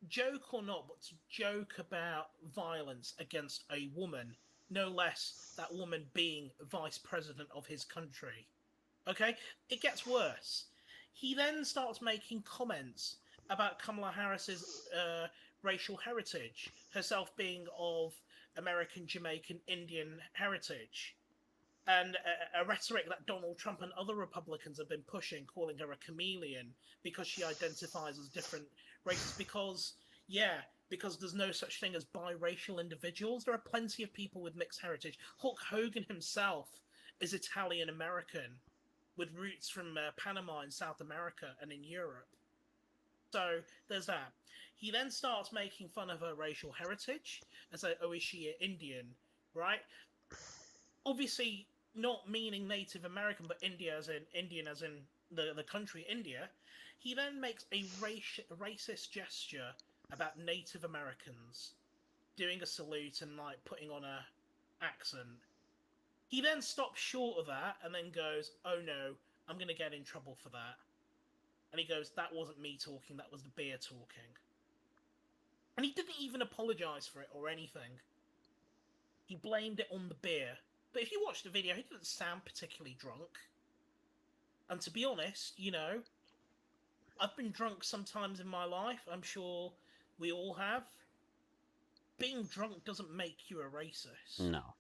Joke or not, but to joke about violence against a woman, no less that woman being Vice President of his country. Okay? It gets worse. He then starts making comments about Kamala Harris's racial heritage, herself being of American, Jamaican, Indian heritage, and a rhetoric that Donald Trump and other Republicans have been pushing, calling her a chameleon because she identifies as different races. Because there's no such thing as biracial individuals. There are plenty of people with mixed heritage. Hulk Hogan himself is Italian American with roots from Panama in South America and in Europe. So there's that. He then starts making fun of her racial heritage and say, "Oh, is she Indian?" Right? Obviously, not meaning Native American, but Indian as in the country India. He then makes a racist gesture about Native Americans, doing a salute and like putting on a accent. He then stops short of that and then goes, "Oh no, I'm going to get in trouble for that." And he goes, "That wasn't me talking, that was the beer talking." And he didn't even apologize for it or anything. He blamed it on the beer. But if you watch the video, he doesn't sound particularly drunk. And to be honest, I've been drunk sometimes in my life. I'm sure we all have. Being drunk doesn't make you a racist. No.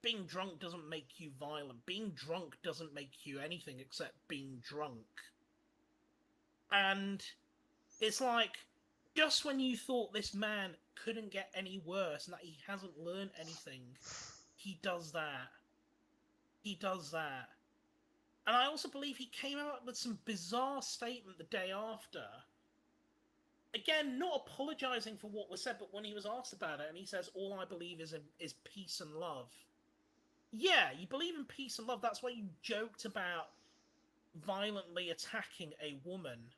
Being drunk doesn't make you violent. Being drunk doesn't make you anything except being drunk. And it's like, just when you thought this man couldn't get any worse and that he hasn't learned anything, he does that. He does that. And I also believe he came out with some bizarre statement the day after. Again, not apologizing for what was said, but when he was asked about it, and he says, "All I believe is peace and love." Yeah, you believe in peace and love. That's why you joked about violently attacking a woman.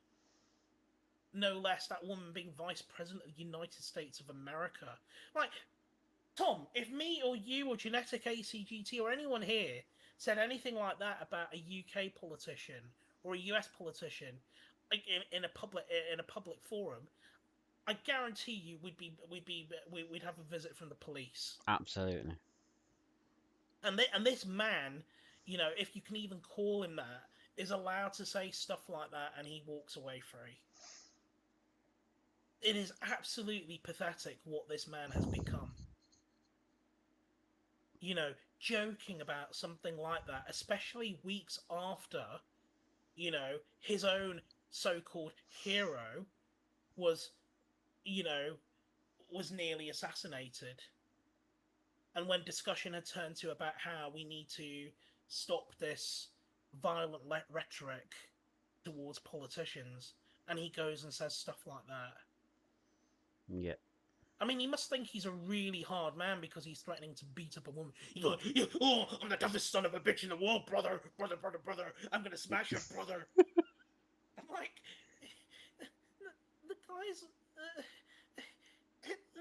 No less, that woman being Vice President of the United States of America. Like, Tom, if me or you or Genetic ACGT or anyone here said anything like that about a UK politician or a US politician in a public forum, I guarantee you we'd have a visit from the police. Absolutely. And this man, if you can even call him that, is allowed to say stuff like that, and he walks away free. It is absolutely pathetic what this man has become. Joking about something like that, especially weeks after, his own so-called hero was nearly assassinated. And when discussion had turned to about how we need to stop this violent rhetoric towards politicians, and he goes and says stuff like that. Yeah. I mean, he must think he's a really hard man because he's threatening to beat up a woman. He's like, "Yeah, oh, I'm the toughest son of a bitch in the world, brother. I'm gonna smash your brother." I'm like, the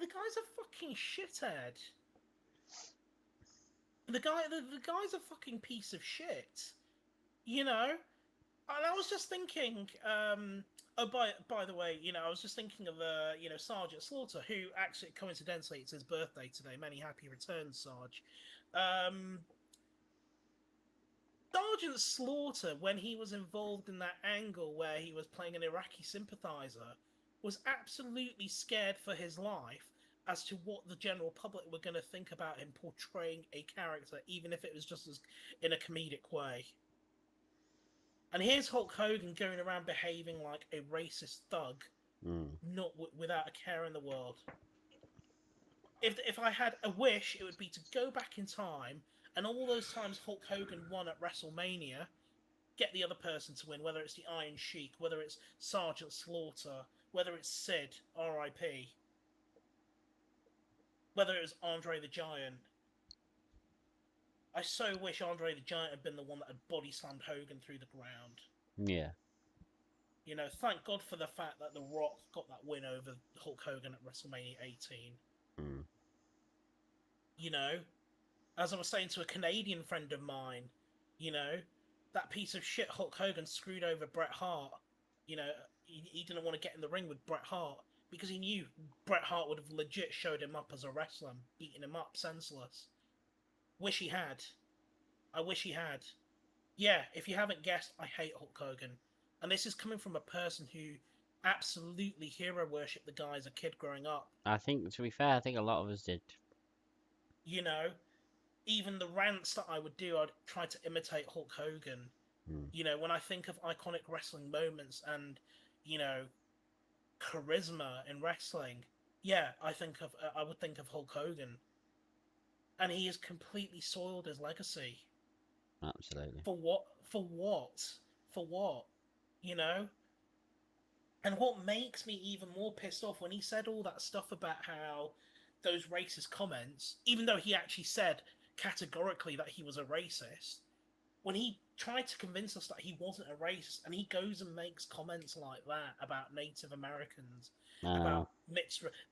guy's a fucking shithead. The guy's a fucking piece of shit. And I was just thinking, oh, by the way, I was just thinking of, Sergeant Slaughter, who actually, coincidentally, it's his birthday today. Many happy returns, Sarge. Sergeant Slaughter, when he was involved in that angle where he was playing an Iraqi sympathizer, was absolutely scared for his life as to what the general public were going to think about him portraying a character, even if it was just in a comedic way. And here's Hulk Hogan going around behaving like a racist thug, not without a care in the world. If I had a wish, it would be to go back in time, and all those times Hulk Hogan won at WrestleMania, get the other person to win, whether it's the Iron Sheik, whether it's Sergeant Slaughter, whether it's Sid, R.I.P., whether it was Andre the Giant. I so wish Andre the Giant had been the one that had body slammed Hogan through the ground. Yeah. Thank God for the fact that The Rock got that win over Hulk Hogan at WrestleMania 18. As I was saying to a Canadian friend of mine, that piece of shit Hulk Hogan screwed over Bret Hart. He didn't want to get in the ring with Bret Hart because he knew Bret Hart would have legit showed him up as a wrestler, beating him up senseless. Wish he had. I wish he had. Yeah, if you haven't guessed, I hate Hulk Hogan. And this is coming from a person who absolutely hero worshipped the guy as a kid growing up. I think, to be fair, I think a lot of us did. You know, even the rants that I would do, I'd try to imitate Hulk Hogan. Mm. You know, when I think of iconic wrestling moments and, you know, charisma in wrestling, yeah, I would think of Hulk Hogan, and he has completely soiled his legacy. Absolutely. For what? For what? For what? You know. And what makes me even more pissed off when he said all that stuff about how those racist comments, even though he actually said categorically that he was a racist, when he tried to convince us that he wasn't a racist, and he goes and makes comments like that about Native Americans, I know.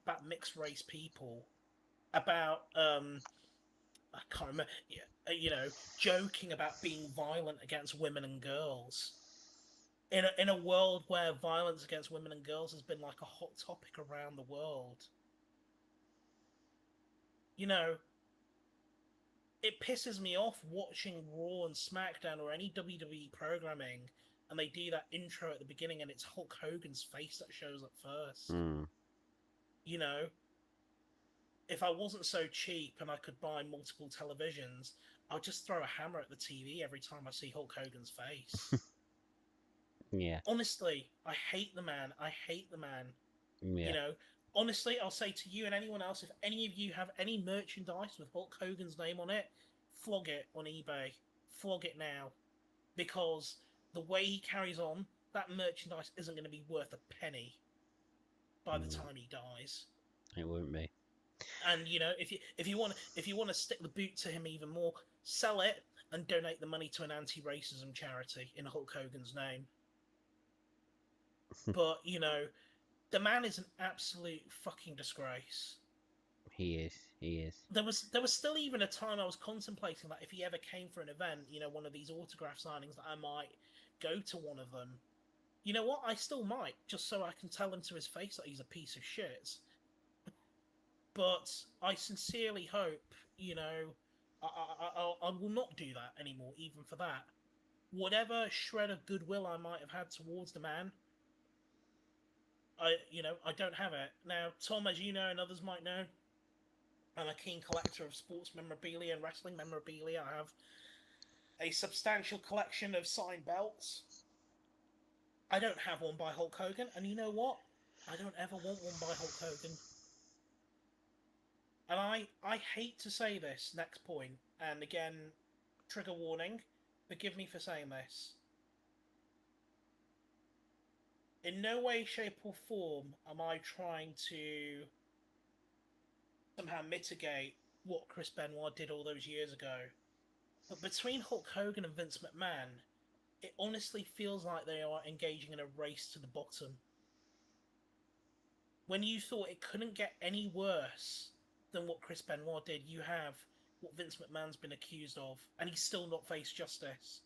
about mixed race people, about I can't remember, you know, joking about being violent against women and girls in a world where violence against women and girls has been like a hot topic around the world. You know, it pisses me off watching Raw and SmackDown or any WWE programming, and they do that intro at the beginning, and it's Hulk Hogan's face that shows up first. Mm. You know, if I wasn't so cheap and I could buy multiple televisions, I'd just throw a hammer at the TV every time I see Hulk Hogan's face. Yeah. Honestly, I hate the man. I hate the man. You Yeah. know, honestly, I'll say to you and anyone else, if any of you have any merchandise with Hulk Hogan's name on it, flog it on eBay. Flog it now. Because the way he carries on, that merchandise isn't going to be worth a penny by the Mm. time he dies. It wouldn't be. And you know, if you want to stick the boot to him even more, sell it and donate the money to an anti-racism charity in Hulk Hogan's name. But you know, the man is an absolute fucking disgrace. He is. He is. There was still even a time I was contemplating that if he ever came for an event, you know, one of these autograph signings, that I might go to one of them. You know what? I still might, just so I can tell him to his face that he's a piece of shit. But I sincerely hope, you know, I will not do that anymore, even for that. Whatever shred of goodwill I might have had towards the man, I don't have it now. Tom, as you know, and others might know, I'm a keen collector of sports memorabilia and wrestling memorabilia. I have a substantial collection of signed belts. I don't have one by Hulk Hogan, and you know what? I don't ever want one by Hulk Hogan. And I hate to say this next point, and again, trigger warning, forgive me for saying this. In no way, shape, or form am I trying to somehow mitigate what Chris Benoit did all those years ago. But between Hulk Hogan and Vince McMahon, it honestly feels like they are engaging in a race to the bottom. When you thought it couldn't get any worse than what Chris Benoit did, you have what Vince McMahon's been accused of, and he's still not faced justice.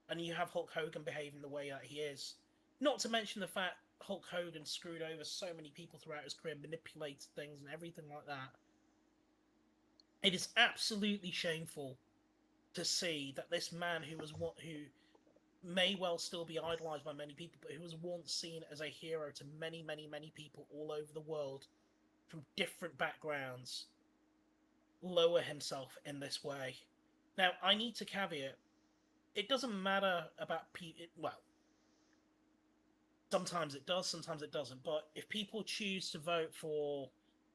And you have Hulk Hogan behaving the way that he is. Not to mention the fact Hulk Hogan screwed over so many people throughout his career, manipulated things and everything like that. It is absolutely shameful to see that this man who may well still be idolized by many people, but who was once seen as a hero to many, many, many people all over the world from different backgrounds, lower himself in this way. Now, I need to caveat, it doesn't matter about people. Well, sometimes it does, sometimes it doesn't. But if people choose to vote for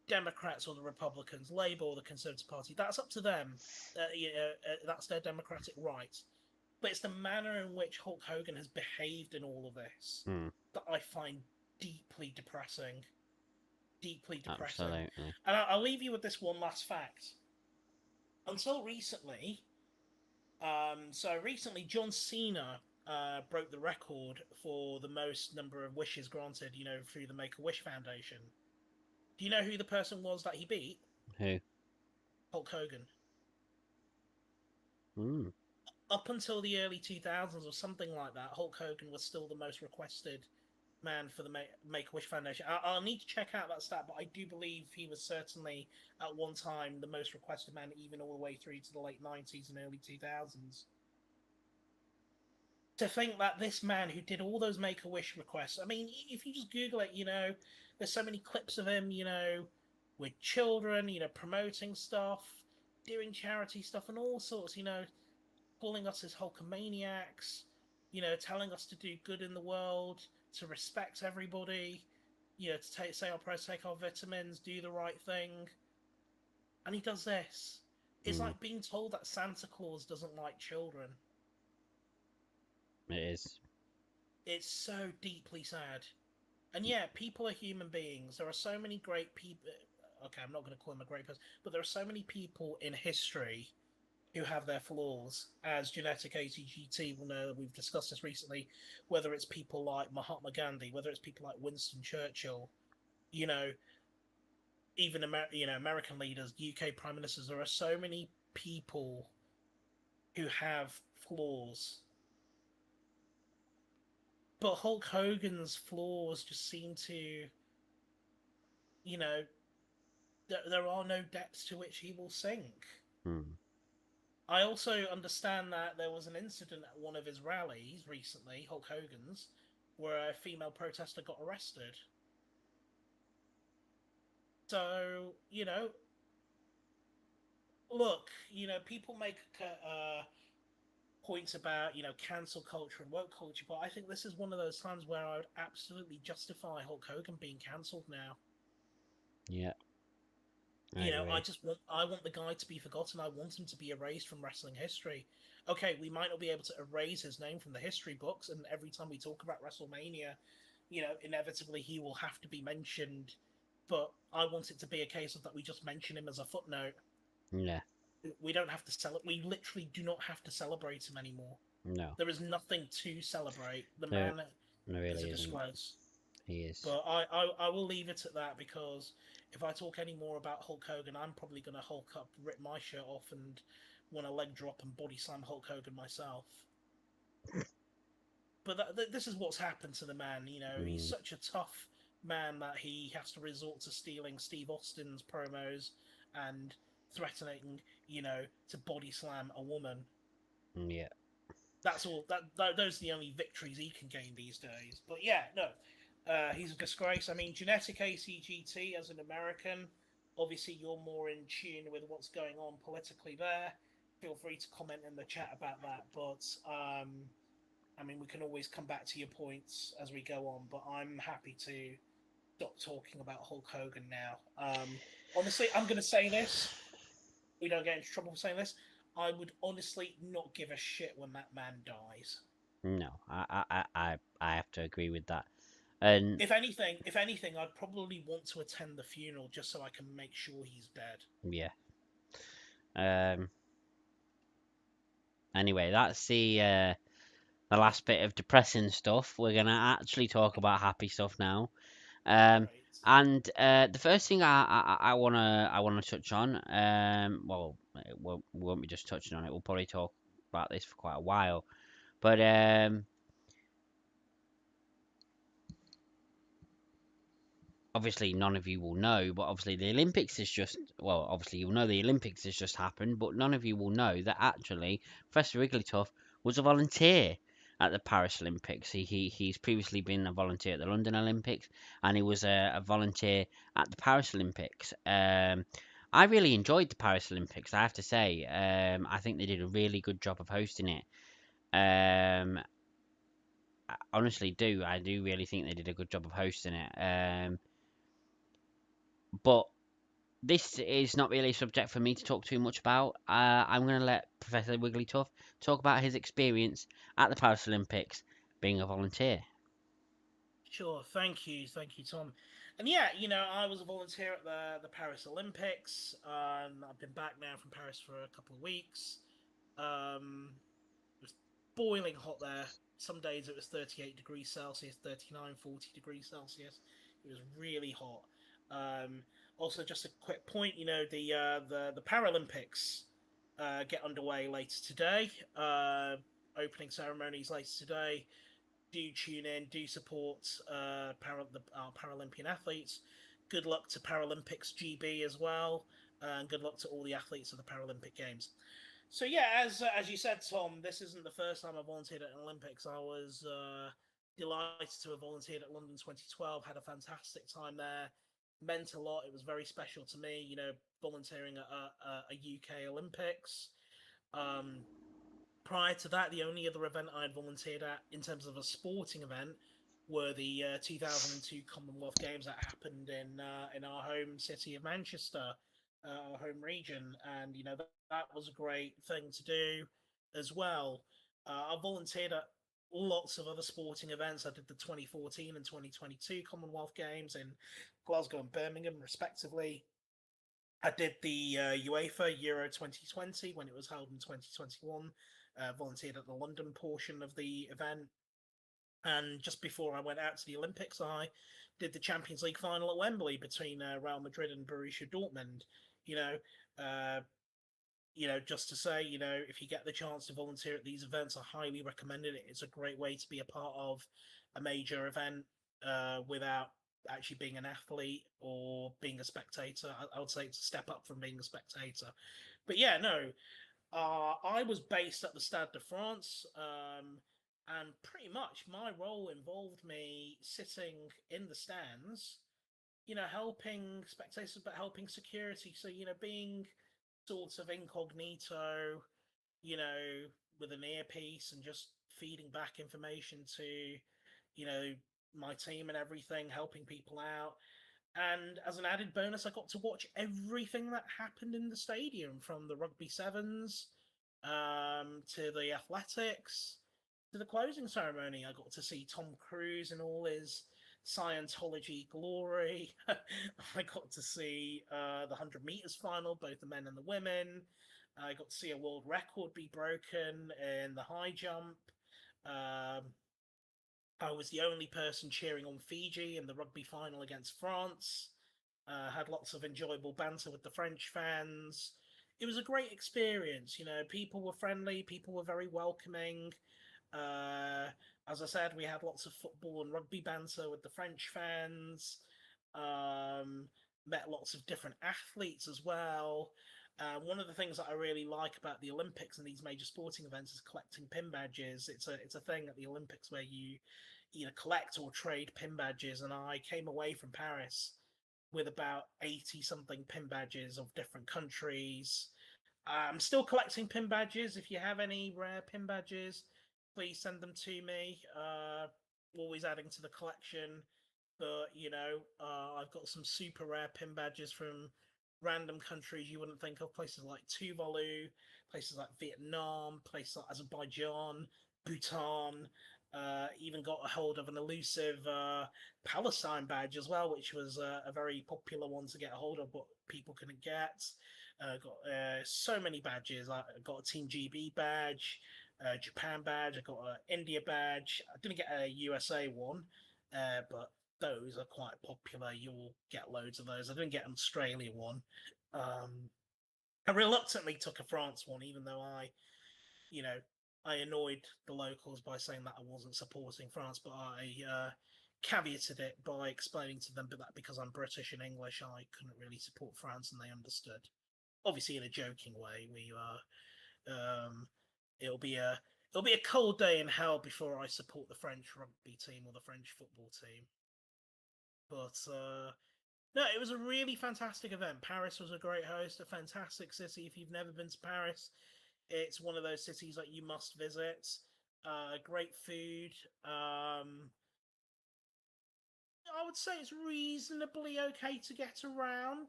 Democrats or the Republicans, Labour or the Conservative Party, that's up to them. That's their democratic right. But it's the manner in which Hulk Hogan has behaved in all of this Mm. that I find deeply depressing. Deeply depressing. Absolutely. And I'll leave you with this one last fact. Until recently, John Cena broke the record for the most number of wishes granted, you know, through the Make-A-Wish Foundation. Do you know who the person was that he beat? Who? Hulk Hogan. Mm. Up until the early 2000s or something like that, Hulk Hogan was still the most requested man for the Make-A-Wish Foundation. I'll need to check out that stat, but I do believe he was certainly at one time the most requested man, even all the way through to the late 90s and early 2000s. to think that this man who did all those Make-A-Wish requests, I mean, if you just Google it, there's so many clips of him, with children, promoting stuff, doing charity stuff, and all sorts, calling us as Hulkamaniacs, telling us to do good in the world, to respect everybody, to say our prayers, take our vitamins, do the right thing. And he does this. It's Mm, like being told that Santa Claus doesn't like children. it is. It's so deeply sad. And yeah, people are human beings. There are so many great people. Okay, I'm not going to call him a great person, but there are so many people in history who have their flaws. As Genetic ATGT will know, we've discussed this recently, whether it's people like Mahatma Gandhi, whether it's people like Winston Churchill, you know, even American leaders, UK prime ministers. There are so many people who have flaws, but Hulk Hogan's flaws just seem to, you know, there are no depths to which he will sink. Mm, I also understand that there was an incident at one of his rallies recently, Hulk Hogan's, where a female protester got arrested. So, look, people make points about, cancel culture and woke culture, but I think this is one of those times where I would absolutely justify Hulk Hogan being cancelled now. yeah, I agree. I want the guy to be forgotten. I want him to be erased from wrestling history. Okay, we might not be able to erase his name from the history books, and every time we talk about WrestleMania, inevitably he will have to be mentioned. But I want it to be a case of that we just mention him as a footnote. Yeah, We don't have to We literally do not have to celebrate him anymore. no, There is nothing to celebrate. The there, man there is a really isn't. disgrace. He is. But I will leave it at that because if I talk any more about Hulk Hogan, I'm probably going to Hulk up, rip my shirt off, and want a leg drop and body slam Hulk Hogan myself. But this is what's happened to the man. He's Mm, such a tough man that he has to resort to stealing Steve Austin's promos and threatening, to body slam a woman. yeah. That's all. Those are the only victories he can gain these days. But yeah, no, he's a disgrace. I mean, Genetic ACGT as an American, obviously you're more in tune with what's going on politically there. Feel free to comment in the chat about that. But I mean, we can always come back to your points as we go on. But I'm happy to stop talking about Hulk Hogan now. Honestly, I'm going to say this. We don't get into trouble for saying this. I would honestly not give a shit when that man dies. No, I have to agree with that. And If anything, I'd probably want to attend the funeral just so I can make sure he's dead. yeah. Um. Anyway, that's the last bit of depressing stuff. We're gonna actually talk about happy stuff now. Um. Great. And the first thing I wanna touch on. Well, we won't be just touching on it. We'll probably talk about this for quite a while. But obviously none of you will know, but obviously the Olympics has just, well, obviously you'll know the Olympics has just happened, but none of you will know that actually Professor Wigglytuff was a volunteer at the Paris Olympics. He's previously been a volunteer at the London Olympics, and he was a volunteer at the Paris Olympics. I really enjoyed the Paris Olympics, I have to say. I think they did a really good job of hosting it. I honestly do. I do really think they did a good job of hosting it. But this is not really a subject for me to talk too much about. I'm going to let Professor Wigglytuff talk about his experience at the Paris Olympics being a volunteer. Sure. Thank you, Tom. And yeah, I was a volunteer at the Paris Olympics. I've been back now from Paris for a couple of weeks. It was boiling hot there. Some days it was 38 degrees Celsius, 39, 40 degrees Celsius. It was really hot. Um, Also, just a quick point, the Paralympics get underway later today. Opening ceremonies later today. Do tune in, do support our Paralympian athletes. Good luck to Paralympics GB as well, and good luck to all the athletes of the Paralympic Games. So yeah, as you said, Tom, this isn't the first time I volunteered at an Olympics. I was delighted to have volunteered at London 2012. Had a fantastic time there. Meant a lot. It was very special to me. Volunteering at a UK Olympics. Um, Prior to that, the only other event I had volunteered at in terms of a sporting event were the 2002 Commonwealth Games that happened in our home city of Manchester, our home region, and that was a great thing to do as well. I volunteered at lots of other sporting events. I did the 2014 and 2022 Commonwealth Games in Glasgow and Birmingham, respectively. I did the UEFA Euro 2020 when it was held in 2021. Volunteered at the London portion of the event. And just before I went out to the Olympics, I did the Champions League final at Wembley between Real Madrid and Borussia Dortmund. You know, uh, just to say, if you get the chance to volunteer at these events, I highly recommend it. It's a great way to be a part of a major event without actually being an athlete or being a spectator. I would say it's a step up from being a spectator. But yeah, no, I was based at the Stade de France, and pretty much my role involved me sitting in the stands, helping spectators, but helping security. So, being sort of incognito, you know, with an earpiece and just feeding back information to, my team and everything, helping people out. And as an added bonus, I got to watch everything that happened in the stadium, from the rugby sevens to the athletics to the closing ceremony. I got to see Tom Cruise in all his Scientology glory. I got to see the 100 meters final, both the men and the women. I got to see a world record be broken in the high jump. Um, I was the only person cheering on Fiji in the rugby final against France. Had lots of enjoyable banter with the French fans. It was a great experience. People were friendly, people were very welcoming. Uh, as I said, we had lots of football and rugby banter with the French fans. Um, Met lots of different athletes as well. One of the things that I really like about the Olympics and these major sporting events is collecting pin badges. It's a thing at the Olympics where you either collect or trade pin badges, and I came away from Paris with about 80 something pin badges of different countries. I'm still collecting pin badges. If you have any rare pin badges, please send them to me. Always adding to the collection. But, I've got some super rare pin badges from random countries you wouldn't think of. Places like Tuvalu, places like Vietnam, places like Azerbaijan, Bhutan. Even got a hold of an elusive Palestine badge as well, which was a very popular one to get a hold of, but people couldn't get. Got so many badges. I got a Team GB badge, Japan badge. I got an India badge. I didn't get a USA one, but those are quite popular. You'll get loads of those. I didn't get an Australia one. Um, I reluctantly took a France one, even though you know, I annoyed the locals by saying that I wasn't supporting France, but I caveated it by explaining to them that because I'm British and English, I couldn't really support France, and they understood. Obviously, in a joking way. Um, it'll be a it'll be a cold day in hell before I support the French rugby team or the French football team. But no, it was a really fantastic event. Paris was a great host, a fantastic city. If you've never been to Paris, it's one of those cities that you must visit. Great food. I would say it's reasonably okay to get around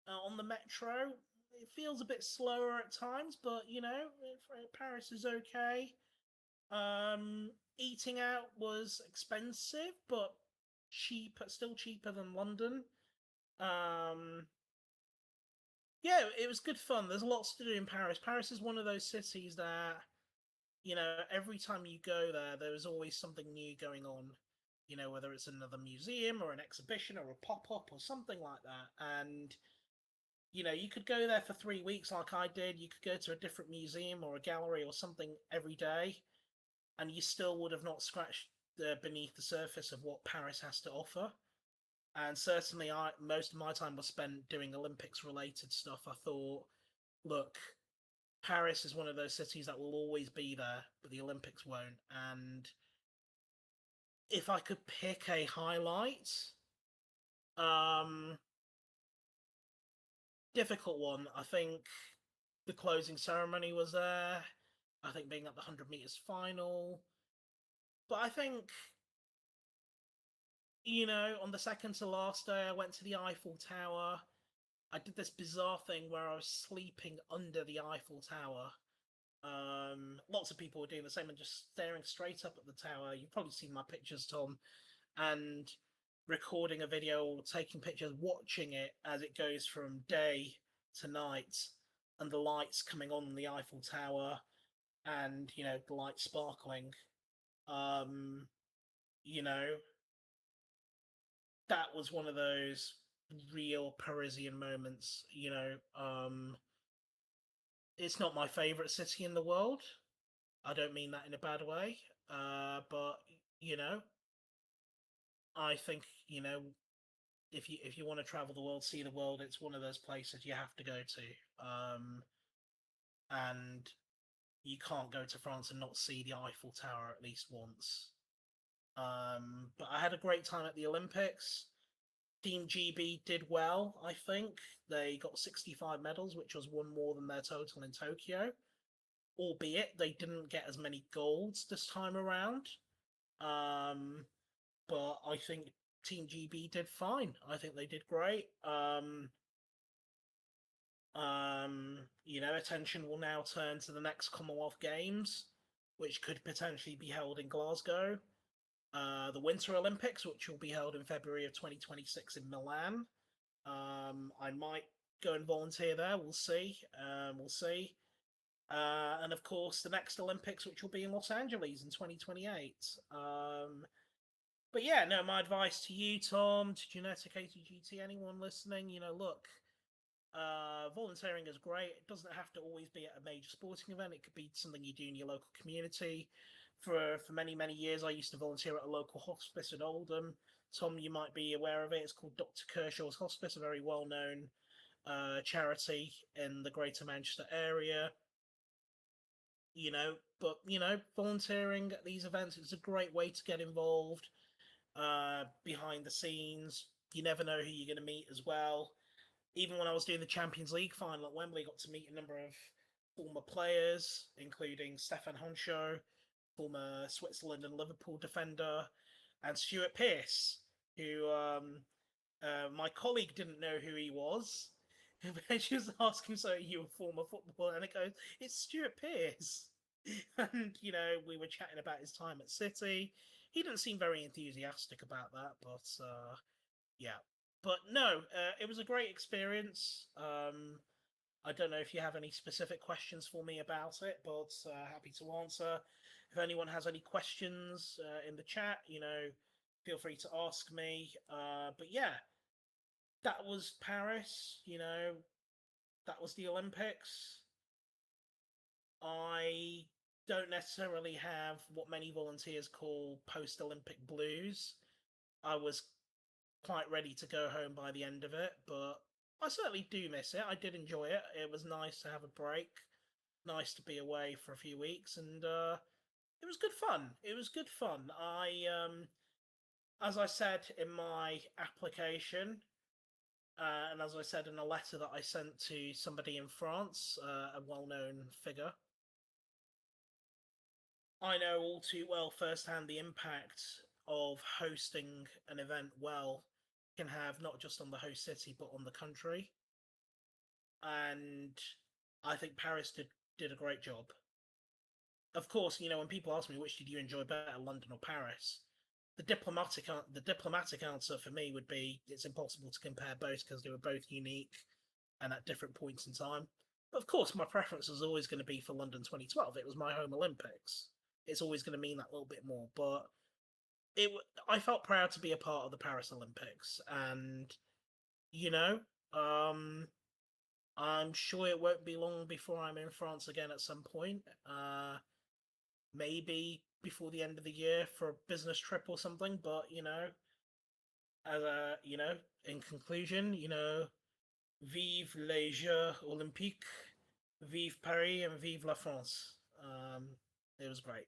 on the metro. It feels a bit slower at times, but Paris is okay. Eating out was expensive, but still cheaper than London. Um, yeah, it was good fun. There's lots to do in Paris. Paris is one of those cities that, every time you go there, there's always something new going on. Whether it's another museum or an exhibition or a pop up or something like that. And, you could go there for 3 weeks like I did. You could go to a different museum or a gallery or something every day, and you still would have not scratched beneath the surface of what Paris has to offer. And certainly, most of my time was spent doing Olympics related stuff. I thought, look, Paris is one of those cities that will always be there, but the Olympics won't. And if I could pick a highlight, um, difficult one. I think the closing ceremony was there. I think being at the 100 meters final. But I think, on the second to last day, I went to the Eiffel Tower. I did this bizarre thing where I was sleeping under the Eiffel Tower. Lots of people were doing the same and just staring straight up at the tower. You've probably seen my pictures, Tom, and recording a video or taking pictures, watching it as it goes from day to night, and the lights coming on the Eiffel Tower, and the lights sparkling. Um, you know, that was one of those real Parisian moments. It's not my favorite city in the world. I don't mean that in a bad way. But you know, I think if you want to travel the world, see the world, it's one of those places you have to go to. And you can't go to France and not see the Eiffel Tower at least once. But I had a great time at the Olympics. Team GB did well, I think. They got 65 medals, which was one more than their total in Tokyo. Albeit they didn't get as many golds this time around. Um, but I think Team GB did fine. I think they did great. Attention will now turn to the next Commonwealth Games, which could potentially be held in Glasgow. The Winter Olympics, which will be held in February of 2026 in Milan. I might go and volunteer there. We'll see. We'll see. And of course, the next Olympics, which will be in Los Angeles in 2028. But yeah, no, my advice to you, Tom, to Genetic ATGT, anyone listening, look, volunteering is great. It doesn't have to always be at a major sporting event. It could be something you do in your local community. For many, many years, I used to volunteer at a local hospice in Oldham. Tom, you might be aware of it. It's called Dr. Kershaw's Hospice, a very well-known charity in the Greater Manchester area. But volunteering at these events is a great way to get involved behind the scenes. You never know who you're going to meet as well. Even when I was doing the Champions League final at Wembley, I got to meet a number of former players, including Stefan Honsho, former Switzerland and Liverpool defender, and Stuart Pearce, who my colleague didn't know who he was. And she was asking, so are you a former footballer? And it goes, it's Stuart Pearce. And, we were chatting about his time at City. He didn't seem very enthusiastic about that, but yeah. But no, it was a great experience. I don't know if you have any specific questions for me about it, but happy to answer. If anyone has any questions in the chat, feel free to ask me. But yeah, that was Paris. That was the Olympics. I don't necessarily have what many volunteers call post-Olympic blues. I was quite ready to go home by the end of it, but I certainly do miss it. I did enjoy it. It was nice to have a break, nice to be away for a few weeks, and it was good fun. It was good fun. As I said in my application, and as I said in a letter that I sent to somebody in France, a well-known figure, I know all too well firsthand the impact of hosting an event well can have not just on the host city but on the country. And I think Paris did a great job. Of course, when people ask me which did you enjoy better, London or Paris, the diplomatic answer for me would be it's impossible to compare both because they were both unique and at different points in time. But of course, my preference was always going to be for London 2012. It was my home Olympics. It's always going to mean that little bit more. But I felt proud to be a part of the Paris Olympics, and you know, um, I'm sure it won't be long before I'm in France again at some point. Maybe before the end of the year for a business trip or something. But as in conclusion, vive les Jeux Olympiques. Vive Paris and Vive la France. It was great.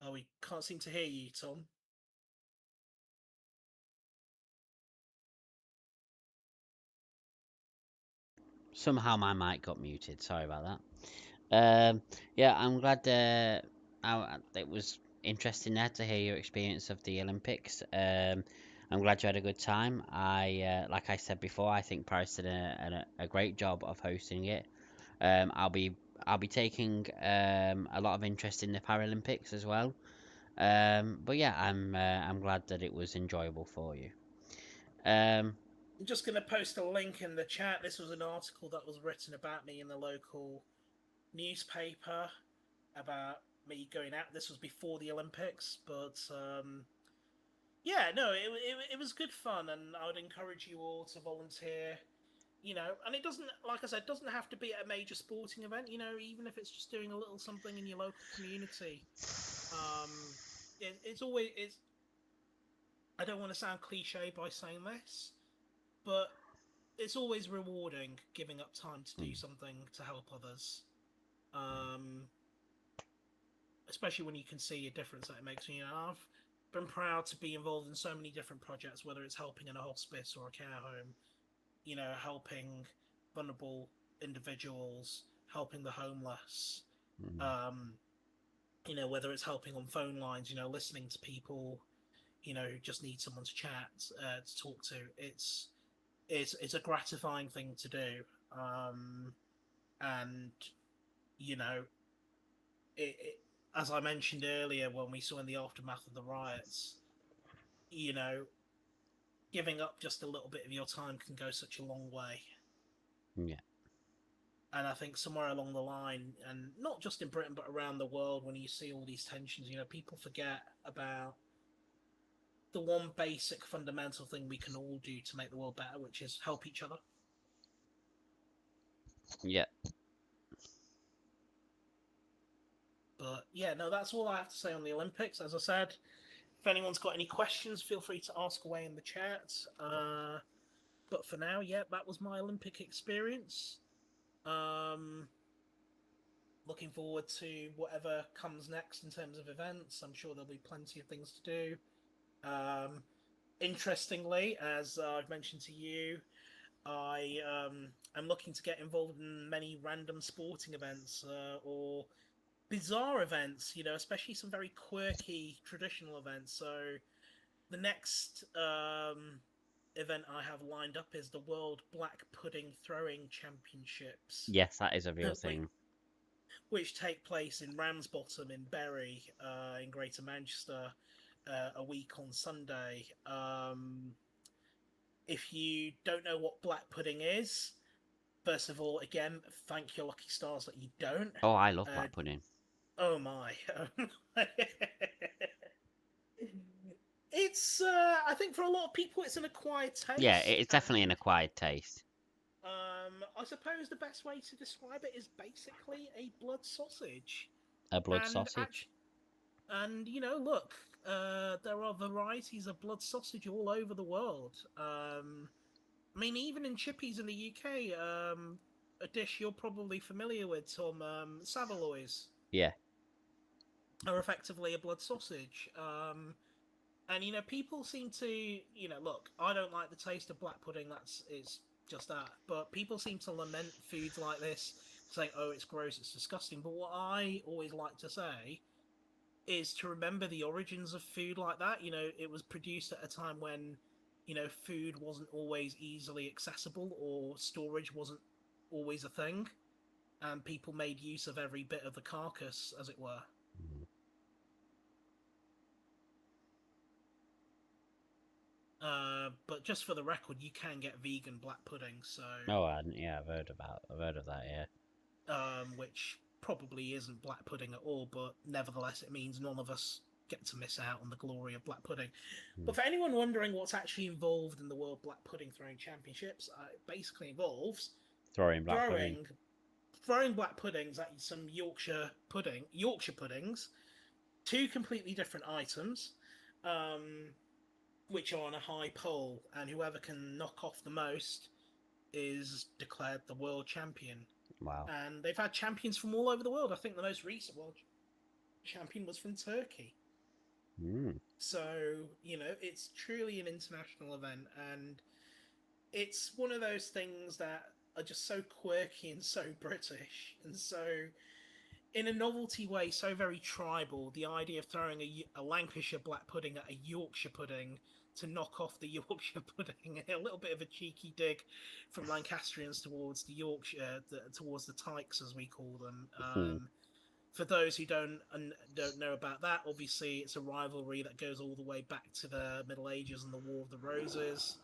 Oh, we can't seem to hear you, Tom. Somehow my mic got muted. Sorry about that. Yeah, I'm glad it was interesting there to hear your experience of the Olympics. I'm glad you had a good time. Like I said before, I think Paris did a great job of hosting it. Um, I'll be I'll be taking a lot of interest in the Paralympics as well. But yeah, I'm glad that it was enjoyable for you. Um, I'm just going to post a link in the chat. This was an article that was written about me in the local newspaper about me going out. This was before the Olympics, but yeah, no, it was good fun, and I would encourage you all to volunteer. And it doesn't, like I said, doesn't have to be at a major sporting event. Even if it's just doing a little something in your local community. Um, it's always it's. I don't want to sound cliche by saying this, but it's always rewarding giving up time to do something to help others. Um, Especially when you can see a difference that it makes. I've been proud to be involved in so many different projects, whether it's helping in a hospice or a care home, helping vulnerable individuals, helping the homeless, mm, um, whether it's helping on phone lines, listening to people, who just need someone to chat, to talk to. It's a gratifying thing to do, and you know, as I mentioned earlier when we saw in the aftermath of the riots, you know, giving up just a little bit of your time can go such a long way. yeah, And I think somewhere along the line, and not just in Britain but around the world, when you see all these tensions, people forget about the one basic fundamental thing we can all do to make the world better, which is help each other. yeah. But yeah, no, that's all I have to say on the Olympics. As I said, if anyone's got any questions, feel free to ask away in the chat. But for now, yeah, that was my Olympic experience. Um, Looking forward to whatever comes next in terms of events. I'm sure there'll be plenty of things to do. Um, Interestingly, as I've mentioned to you, I am looking to get involved in many random sporting events or bizarre events, especially some very quirky traditional events. So the next event I have lined up is the World Black Pudding Throwing Championships, Yes, that is a real which, thing. which take place in Ramsbottom in Bury, in Greater Manchester, a week on Sunday. If you don't know what black pudding is, first of all, again, thank your lucky stars that you don't. Oh, I love Uh, black pudding. oh my. It's, I think for a lot of people, it's an acquired Yeah, taste. it's definitely an acquired taste. I suppose the best way to describe it is basically a blood sausage. A blood And sausage. look, there are varieties of blood sausage all over the world. I mean, even in Chippies in the UK, a dish you're probably familiar with, Tom, Saveloys Yeah. are effectively a blood sausage. And people seem to, look, I don't like the taste of black pudding. It's just that. But people seem to lament foods like this, saying, "Oh, it's gross, it's disgusting." But what I always like to say is to remember the origins of food like that. It was produced at a time when, food wasn't always easily accessible or storage wasn't always a thing, and people made use of every bit of the carcass, as it were. Mm. But just for the record, you can get vegan black pudding, so Oh, yeah, I've heard of that. Yeah. which probably isn't black pudding at all, but nevertheless, it means none of us get to miss out on the glory of black pudding. Mm. But for anyone wondering what's actually involved in the World Black Pudding Throwing Championships, it basically involves Throwing black pudding. throwing throwing black puddings at some Yorkshire puddings, two completely different items. um, which are on a high pole, and whoever can knock off the most is declared the world champion. Wow. And they've had champions from all over the world. I think the most recent world champion was from Turkey. Mm. So, it's truly an international event, and it's one of those things that are just so quirky and so British, and so, in a novelty way, so very tribal. The idea of throwing a Lancashire black pudding at a Yorkshire pudding to knock off the Yorkshire pudding, a little bit of a cheeky dig from Lancastrians towards the Yorkshire, towards the Tykes as we call them. Mm. For those who don't know about that, obviously it's a rivalry that goes all the way back to the Middle Ages and the War of the Roses,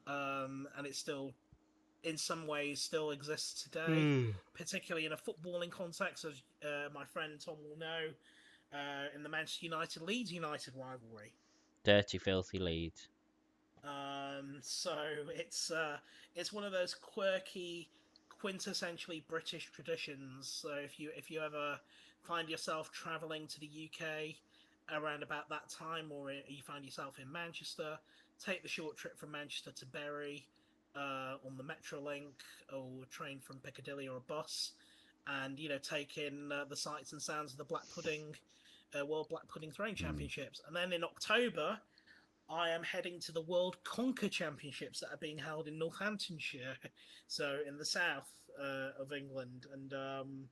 and it still, in some ways, still exists today, Mm. particularly in a footballing context, as my friend Tom will know, in the Manchester United Leeds United rivalry. Dirty, filthy Leeds. So it's one of those quirky, quintessentially British traditions. So if you ever find yourself travelling to the UK around about that time, or you find yourself in Manchester, take the short trip from Manchester to Bury on the Metrolink or train from Piccadilly or a bus, and take in the sights and sounds of the Black Pudding World Black Pudding Throwing Mm. Championships. And then in October, I am heading to the World Conker Championships that are being held in Northamptonshire, so in the south of England. And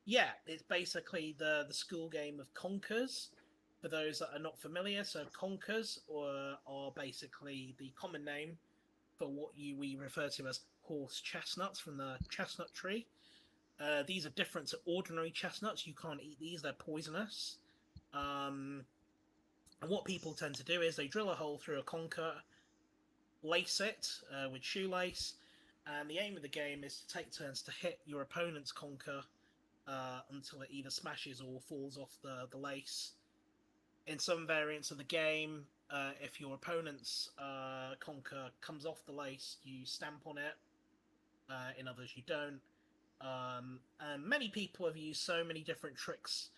yeah, it's basically the school game of conkers. For those that are not familiar, so conkers are basically the common name for what we refer to as horse chestnuts from the chestnut tree. These are different to ordinary chestnuts. You can't eat these; they're poisonous. Um, and what people tend to do is they drill a hole through a conker, lace it with shoelace, and the aim of the game is to take turns to hit your opponent's conker until it either smashes or falls off the lace. In some variants of the game, if your opponent's conker comes off the lace, you stamp on it. In others, you don't. And many people have used so many different tricks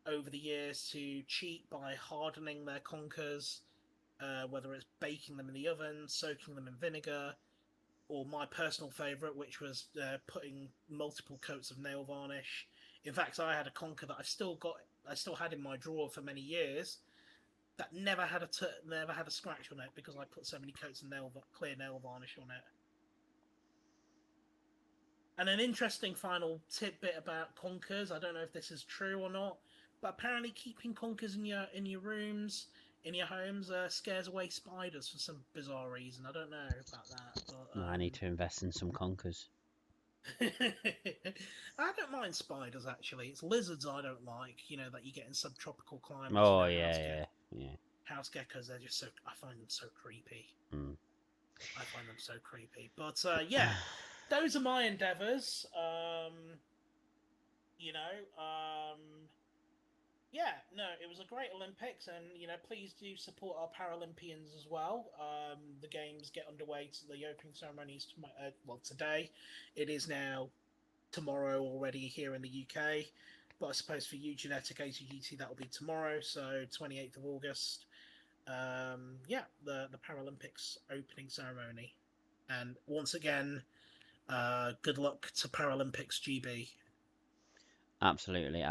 over the years to cheat by hardening their conkers, whether it's baking them in the oven, soaking them in vinegar, or my personal favourite, which was putting multiple coats of nail varnish. In fact, I had a conker that I still had in my drawer for many years, that never had a scratch on it because I put so many coats of clear nail varnish on it. And an interesting final tidbit about conkers, I don't know if this is true or not, but apparently keeping conkers in your rooms, in your homes, scares away spiders for some bizarre reason. I don't know about that, but I need to invest in some conkers. I don't mind spiders actually. It's lizards I don't like. That you get in subtropical climates. Oh yeah. House geckos. They're just so. I find them so creepy. Mm. I find them so creepy. But yeah, those are my endeavours. You know, yeah, no, it was a great Olympics, and please do support our Paralympians as well. The games get underway to the opening ceremonies today. It is now tomorrow already here in the UK, but I suppose for you, Genetic ACGT, that will be tomorrow, so 28th of August. Yeah, the Paralympics opening ceremony, and once again, good luck to Paralympics GB. Absolutely.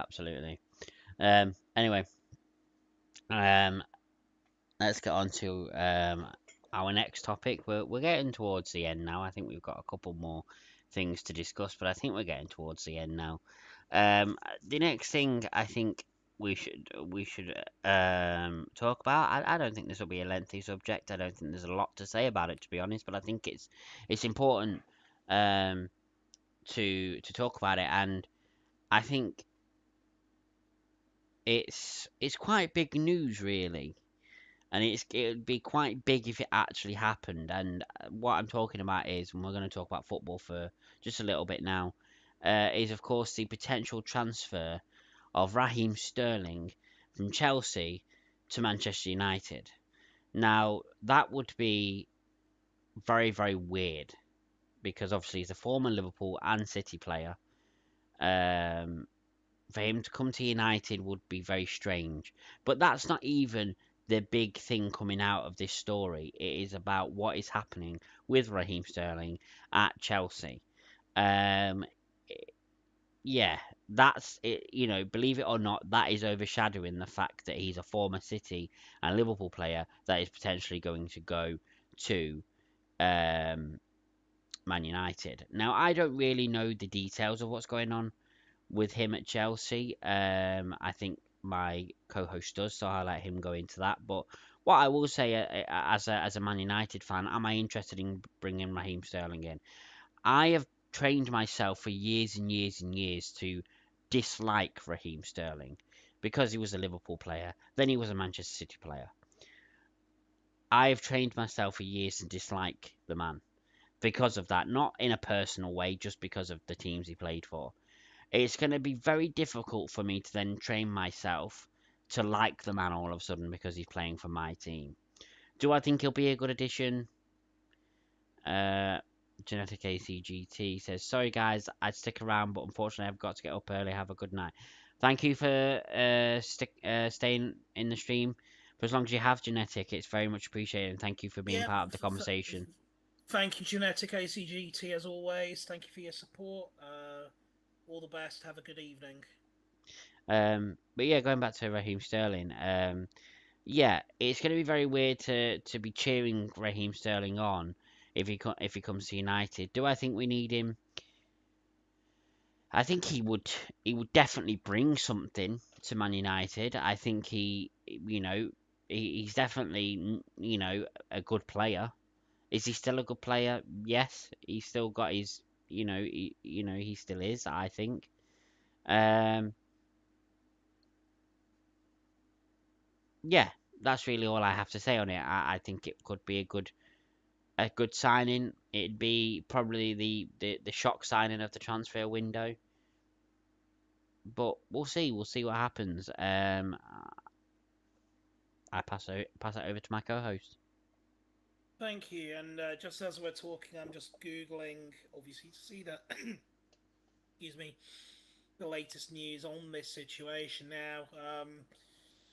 Anyway, let's get on to our next topic. We're getting towards the end now. I think we've got a couple more things to discuss, but I think we're getting towards the end now. The next thing I think we should talk about. I don't think this will be a lengthy subject. I don't think there's a lot to say about it, to be honest. But I think it's important to talk about it, and I think it's quite big news, really. And it would be quite big if it actually happened. And what I'm talking about is, and we're going to talk about football for just a little bit now, is of course the potential transfer of Raheem Sterling from Chelsea to Manchester United. Now, that would be very, very weird because obviously he's a former Liverpool and City player. For him to come to United would be very strange. But that's not even the big thing coming out of this story. It is about what is happening with Raheem Sterling at Chelsea. Um, yeah, that's it. You know, believe it or not, that is overshadowing the fact that he's a former City and Liverpool player that is potentially going to go to um, Man United. Now, I don't really know the details of what's going on with him at Chelsea. I think my co-host does, so I'll let him go into that. But what I will say, as a Man United fan, am I interested in bringing Raheem Sterling in? I have trained myself for years and years and years to dislike Raheem Sterling because he was a Liverpool player, then he was a Manchester City player. I have trained myself for years to dislike the man because of that, not in a personal way, just because of the teams he played for. It's going to be very difficult for me to then train myself to like the man all of a sudden because he's playing for my team. Do I think he'll be a good addition? Uh, Genetic ACGT says, "Sorry guys, I'd stick around, but unfortunately I've got to get up early. Have a good night." Thank you for staying in the stream for as long as you have, Genetic. It's very much appreciated, and thank you for being Yeah. part of the conversation. Thank you, Genetic ACGT, as always. Thank you for your support. All the best. Have a good evening. But yeah, going back to Raheem Sterling, yeah, it's going to be very weird to be cheering Raheem Sterling on if he comes to United. Do I think we need him? I think he would definitely bring something to Man United. I think he's definitely a good player. Is he still a good player? Yes, he's still got his he still is. I think. Um, yeah, that's really all I have to say on it. I think it could be a good signing. It'd be probably the shock signing of the transfer window. But we'll see. We'll see what happens. I pass it over to my co-host. Thank you. And just as we're talking, I'm just googling, obviously, to see that. Excuse me. The latest news on this situation now.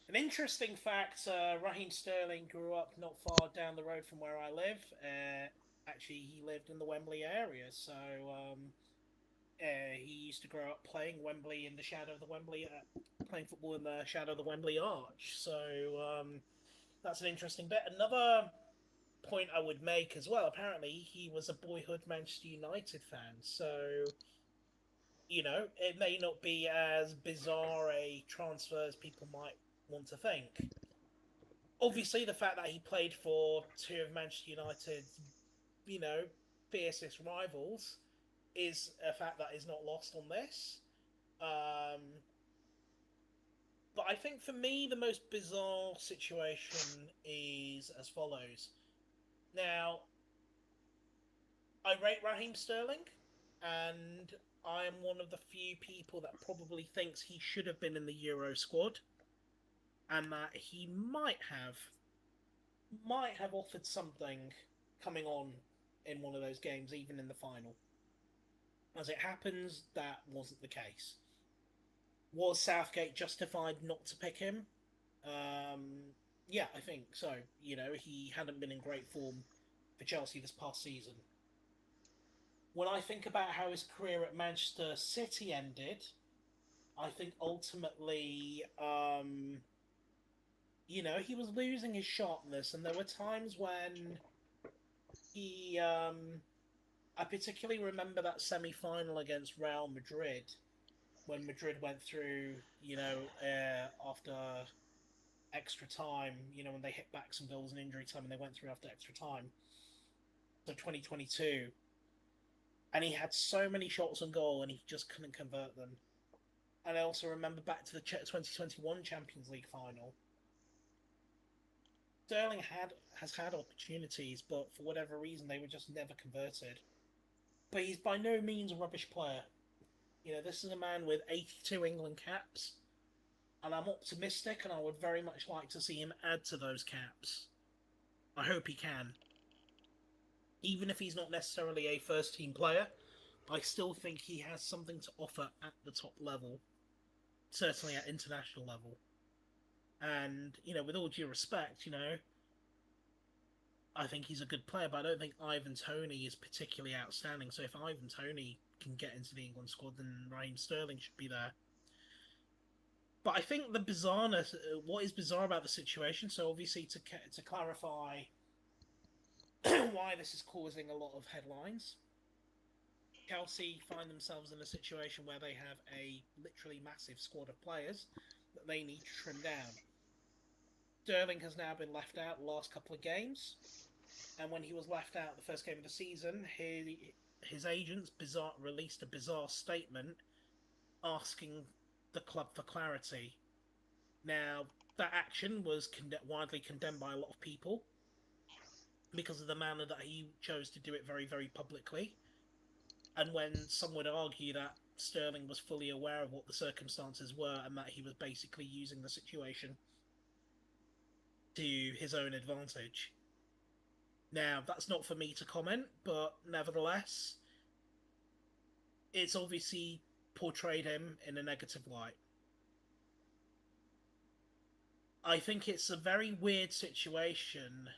An interesting fact: Raheem Sterling grew up not far down the road from where I live. Actually, he lived in the Wembley area, so he used to grow up playing Wembley in the shadow of the Wembley, playing football in the shadow of the Wembley Arch. So that's an interesting bit. Another point I would make as well. Apparently, he was a boyhood Manchester United fan, so it may not be as bizarre a transfer as people might want to think. Obviously, the fact that he played for two of Manchester United's, you know, fiercest rivals is a fact that is not lost on this. Um, but I think for me, the most bizarre situation is as follows. Now, I rate Raheem Sterling, and I am one of the few people that probably thinks he should have been in the Euro squad, and that he might have offered something coming on in one of those games, even in the final. As it happens, that wasn't the case. Was Southgate justified not to pick him? Yeah, I think so. He hadn't been in great form for Chelsea this past season. When I think about how his career at Manchester City ended, I think ultimately, he was losing his sharpness, and there were times when I particularly remember that semi-final against Real Madrid when Madrid went through, after extra time, when they hit back some goals in injury time and they went through after extra time. So 2022. And he had so many shots on goal and he just couldn't convert them. And I also remember back to the 2021 Champions League final. Sterling has had opportunities, but for whatever reason, they were just never converted. But he's by no means a rubbish player. This is a man with 82 England caps, and I'm optimistic, and I would very much like to see him add to those caps. I hope he can. Even if he's not necessarily a first-team player, I still think he has something to offer at the top level, certainly at international level. And, with all due respect, I think he's a good player, but I don't think Ivan Toney is particularly outstanding. So if Ivan Toney can get into the England squad, then Raheem Sterling should be there. But I think the bizarreness, what is bizarre about the situation, so obviously to clarify why this is causing a lot of headlines, Chelsea find themselves in a situation where they have a literally massive squad of players that they need to trim down. Sterling has now been left out the last couple of games, and when he was left out the first game of the season, his agents released a bizarre statement asking the club for clarity. Now, that action was widely condemned by a lot of people because of the manner that he chose to do it very, very publicly. And when some would argue that Sterling was fully aware of what the circumstances were and that he was basically using the situation to his own advantage. Now, that's not for me to comment, but nevertheless, it's obviously portrayed him in a negative light. I think it's a very weird situation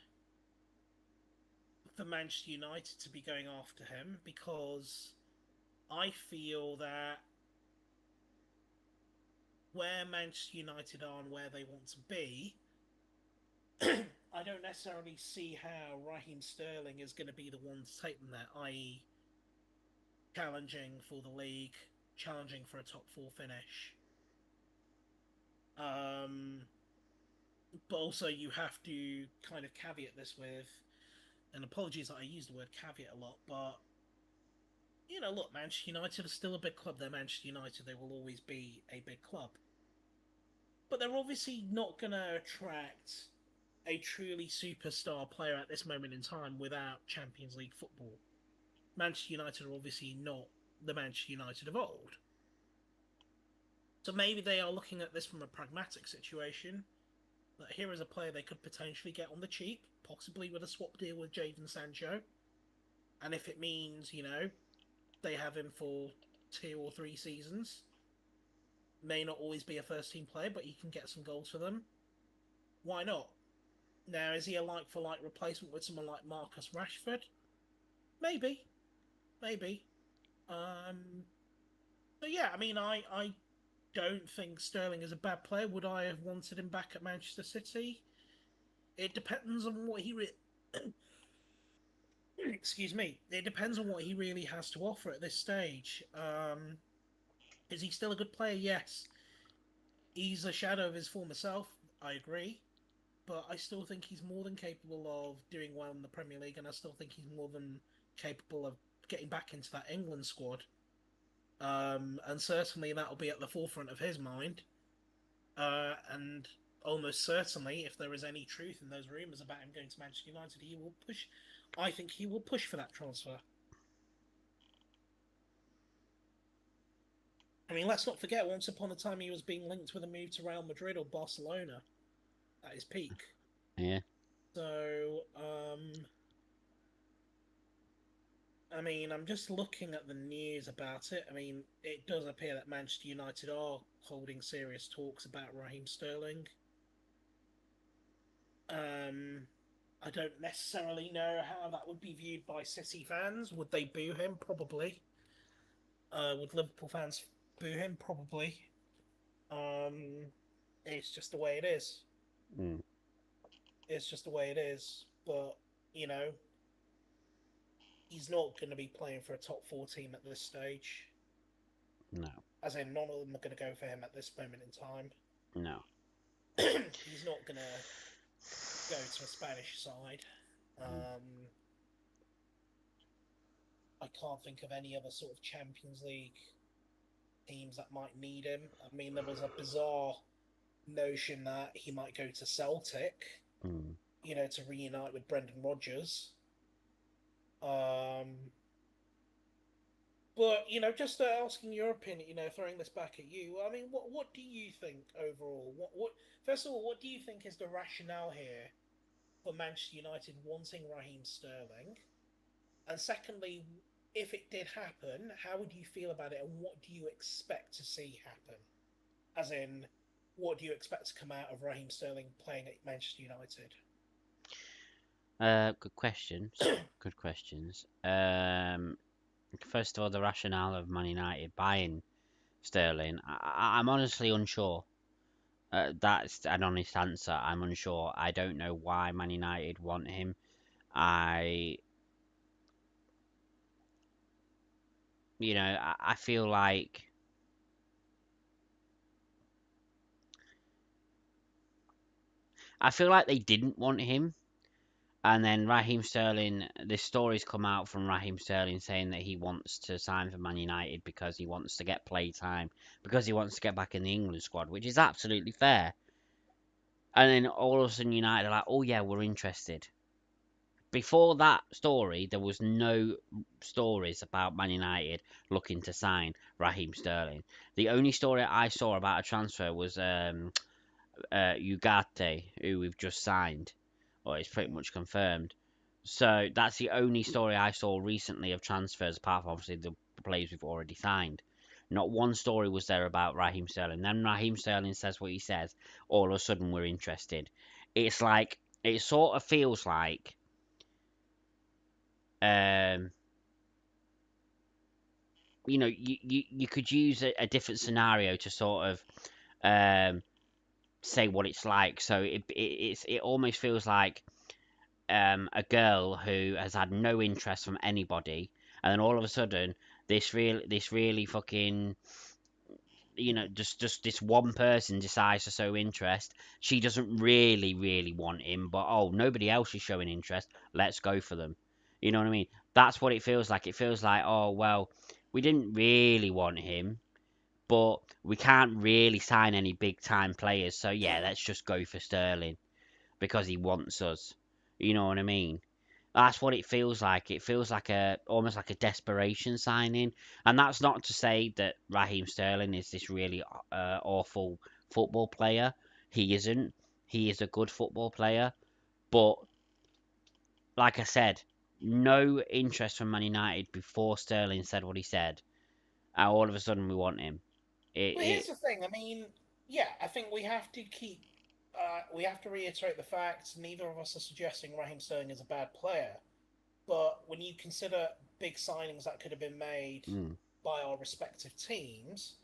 for Manchester United to be going after him, because I feel that where Manchester United are and where they want to be, I don't necessarily see how Raheem Sterling is going to be the one to take them there, i.e. challenging for the league, challenging for a top 4 finish. But also you have to kind of caveat this with, and apologies that I use the word caveat a lot, but look, Manchester United are still a big club. They're Manchester United. They will always be a big club. But they're obviously not going to attract a truly superstar player at this moment in time without Champions League football. Manchester United are obviously not the Manchester United of old. So maybe they are looking at this from a pragmatic situation, that here is a player they could potentially get on the cheap, possibly with a swap deal with Jadon Sancho. And if it means, they have him for 2 or 3 seasons, may not always be a first team player, but he can get some goals for them, why not? Now, is he a like-for-like replacement with someone like Marcus Rashford? Maybe. But yeah, I mean, I don't think Sterling is a bad player. Would I have wanted him back at Manchester City? It depends on what he excuse me. It depends on what he really has to offer at this stage. Is he still a good player? Yes. He's a shadow of his former self. I agree. But I still think he's more than capable of doing well in the Premier League, and I still think he's more than capable of getting back into that England squad. And certainly that'll be at the forefront of his mind. And almost certainly, if there is any truth in those rumours about him going to Manchester United, he will push. I think he will push for that transfer. I mean, let's not forget, once upon a time he was being linked with a move to Real Madrid or Barcelona at his peak. Yeah. So, I mean, I'm just looking at the news about it. I mean, it does appear that Manchester United are holding serious talks about Raheem Sterling. I don't necessarily know how that would be viewed by City fans. Would they boo him? Probably. Would Liverpool fans boo him? Probably. It's just the way it is. Mm. It's just the way it is. But, he's not going to be playing for a top 4 team at this stage. No. As in, none of them are going to go for him at this moment in time. No. He's not going to go to a Spanish side. I can't think of any other sort of Champions League teams that might need him. I mean, there was a bizarre notion that he might go to Celtic, to reunite with Brendan Rodgers. But, just asking your opinion, throwing this back at you, I mean, what do you think overall? First of all, what do you think is the rationale here for Manchester United wanting Raheem Sterling? And secondly, if it did happen, how would you feel about it, and what do you expect to see happen? As in, what do you expect to come out of Raheem Sterling playing at Manchester United? Good questions. Good questions. First of all, the rationale of Man United buying Sterling. I'm honestly unsure. That's an honest answer. I'm unsure. I don't know why Man United want him. I, I feel like they didn't want him. And then Raheem Sterling, the stories come out from Raheem Sterling saying that he wants to sign for Man United because he wants to get play time, because he wants to get back in the England squad, which is absolutely fair. And then all of a sudden United are like, oh yeah, we're interested. Before that story, there was no stories about Man United looking to sign Raheem Sterling. The only story I saw about a transfer was Ugarte, who we've just signed, or it's pretty much confirmed. So that's the only story I saw recently of transfers, apart from obviously the players we've already signed. Not one story was there about Raheem Sterling. Then Raheem Sterling says what he says. All of a sudden, we're interested. It's like it sort of feels like, um, you could use a different scenario to sort of say what it's like. So it almost feels like a girl who has had no interest from anybody, and then all of a sudden this really fucking just this one person decides to show interest. She doesn't really want him, but oh, nobody else is showing interest. Let's go for them. You know what I mean? That's what it feels like. It feels like, oh well, we didn't really want him, but we can't really sign any big time players. So yeah, let's just go for Sterling because he wants us. You know what I mean? That's what it feels like. It feels like almost like a desperation signing, and that's not to say that Raheem Sterling is this really awful football player. He isn't. He is a good football player, but like I said, no interest from Man United before Sterling said what he said. And all of a sudden, we want him. Well, here's the thing. I mean, yeah, I think we have to keep. We have to reiterate the facts. Neither of us are suggesting Raheem Sterling is a bad player, but when you consider big signings that could have been made Mm, by our respective teams,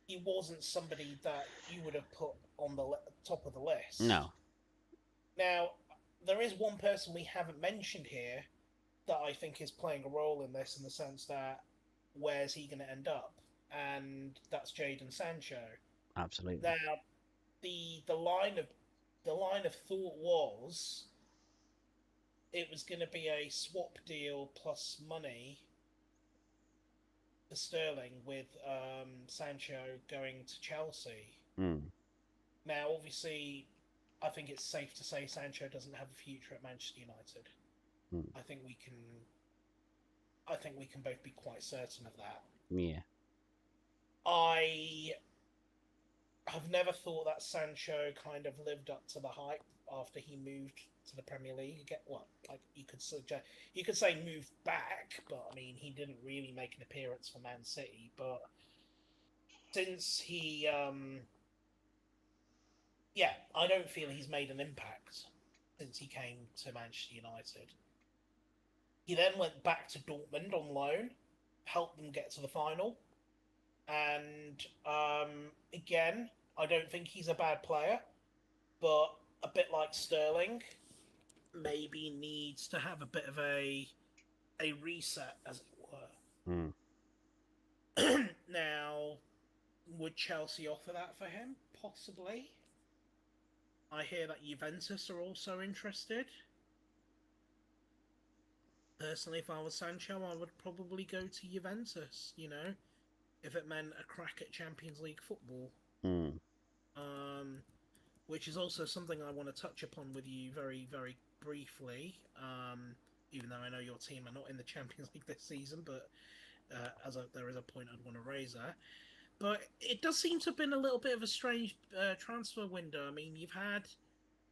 he wasn't somebody that you would have put on the top of the list. no. Now, there is one person we haven't mentioned here that I think is playing a role in this, in the sense that where's he going to end up? And that's Jadon Sancho. Absolutely. Now, the line of thought was it was going to be a swap deal plus money for Sterling, with Sancho going to Chelsea. Mm, Now, obviously, I think it's safe to say Sancho doesn't have a future at Manchester United. mm, I think we can. I think we can both be quite certain of that. yeah. I have never thought that Sancho kind of lived up to the hype after he moved to the Premier League. Again, well, like you could say moved back, but I mean he didn't really make an appearance for Man City. But since yeah, I don't feel he's made an impact since he came to Manchester United. He then went back to Dortmund on loan, helped them get to the final, and again, I don't think he's a bad player, but a bit like Sterling, maybe needs to have a bit of a reset, as it Mm. were. Now, would Chelsea offer that for him? Possibly. I hear that Juventus are also interested. Personally, if I was Sancho, I would probably go to Juventus, if it meant a crack at Champions League football. Mm. Um, which is also something I want to touch upon with you very, very briefly. Even though I know your team are not in the Champions League this season, but there is a point I'd want to raise there. But it does seem to have been a little bit of a strange transfer window. I mean, you've had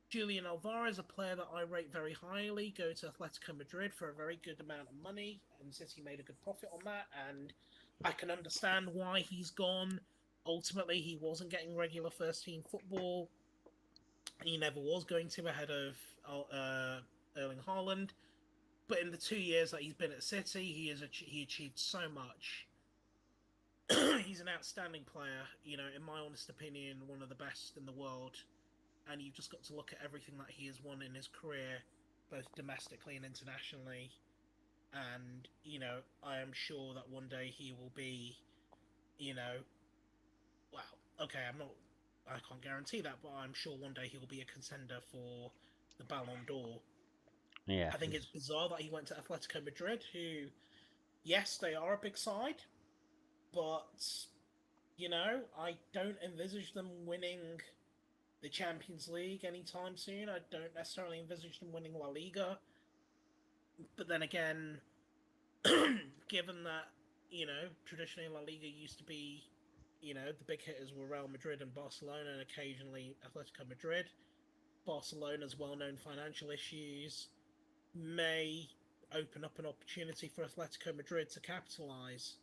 Julian Alvarez, a player that I rate very highly, go to Atletico Madrid for a very good amount of money, and City made a good profit on that. And I can understand why he's gone. ultimately he wasn't getting regular first team football. He never was going to ahead of Erling Haaland. But in the 2 years that he's been at City, he achieved so much. He's an outstanding player. You know, in my honest opinion, one of the best in the world. And you've just got to look at everything that he has won in his career, both domestically and internationally. And I am sure that one day he will be, you know, well, okay, I can't guarantee that, but I'm sure one day he will be a contender for the Ballon d'Or. Yeah, I think it's 'cause- bizarre that he went to Atletico Madrid, who, yes, they are a big side, but I don't envisage them winning the Champions League anytime soon. I don't necessarily envisage them winning La Liga. But then again, given that, traditionally La Liga used to be, the big hitters were Real Madrid and Barcelona and occasionally Atletico Madrid. Barcelona's well known financial issues may open up an opportunity for Atletico Madrid to capitalise.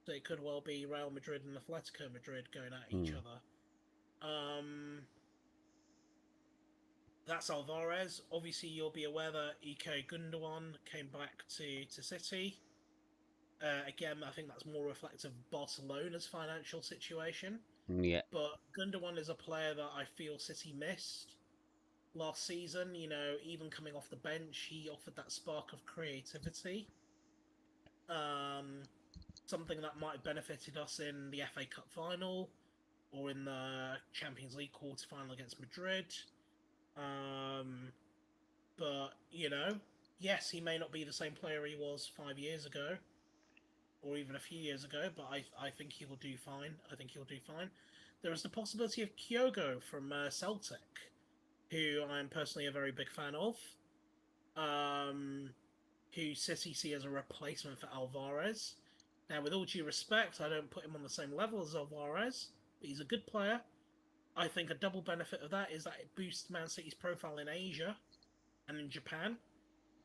So it could well be Real Madrid and Atletico Madrid going at each hmm. other. That's Alvarez. Obviously, you'll be aware that Ike Gundogan came back to City. Again, I think that's more reflective of Barcelona's financial situation. Yeah, But Gundogan is a player that I feel City missed last season. Even coming off the bench, he offered that spark of creativity. Um, Something that might have benefited us in the FA Cup final or in the Champions League quarter final against Madrid. Um, but yes, he may not be the same player he was 5 years ago, or even a few years ago. But I think he will do fine. I think he'll do fine. There is the possibility of Kyogo from Celtic, who I am personally a very big fan of. Um, who City see as a replacement for Alvarez. Now, with all due respect, I don't put him on the same level as Alvarez, but he's a good player. I think a double benefit of that is that it boosts Man City's profile in Asia and in Japan.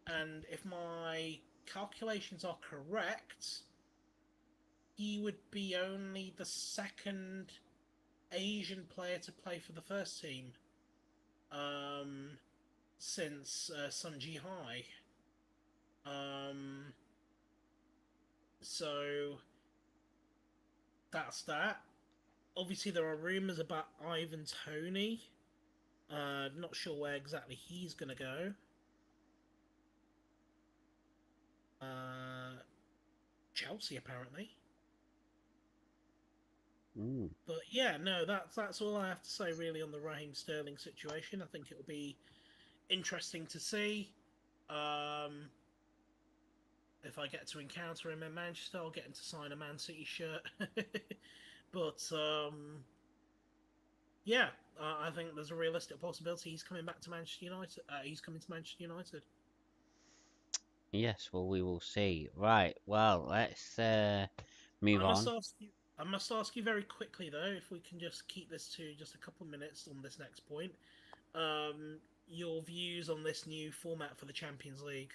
And if my calculations are correct, he would be only the second Asian player to play for the first team um, since Sun Ji Hai. Um, so that's that. Obviously, there are rumours about Ivan Toney. Not sure where exactly he's going to go. Uh, Chelsea, apparently. mm. But yeah, no, that's all I have to say really on the Raheem Sterling situation. I think it will be interesting to see. Um, if I get to encounter him in Manchester, I'll get him to sign a Man City shirt. But yeah, I think there's a realistic possibility he's coming back to Manchester United. He's coming to Manchester United. Yes, well, we will see. Right, well, let's move I must on. ask you. I must ask you very quickly though, if we can just keep this to just a couple of minutes on this next point. Your views on this new format for the Champions League.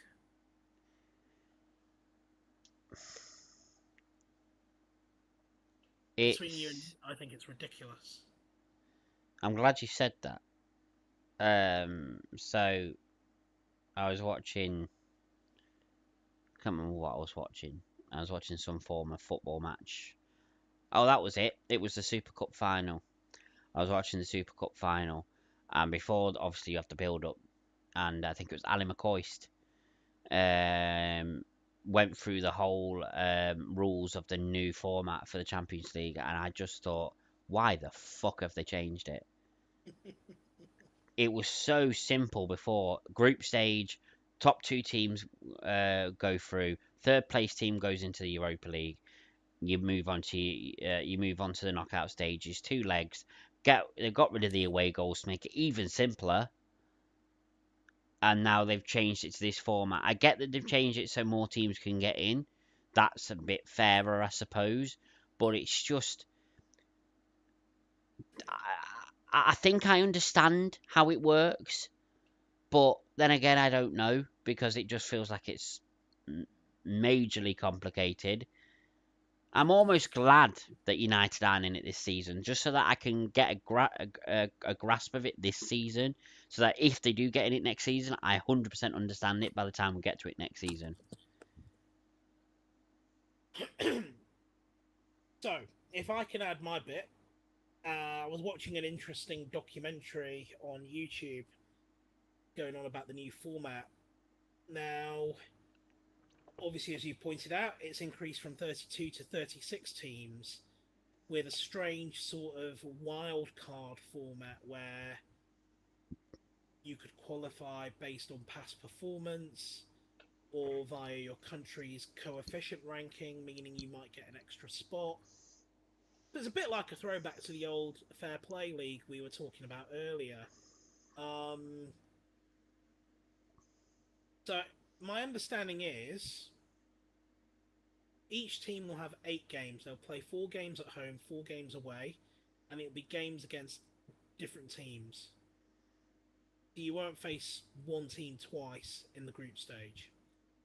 Between you and It's. I think it's ridiculous. I'm glad you said that. So I was watching. Can't remember what I was watching. I was watching some form of football match. Oh, that was it. It was the Super Cup final. I was watching the Super Cup final, and before, obviously, you have to build up. And I think it was Ali McCoist went through the whole rules of the new format for the Champions League, and I just thought, why the fuck have they changed it? It was so simple before. Group stage, top two teams go through. Third place team goes into the Europa League. You move on to the knockout stages. Two legs. They got rid of the away goals to make it even simpler, and now they've changed it to this format. I get that they've changed it so more teams can get in. That's a bit fairer, I suppose. But it's just, I think I understand how it works, but then again, I don't know because it just feels like it's majorly complicated. I'm almost glad that United aren't in it this season, just so that I can get a grasp of it this season, so that if they do get in it next season, I 100% understand it by the time we get to it next season. So, if I can add my bit, I was watching an interesting documentary on YouTube going on about the new format. Now, obviously, as you pointed out, it's increased from 32 to 36 teams with a strange sort of wild card format where you could qualify based on past performance or via your country's coefficient ranking, meaning you might get an extra spot. It's a bit like a throwback to the old Fair Play League we were talking about earlier. So, my understanding is each team will have 8 games. They'll play 4 games at home, 4 games away, and it'll be games against different teams. You won't face one team twice in the group stage.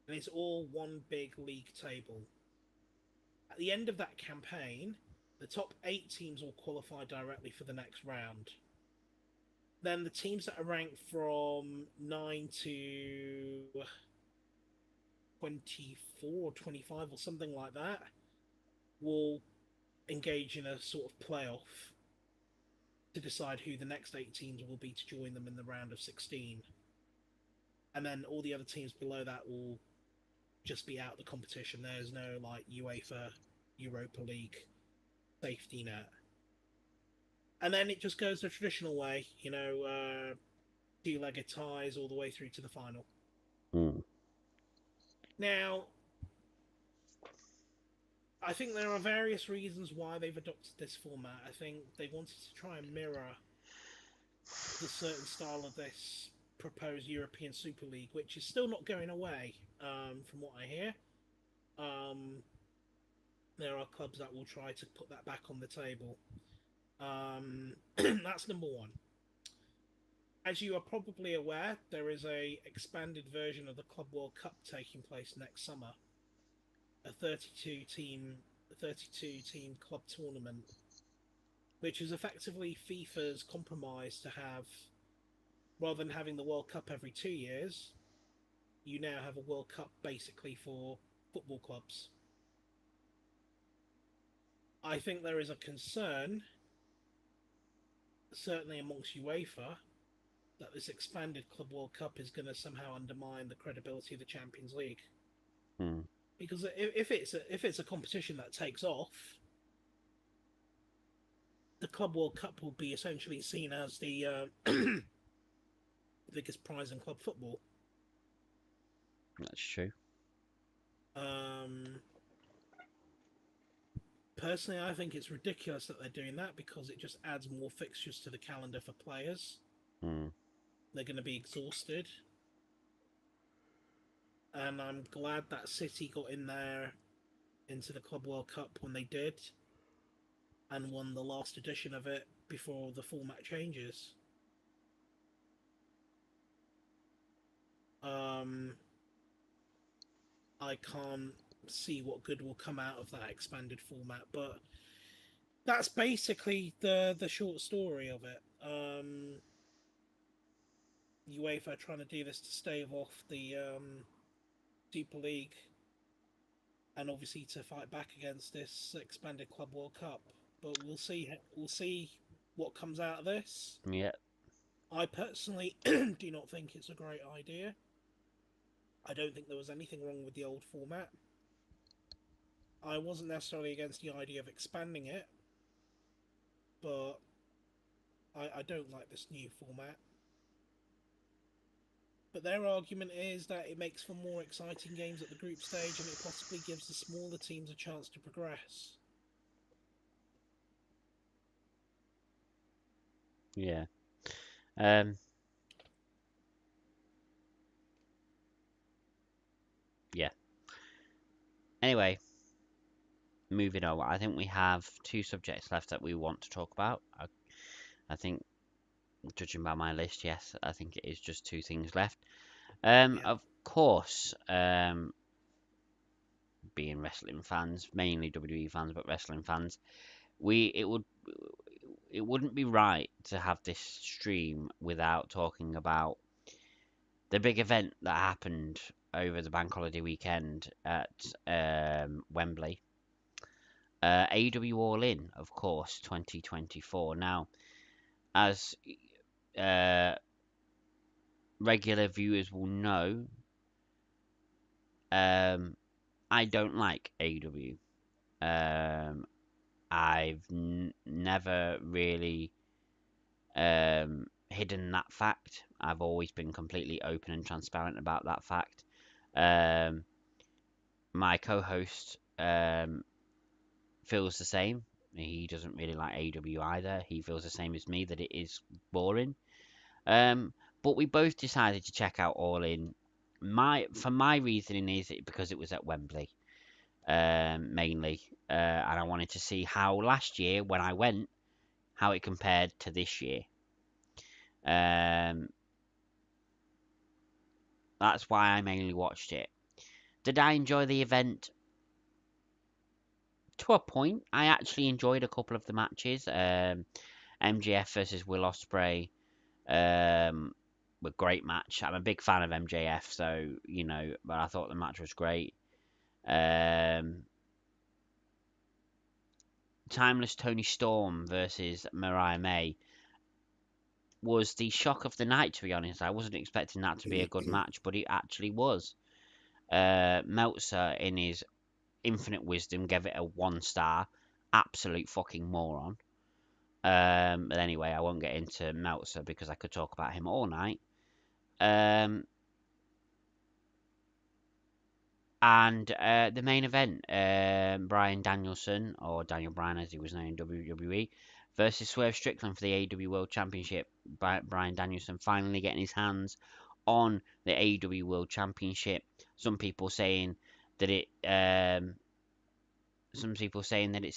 And it's all one big league table. At the end of that campaign, the top 8 teams will qualify directly for the next round. Then the teams that are ranked from 9 to 24 or 25 or something like that will engage in a sort of playoff to decide who the next 8 teams will be to join them in the round of 16. And then all the other teams below that will just be out of the competition. There's no like UEFA, Europa League safety net. And then it just goes the traditional way, you know, 2-legged ties all the way through to the final. Now, I think there are various reasons why they've adopted this format. I think they wanted to try and mirror the certain style of this proposed European Super League, which is still not going away, from what I hear. There are clubs that will try to put that back on the table. That's number one. As you are probably aware, there is a expanded version of the Club World Cup taking place next summer. A 32 team club tournament, which is effectively FIFA's compromise to have, rather than having the World Cup every 2 years, you now have a World Cup basically for football clubs. I think there is a concern, certainly amongst UEFA, that this expanded Club World Cup is going to somehow undermine the credibility of the Champions League. Because if it's a competition that takes off, the Club World Cup will be essentially seen as the biggest prize in club football. That's true. Personally, I think it's ridiculous that they're doing that because it just adds more fixtures to the calendar for players. They're going to be exhausted. And I'm glad that City got in there into the Club World Cup when they did and won the last edition of it before the format changes. I can't see what good will come out of that expanded format, but that's basically the short story of it. UEFA trying to do this to stave off the Super League, and obviously to fight back against this expanded Club World Cup. But we'll see. We'll see what comes out of this. Yeah. I personally do not think it's a great idea. I don't think there was anything wrong with the old format. I wasn't necessarily against the idea of expanding it, but I don't like this new format. But their argument is that it makes for more exciting games at the group stage and it possibly gives the smaller teams a chance to progress. Yeah. Yeah. Anyway, moving on. I think we have 2 subjects left that we want to talk about. I think, judging by my list, yes, I think it is just 2 things left. Of course, being wrestling fans, mainly WWE fans, but wrestling fans, it wouldn't be right to have this stream without talking about the big event that happened over the bank holiday weekend at Wembley. AEW All In, of course, 2024. Now, as uh, regular viewers will know, I don't like AEW. I've never really hidden that fact. I've always been completely open and transparent about that fact. My co-host feels the same. He doesn't really like AEW either. He feels the same as me that it is boring. But we both decided to check out All In. My reasoning is because it was at Wembley, mainly, and I wanted to see how last year when I went, how it compared to this year. Um, that's why I mainly watched it. Did I enjoy the event? To a point. I actually enjoyed a couple of the matches. MJF versus Will Ospreay, a great match. I'm a big fan of MJF, so but I thought the match was great. Timeless Tony Storm versus Mariah May was the shock of the night, to be honest. I wasn't expecting that to be a good match, but it actually was. Meltzer, in his infinite wisdom, gave it a 1 star. Absolute fucking moron. But anyway, I won't get into Meltzer because I could talk about him all night. And the main event, Bryan Danielson, or Daniel Bryan as he was known in WWE, versus Swerve Strickland for the AEW World Championship. Bryan Danielson finally getting his hands on the AEW World Championship. Some people saying that it's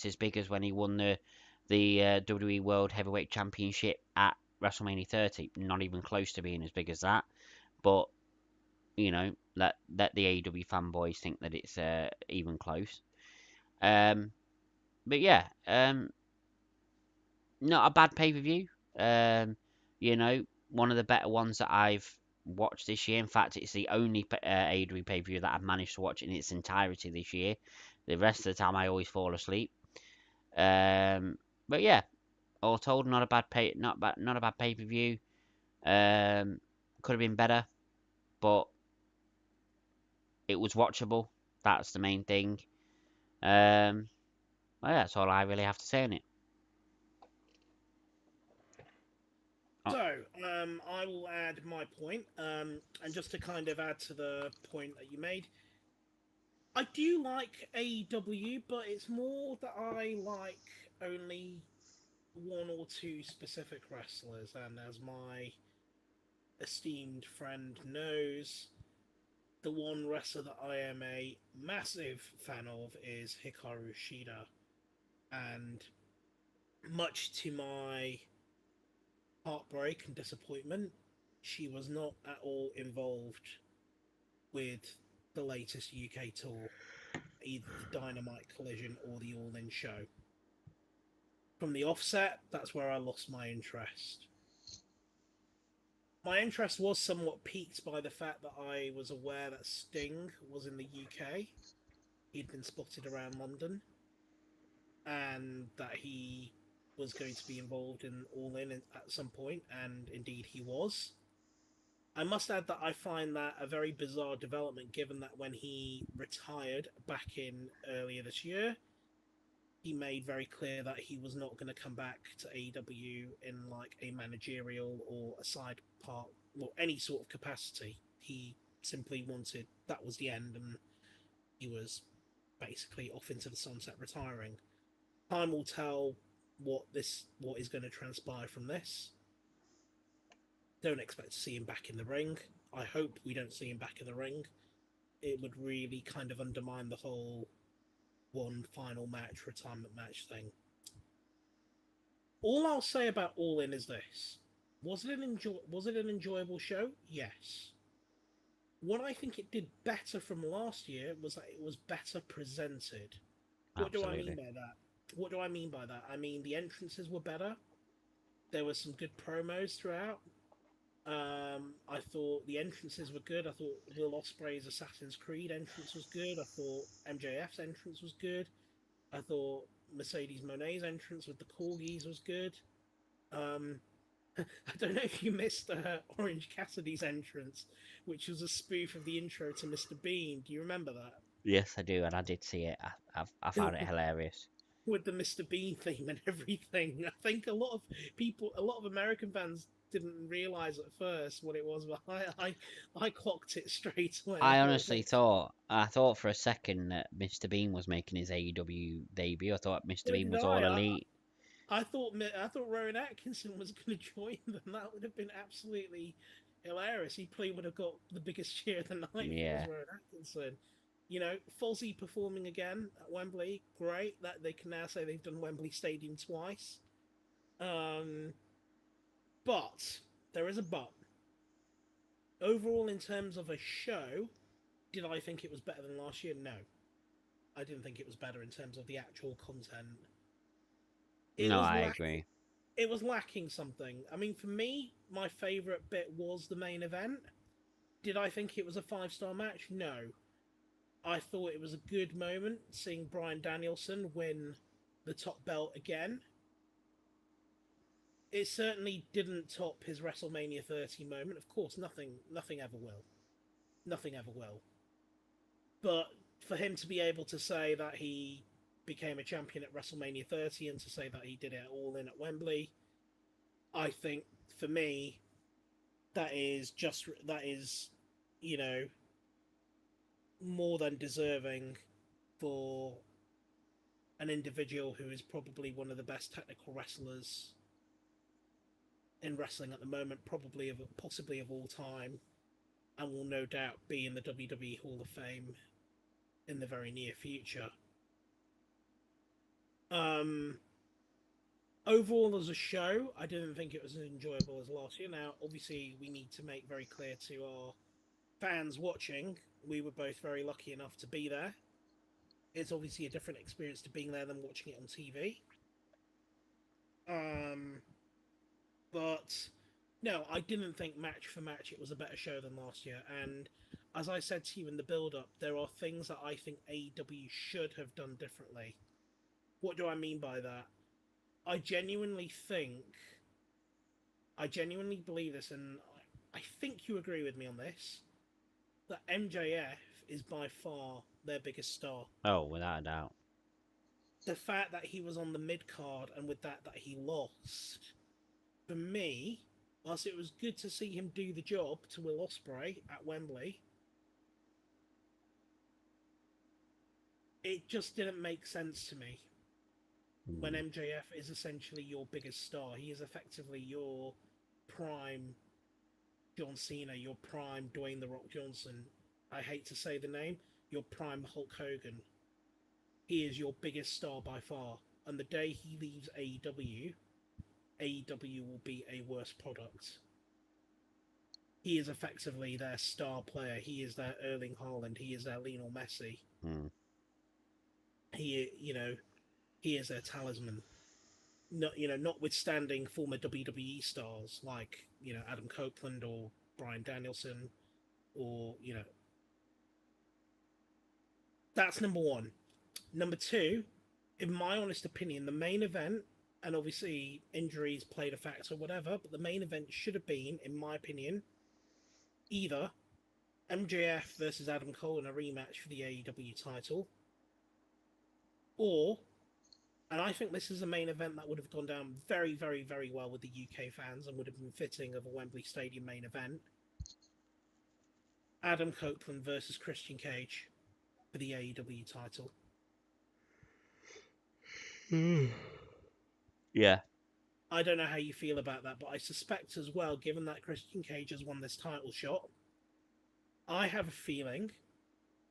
as big as when he won the WWE World Heavyweight Championship at WrestleMania 30. Not even close to being as big as that, but let the AEW fanboys think that it's even close. But yeah, not a bad pay per view. One of the better ones that I've watched this year. In fact, it's the only AEW pay per view that I've managed to watch in its entirety this year. The rest of the time, I always fall asleep. But yeah, all told, not a bad pay per view. Could have been better, but it was watchable. That's the main thing. Well, that's all I really have to say on it. So, I will add my point, and just to kind of add to the point that you made, I do like AEW, but it's more that I like only one or two specific wrestlers, and as my esteemed friend knows, the one wrestler that I am a massive fan of is Hikaru Shida, and much to my heartbreak and disappointment, she was not at all involved with the latest UK tour, either the Dynamite Collision or the All In show. From the offset, that's where I lost my interest. My interest was somewhat piqued by the fact that I was aware that Sting was in the UK. He'd been spotted around London, and that he was going to be involved in All In at some point, and indeed he was. I must add that I find that a very bizarre development, given that when he retired back in earlier this year, he made very clear that he was not going to come back to AEW in like a managerial or a side part, or any sort of capacity. He simply wanted that was the end, and he was basically off into the sunset, retiring. Time will tell what is going to transpire from this. Don't expect to see him back in the ring. I hope we don't see him back in the ring. It would really kind of undermine the whole one final match, retirement match thing. All I'll say about All In is this: was it an enjoyable show? Yes. What I think it did better from last year was that it was better presented. What do I mean Absolutely. by that? What do I mean by that? I mean the entrances were better. There were some good promos throughout. I thought the entrances were good. I thought Will Ospreay's Assassin's Creed entrance was good. I thought MJF's entrance was good. I thought Mercedes Monet's entrance with the corgis was good. Um, I don't know if you missed Orange Cassidy's entrance, which was a spoof of the intro to Mr. Bean. Do you remember Yes, I do, and I did see it. I that? found it hilarious. With the Mr. Bean theme and everything. I think a lot of people, a lot of American fans didn't realize at first what it was, but I clocked it straight away. I I thought, honestly I thought for a second that Mr. Bean was making his AEW debut. I thought Mr. so Bean did was I. all elite. I thought Rowan Atkinson was going to join them. That would have been absolutely hilarious. He probably would have got the biggest cheer of the night if it was Yeah. Rowan Atkinson. You know, Fozzy performing again at Wembley, great. That they can now say they've done Wembley Stadium twice. Um, but there is a but. Overall, in terms of a show, did I think it was better than last year? No, I didn't think it was better in terms of the actual content. It No, was I lacking. agree. It was lacking something. I mean, for me, my favourite bit was the main event. Did I think it was a 5-star match? No. I thought it was a good moment seeing Bryan Danielson win the top belt again. It certainly didn't top his WrestleMania 30 moment. Of course, nothing ever will. Nothing ever will. But for him to be able to say that he became a champion at WrestleMania 30 and to say that he did it all in at Wembley, I think for me that is, you know, more than deserving for an individual who is probably one of the best technical wrestlers in wrestling at the moment, possibly of all time, and will no doubt be in the WWE Hall of Fame in the very near future. Um, Overall, as a show, I didn't think it was as enjoyable as last year. Now, obviously, we need to make very clear to our fans watching, we were both very lucky enough to be there. It's obviously a different experience to being there than watching it on TV. Um, but no, I didn't think match for match it was a better show than last year. And as I said to you in the build up, there are things that I think AEW should have done differently. What do I mean by that? I genuinely think, I genuinely believe this, and I think you agree with me on this, that MJF is by far their biggest star. Oh, without a doubt. The fact that he was on the mid card and with that he lost, for me, whilst it was good to see him do the job to Will Ospreay at Wembley, it just didn't make sense to me. When Mm. MJF is essentially your biggest star, he is effectively your prime John Cena, your prime Dwayne the Rock Johnson. I hate to say the name, your prime Hulk Hogan. He is your biggest star by far. And the day he leaves AEW will be a worse product. He is effectively their star player. He is their Erling Haaland. He is their Lionel Messi. Mm. He is their talisman. Notwithstanding former WWE stars like Adam Copeland or Bryan Danielson, or that's number one. Number two, in my honest opinion, the main event, and obviously injuries played a factor, whatever, but the main event should have been, in my opinion, either MJF versus Adam Cole in a rematch for the AEW title, or, and I think this is a main event that would have gone down very, very, very well with the UK fans and would have been fitting of a Wembley Stadium main event, Adam Copeland versus Christian Cage for the AEW title. Yeah. I don't know how you feel about that, but I suspect as well, given that Christian Cage has won this title shot, I have a feeling,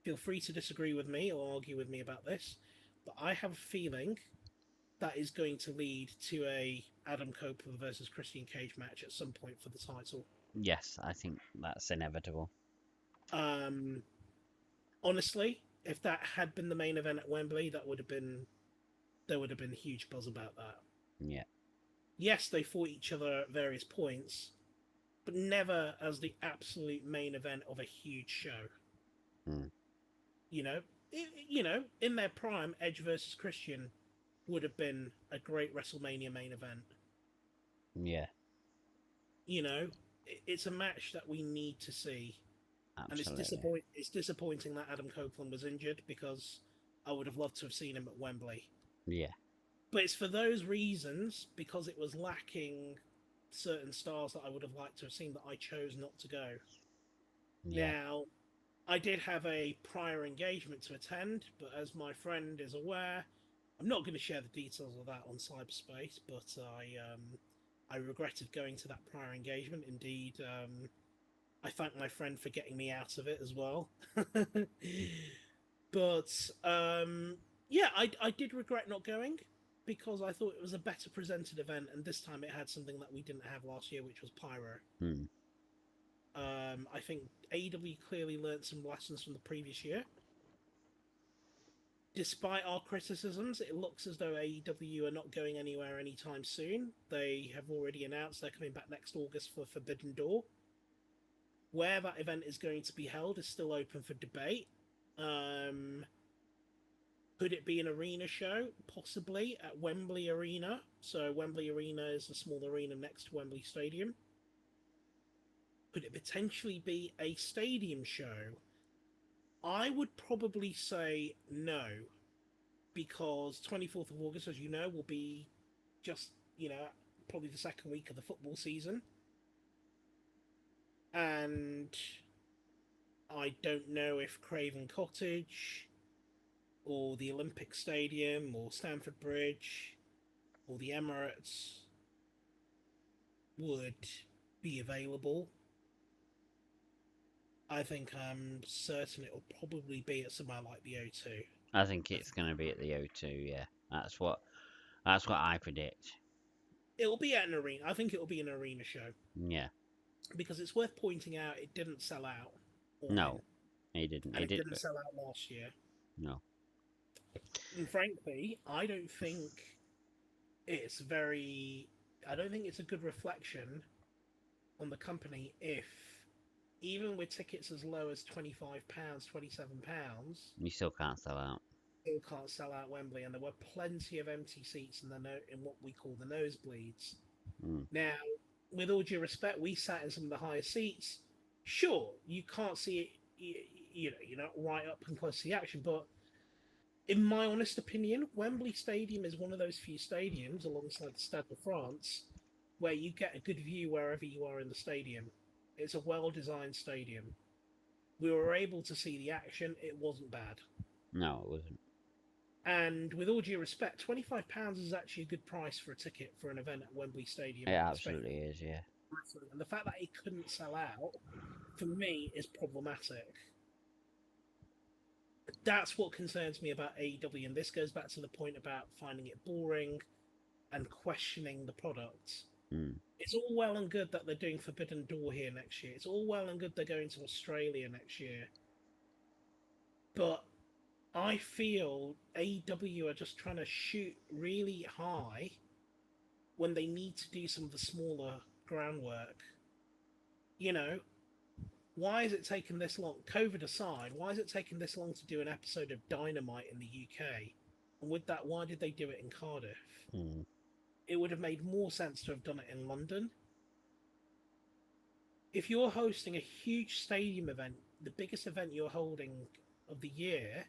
feel free to disagree with me or argue with me about this, but I have a feeling that is going to lead to a Adam Copeland versus Christian Cage match at some point for the title. Yes, I think that's inevitable. Um, honestly, if that had been the main event at Wembley, there would have been huge buzz about that. Yeah. Yes, they fought each other at various points, but never as the absolute main event of a huge show. Mm. You know, in their prime, Edge versus Christian would have been a great WrestleMania main event. Yeah. You know, it's a match that we need to see, and Absolutely. it's disappointing that Adam Copeland was injured because I would have loved to have seen him at Wembley. Yeah. But it's for those reasons, because it was lacking certain stars that I would have liked to have seen, that I chose not to go. Yeah. Now, I did have a prior engagement to attend, but as my friend is aware, I'm not going to share the details of that on cyberspace. But I regretted going to that prior engagement. Indeed, I thank my friend for getting me out of it as well. But yeah, I did regret not going because I thought it was a better presented event, and this time it had something that we didn't have last year, which was pyro. Mm. I think AEW clearly learned some lessons from the previous year. Despite our criticisms, it looks as though AEW are not going anywhere anytime soon. They have already announced they're coming back next August for Forbidden Door. Where that event is going to be held is still open for debate. Could it be an arena show? Possibly at Wembley Arena. So Wembley Arena is a small arena next to Wembley Stadium. Could it potentially be a stadium show? I would probably say no, because 24th of August, as you know, will be just, probably the second week of the football season. And I don't know if Craven Cottage or the Olympic Stadium or Stamford Bridge or the Emirates would be available. I think I'm certain it'll probably be at somewhere like the O2. I think it's going to be at the O2. Yeah. That's what I predict. It'll be at an arena. I think it'll be an arena show Yeah. because it's worth pointing out it didn't sell out all in, No, he didn't. and He it did. didn't sell out last year. No. And frankly, I don't think it's very. I don't think it's a good reflection on the company if, even with tickets as low as £25, £27, You still can't sell out. still can't sell out Wembley, and there were plenty of empty seats in in what we call the nosebleeds. Mm. Now, with all due respect, we sat in some of the higher seats. Sure, you can't see it, you're not right up and close to the action, but in my honest opinion, Wembley Stadium is one of those few stadiums, alongside the Stade de France, where you get a good view wherever you are in the stadium. It's a well-designed stadium. We were able to see the action. It wasn't bad. No, it wasn't. And with all due respect, £25 is actually a good price for a ticket for an event at Wembley Stadium. It absolutely is. Yeah. And the fact that it couldn't sell out, for me, is problematic. That's what concerns me about AEW, and this goes back to the point about finding it boring and questioning the product. Mm. It's all well and good that they're doing Forbidden Door here next year. It's all well and good they're going to Australia next year. But I feel AEW are just trying to shoot really high when they need to do some of the smaller groundwork. You know, why is it taking this long? COVID aside, why is it taking this long to do an episode of Dynamite in the UK? And with that, why did they do it in Cardiff? Mm. It would have made more sense to have done it in London. If you're hosting a huge stadium event, the biggest event you're holding of the year,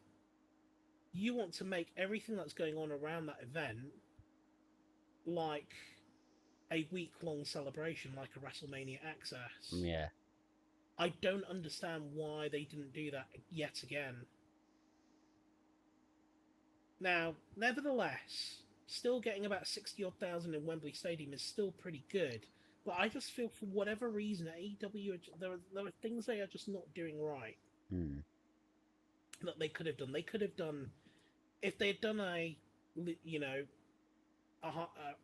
you want to make everything that's going on around that event like a week-long celebration, like a WrestleMania Access. Yeah. I don't understand why they didn't do that yet again. Now, nevertheless, still getting about 60 odd thousand in Wembley Stadium is still pretty good. But I just feel for whatever reason, AEW, there are things they are just not doing right. Mm. That they could have done. They could have done, if they had done a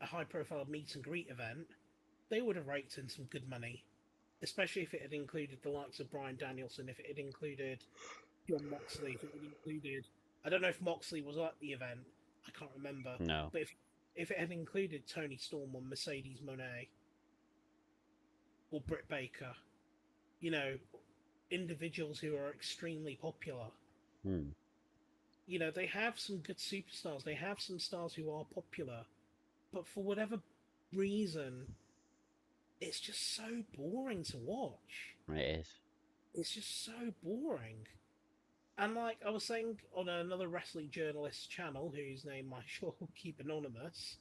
high profile meet and greet event, they would have raked in some good money. especially if it had included the likes of Brian Danielson, if it had included John Moxley, if it had included, I don't know if Moxley was at the event, I can't remember, No. but if it had included Tony Storm or Mercedes Moné or Britt Baker, you know, individuals who are extremely popular. Hmm. You know, they have some good superstars. They have some stars who are popular, but for whatever reason, it's just so boring to watch. It is. It's just so boring. And like I was saying on another wrestling journalist channel, whose name I shall keep anonymous,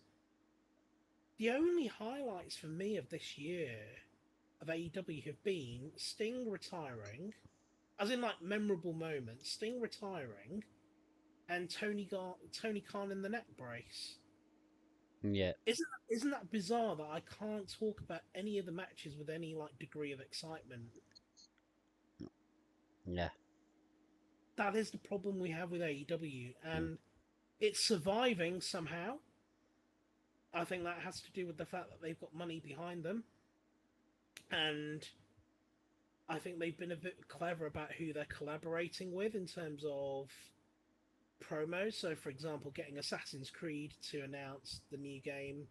the only highlights for me of this year of AEW have been Sting retiring, as in like memorable moments, Sting retiring, and Tony Khan in the neck brace. Yeah. Isn't that bizarre that I can't talk about any of the matches with any like degree of excitement? Yeah. That is the problem we have with AEW, Hmm. and it's surviving somehow. I think that has to do with the fact that they've got money behind them, and I think they've been a bit clever about who they're collaborating with in terms of promos. So, for example, getting Assassin's Creed to announce the new game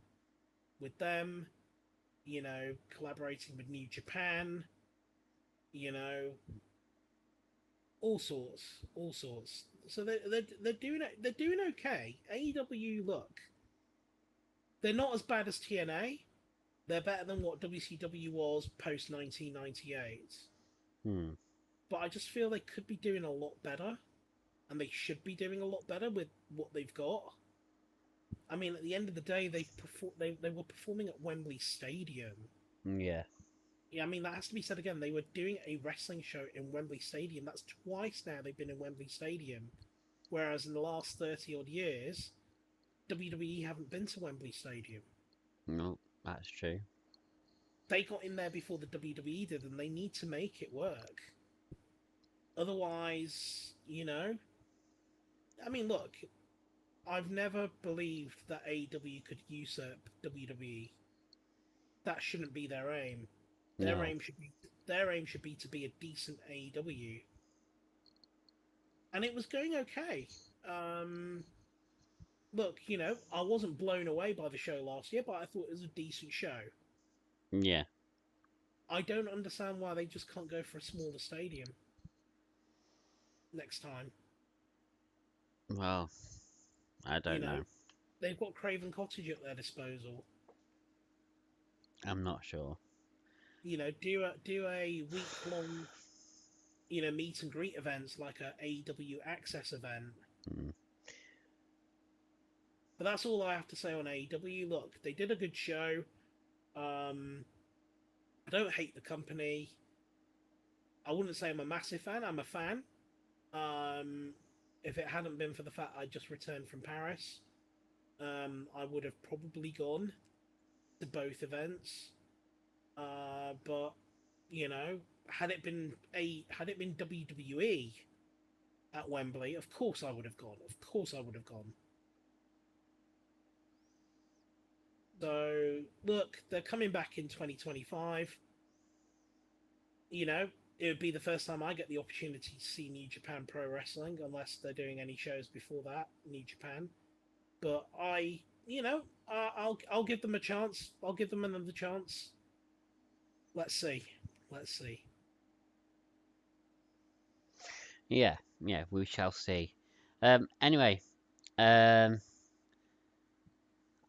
with them, you know, collaborating with New Japan, you know, all sorts, all sorts. So they're doing it. They're doing okay. AEW, look, they're not as bad as TNA. They're better than what WCW was post 1998. Hmm. But I just feel they could be doing a lot better, and they should be doing a lot better with what they've got. I mean, at the end of the day, they were performing at Wembley Stadium. Yeah. Yeah, I mean that has to be said again. They were doing a wrestling show in Wembley Stadium. That's twice now they've been in Wembley Stadium. Whereas in the last 30 odd years, WWE haven't been to Wembley Stadium. No, that's true. They got in there before the WWE did, and they need to make it work. Otherwise, you know, I mean, look, I've never believed that AEW could usurp WWE. That shouldn't be their aim. Their No. aim should be their aim should be to be a decent AEW, and it was going okay. Um, Look, you know, I wasn't blown away by the show last year, but I thought it was a decent show. Yeah. I don't understand why they just can't go for a smaller stadium next time. Well, I You don't know, know. they've got Craven Cottage at their disposal. I'm not sure. You know, do a week long, you know, meet and greet events like a AEW Access event. Hmm. But that's all I have to say on AEW. Look, they did a good show. I don't hate the company. I wouldn't say I'm a massive fan. I'm a fan. Um, if it hadn't been for the fact I just returned from Paris, I would have probably gone to both events. But you know, had it been WWE at Wembley, of course I would have gone. Of course I would have gone. So look, they're coming back in 2025. You know, it would be the first time I get the opportunity to see New Japan Pro Wrestling, unless they're doing any shows before that, New Japan. But you know, I'll give them a chance. I'll give them another chance. Let's see. Let's see. Yeah. Yeah. We shall see. Anyway. Um.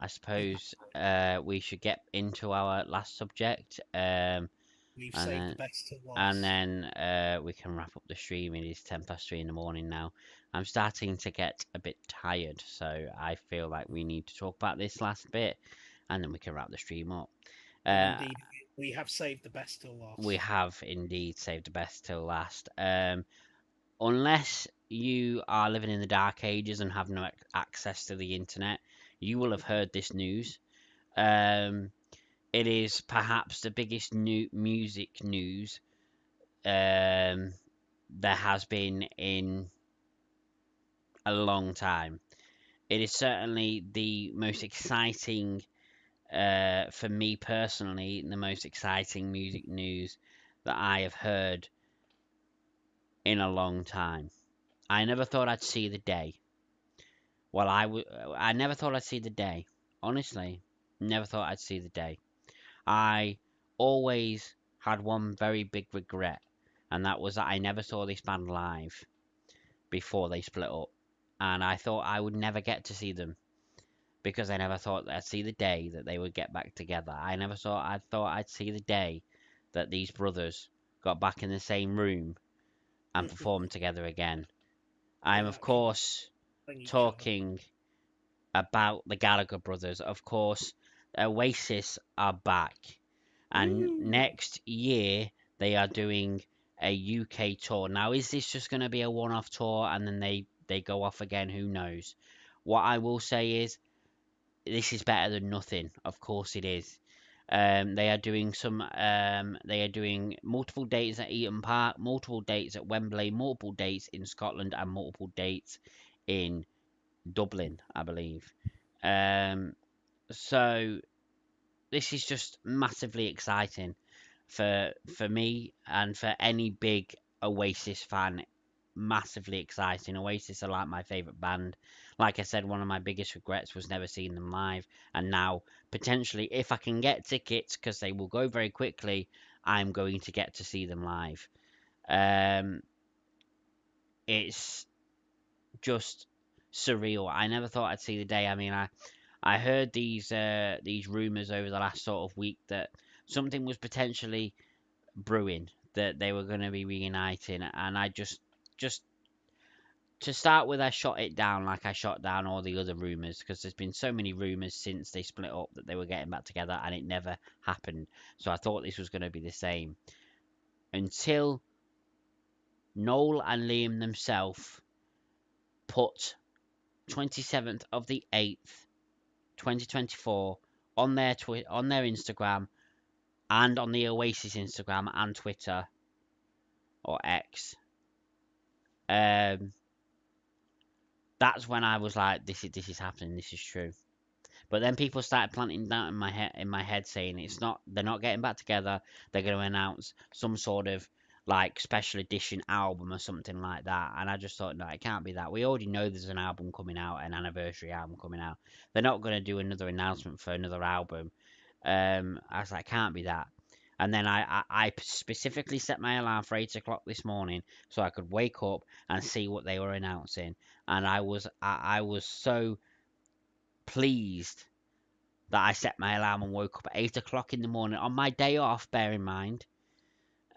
I Yeah, suppose we should get into our last subject. we've And saved the then best till and last. then we can wrap up the stream. It is 3:10 in the morning now. I'm starting to get a bit tired, so I feel like we need to talk about this last bit, and then we can wrap the stream up. And Uh, indeed, we have saved the best till we last. have indeed saved the best till last. Unless you are living in the dark ages and have no access to the internet, you will have heard this news. Um, it is perhaps the biggest new music news there has been in a long time. It is certainly the most exciting, for me personally, the most exciting music news that I have heard in a long time. I never thought I'd see the day. Well, I never thought I'd see the day. Honestly, never thought I'd see the day. I always had one very big regret, and that was that I never saw this band live before they split up. And I thought I would never get to see them because I never thought I'd see the day that they would get back together. I thought I'd see the day that these brothers got back in the same room and performed together again. I am, Yeah, of actually course, playing each other. talking about the Gallagher brothers. Of course, Oasis are back, and Woo! next year they are doing a UK tour. Now, is this just going to be a one-off tour and then they go off again? Who knows? What I will say is this is better than nothing. Of course, it is. They are doing some. They are doing multiple dates at Eaton Park, multiple dates at Wembley, multiple dates in Scotland, and multiple dates in Dublin, I believe. Um, so this is just massively exciting for me and for any big Oasis fan. Massively exciting. Oasis are like my favorite band. Like I said, one of my biggest regrets was never seeing them live, and now potentially, if I can get tickets, because they will go very quickly, I'm going to get to see them live. Um, it's just surreal. I never thought I'd see the day. I mean, I heard these rumors over the last sort of week that something was potentially brewing, that they were going to be reuniting, and I just to start with, I shot it down like I shot down all the other rumors because there's been so many rumors since they split up that they were getting back together, and it never happened. So I thought this was going to be the same until Noel and Liam themselves put 27th of the 8th, 2024 on on their Instagram and on the Oasis Instagram and Twitter or X. That's when I was like, this is happening. This is true. But then people started planting that in my head, saying it's not. They're not getting back together. They're going to announce some sort of like special edition album or something like that. And I just thought, no, it can't be that. We already know there's an album coming out, an anniversary album coming out. They're not going to do another announcement for another album. I was like, can't be that. And then I specifically set my alarm for 8 o'clock this morning so I could wake up and see what they were announcing. And I was so pleased that I set my alarm and woke up at 8 o'clock in the morning on my day off. Bear in mind,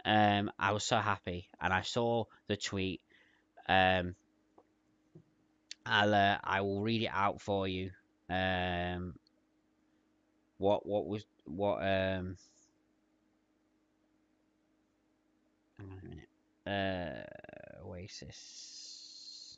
I was so happy, and I saw the tweet. Um, I will read it out for you. What was what Hang on a minute. Oasis.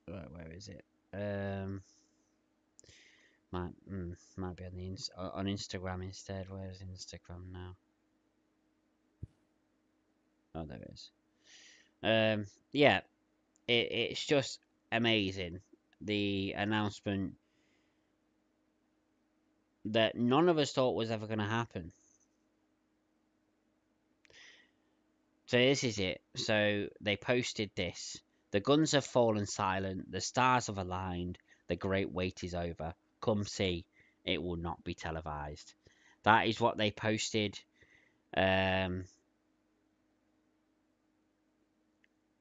Right, where is it? Might be on on Instagram instead. Where's Instagram now? Oh, there it is. Yeah, it's just amazing. The announcement that none of us thought was ever going to happen. So this is it. So they posted this. The guns have fallen silent. The stars have aligned. The great wait is over. Come see. It will not be televised. That is what they posted. Um,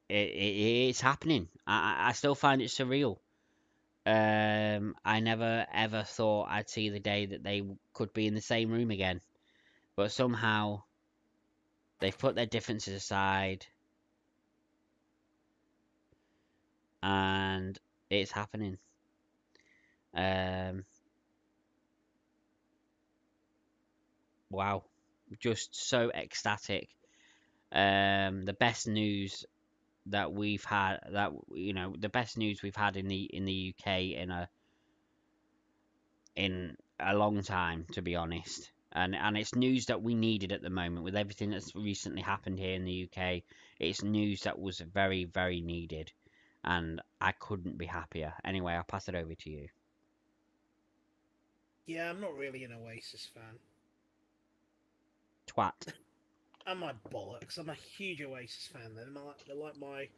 it's happening. I still find it surreal. I never ever thought I'd see the day that they could be in the same room again, but somehow they've put their differences aside, and it's happening. Um, wow, just so ecstatic. The best news that we've had, the best news we've had in the UK in a long time, to be honest. and it's news that we needed at the moment with everything that's recently happened here in the UK. It's news that was very, very needed, and I couldn't be happier. Anyway, I'll pass it over to you. Yeah, I'm not really an Oasis fan. Twat. I'm my bollocks. I'm a huge Oasis fan. They're like my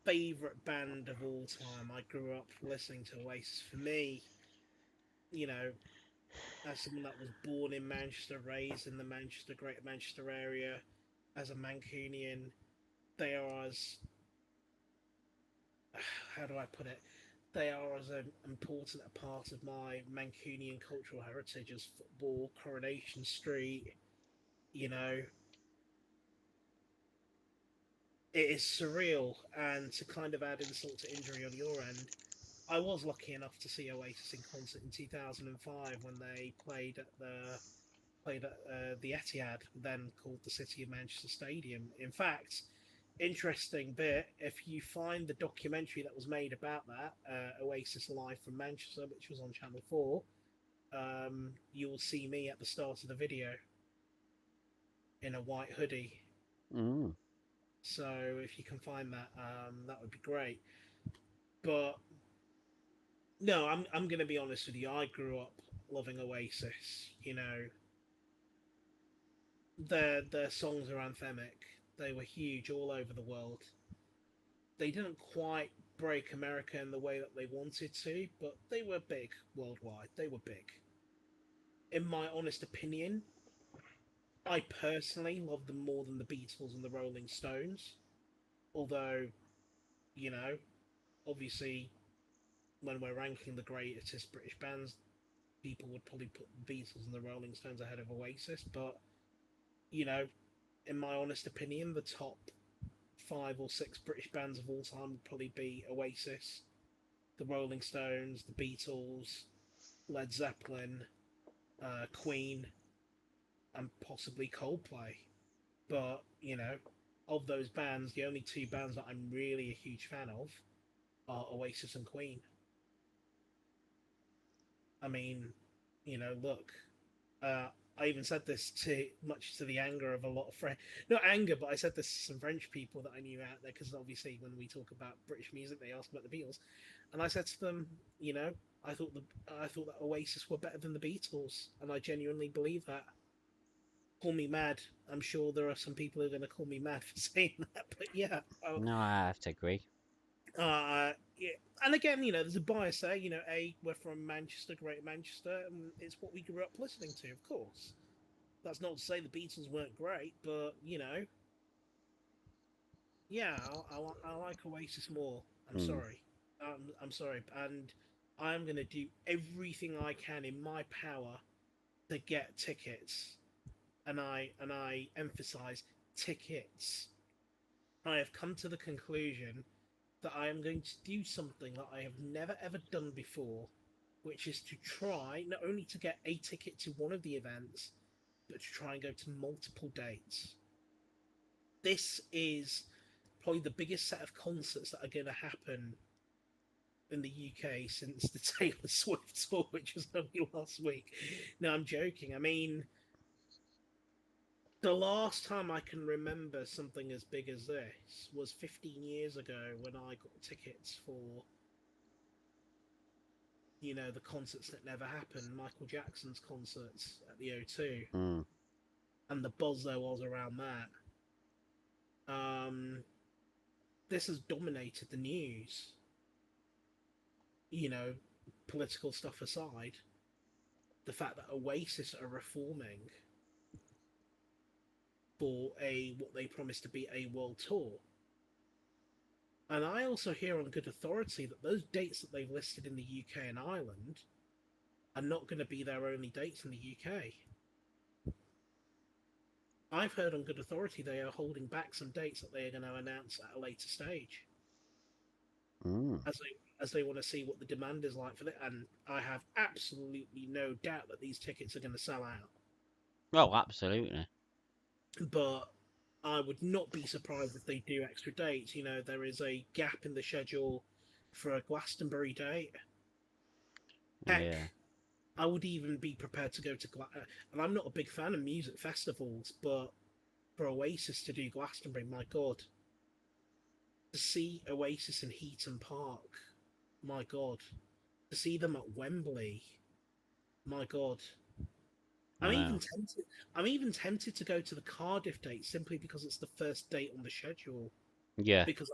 favorite band of all time. I grew up listening to Oasis. For me, you know, as someone that was born in Manchester, raised in the Greater Manchester area, as a Mancunian, they are as, how do I put it? They are as an important a part of my Mancunian cultural heritage as football, Coronation Street. You know, it is surreal, and to kind of add insult to injury on your end, I was lucky enough to see Oasis in concert in 2005 when they played at the Etihad, then called the City of Manchester Stadium. In fact, interesting bit, if you find the documentary that was made about that, Oasis Live from Manchester, which was on Channel 4, you will see me at the start of the video in a white hoodie. Mm. So if you can find that, that would be great. But no, I'm going to be honest with you. I grew up loving Oasis. You know, their songs are anthemic. They were huge all over the world. They didn't quite break America in the way that they wanted to, but they were big worldwide. They were big. In my honest opinion, I personally love them more than the Beatles and the Rolling Stones. Although, you know, obviously, when we're ranking the greatest British bands, people would probably put the Beatles and the Rolling Stones ahead of Oasis. But, you know, in my honest opinion, the top 5 or 6 British bands of all time would probably be Oasis, the Rolling Stones, the Beatles, Led Zeppelin, Queen, and possibly Coldplay. But, you know, of those bands, the only 2 bands that I'm really a huge fan of are Oasis and Queen. I mean, you know, look, uh, I even said this to much to the anger of a lot of French, not anger, but I said this to some French people that I knew out there because obviously when we talk about British music, they ask about the Beatles, and I said to them, you know, I thought that Oasis were better than the Beatles, and I genuinely believe that. Call me mad. I'm sure there are some people who are going to call me mad for saying that, but yeah, No, I have to agree. yeah. And again, you know, there's a bias there. You know, we're from Manchester, Greater Manchester, and it's what we grew up listening to, of course. That's not to say the Beatles weren't great, but you know, yeah, I like Oasis more. I'm Mm. sorry, I'm sorry, and I'm gonna do everything I can in my power to get tickets, and I emphasize tickets. I have come to the conclusion that I am going to do something that I have never ever done before, which is to try not only to get a ticket to one of the events, but to try and go to multiple dates. This is probably the biggest set of concerts that are going to happen in the UK since the Taylor Swift tour, which was only last week. No, I'm joking. I mean, the last time I can remember something as big as this was 15 years ago when I got tickets for, you know, the concerts that never happened, Michael Jackson's concerts at the O2, Mm. and the buzz there was around that. This has dominated the news, you know, political stuff aside. The fact that Oasis are reforming for a what they promised to be a world tour. And I also hear on good authority that those dates that they've listed in the UK and Ireland are not going to be their only dates in the UK. I've heard on good authority they are holding back some dates that they are going to announce at a later stage, Mm. as they want to see what the demand is like for it. And I have absolutely no doubt that these tickets are going to sell out. Oh, absolutely. But I would not be surprised if they do extra dates. You know, there is a gap in the schedule for a Glastonbury date. Yeah. Heck, I would even be prepared to go to and I'm not a big fan of music festivals, but for Oasis to do Glastonbury, my God, to see Oasis in Heaton Park, my God, to see them at Wembley, my God. I'm I even know. tempted. I'm even tempted to go to the Cardiff date simply because it's the first date on the schedule. Yeah, Because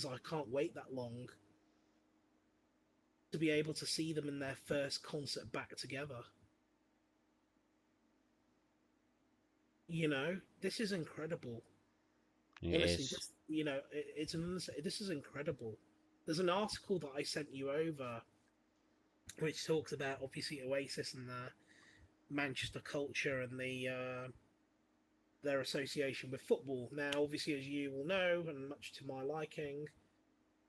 I can't wait that long to be able to see them in their first concert back together. This is incredible. it Honestly, is. this is incredible. There's an article that I sent you over which talks about obviously Oasis and the Manchester culture and their association with football. Now, obviously, as you will know, and much to my liking,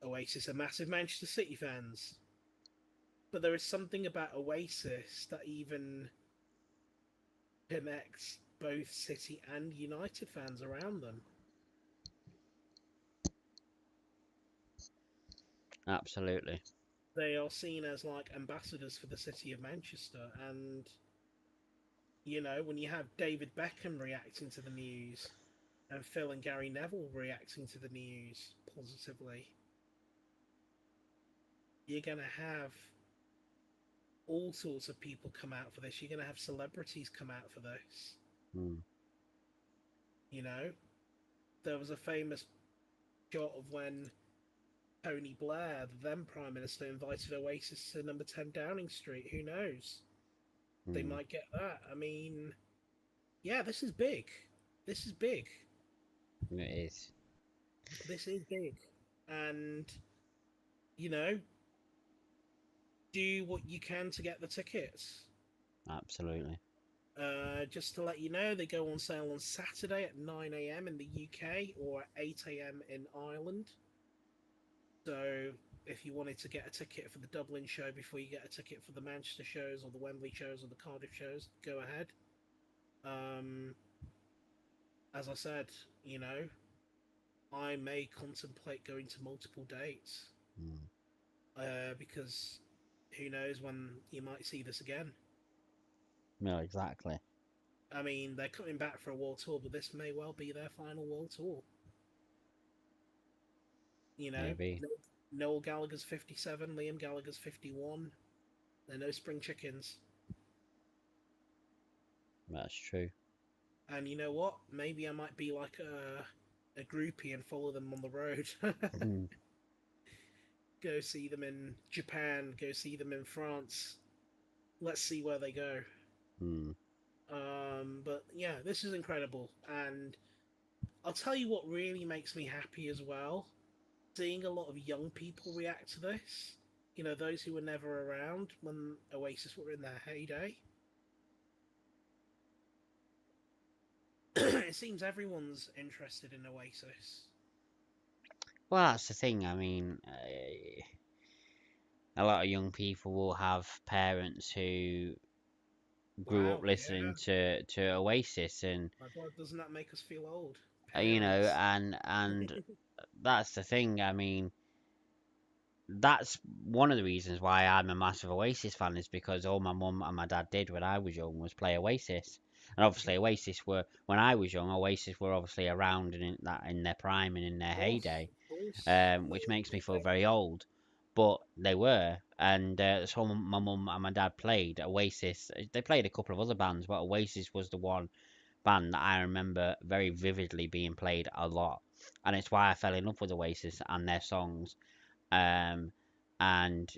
Oasis are massive Manchester City fans. But there is something about Oasis that even connects both City and United fans around them. Absolutely. They are seen as like ambassadors for the city of Manchester, and when you have David Beckham reacting to the news and Phil and Gary Neville reacting to the news positively, you're going to have all sorts of people come out for this. You're going to have celebrities come out for this. Mm. You know, there was a famous shot of when Tony Blair, the then Prime Minister, invited Oasis to number 10 Downing Street. Who knows? They Mm. might get that. I mean, yeah, this is big. This is big. It is. This is big. And, you know, do what you can to get the tickets. Absolutely. Just to let you know, they go on sale on Saturday at 9 a.m. in the UK or at 8 a.m. in Ireland. So if you wanted to get a ticket for the Dublin show before you get a ticket for the Manchester shows or the Wembley shows or the Cardiff shows, go ahead. Um, as I said, I may contemplate going to multiple dates Mm. because who knows when you might see this again. No, exactly. I mean, they're coming back for a world tour, but this may well be their final world tour. You know, Maybe. Noel Gallagher's 57, Liam Gallagher's 51. They're no spring chickens. That's true. And you know what? Maybe I might be like a groupie and follow them on the road. Mm. Go see them in Japan. Go see them in France. Let's see where they go. Mm. But yeah, this is incredible. And I'll tell you what really makes me happy as well. Seeing a lot of young people react to this. Those who were never around when Oasis were in their heyday. It seems everyone's interested in Oasis. Well, that's the thing. I mean, a lot of young people will have parents who grew up Wow, listening yeah. to Oasis, and My God, doesn't that make us feel old? you know, Parents. and that's the thing. I mean, that's one of the reasons why I'm a massive Oasis fan is because all my mum and my dad did when I was young was play Oasis. And obviously Mhm. Oasis were when I was young, Oasis were obviously around and in their prime and in their Of course, heyday, of course. which makes me feel very old. But they were, and so my mum and my dad played Oasis. They played a couple of other bands, but Oasis was the one band that I remember very vividly being played a lot, and it's why I fell in love with Oasis and their songs. Um, and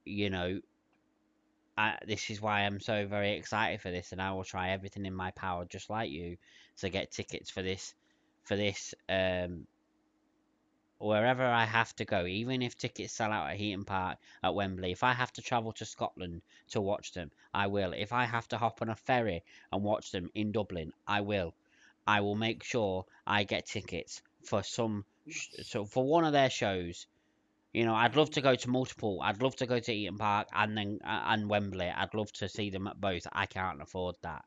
you know, this is why I'm so very excited for this, and I will try everything in my power, just like you, to get tickets for this, wherever I have to go, even if tickets sell out at Heaton Park, at Wembley. If I have to travel to Scotland to watch them, I will. If I have to hop on a ferry and watch them in Dublin, I will. I will make sure I get tickets for Yes. so for one of their shows. I'd love And to go to multiple. I'd love to go to Eaton Park and then and Wembley. I'd love to see them at both. I can't afford that.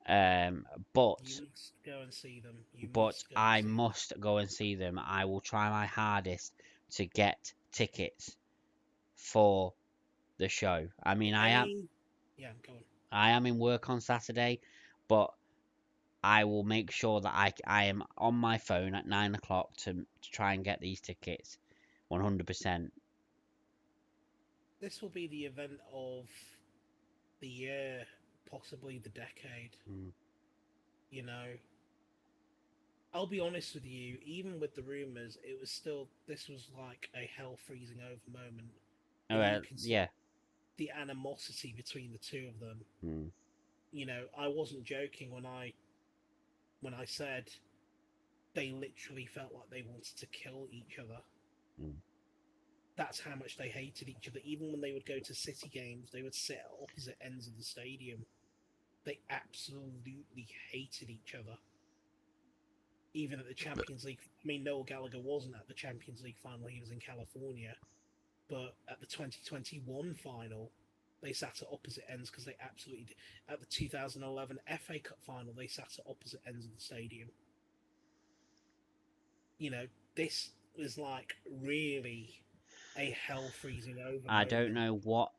Um, you but must go and see them. You but must go and I see them. must go and see them. I will try my hardest to get tickets for the show. I mean, I am. Any Yeah, go on. I am in work on Saturday, but I will make sure that I am on my phone at 9 o'clock to try and get these tickets, 100%. This will be the event of the year, possibly the decade. Mm. You know, I'll be honest with you. Even with the rumors, it was still this was like a hell freezing over moment Oh, when you can see yeah. the animosity between the two of them. Mm. You know, I wasn't joking when I said they literally felt like they wanted to kill each other. Mm. That's how much they hated each other. Even when they would go to city games, they would sit at opposite ends of the stadium. They absolutely hated each other. Even at the Champions League, I mean, Noel Gallagher wasn't at the Champions League final; he was in California. But at the 2021 final, they sat at opposite ends because they absolutely did. At the 2011 FA Cup final, they sat at opposite ends of the stadium. You know, this was like really a hell freezing over I don't moment. know what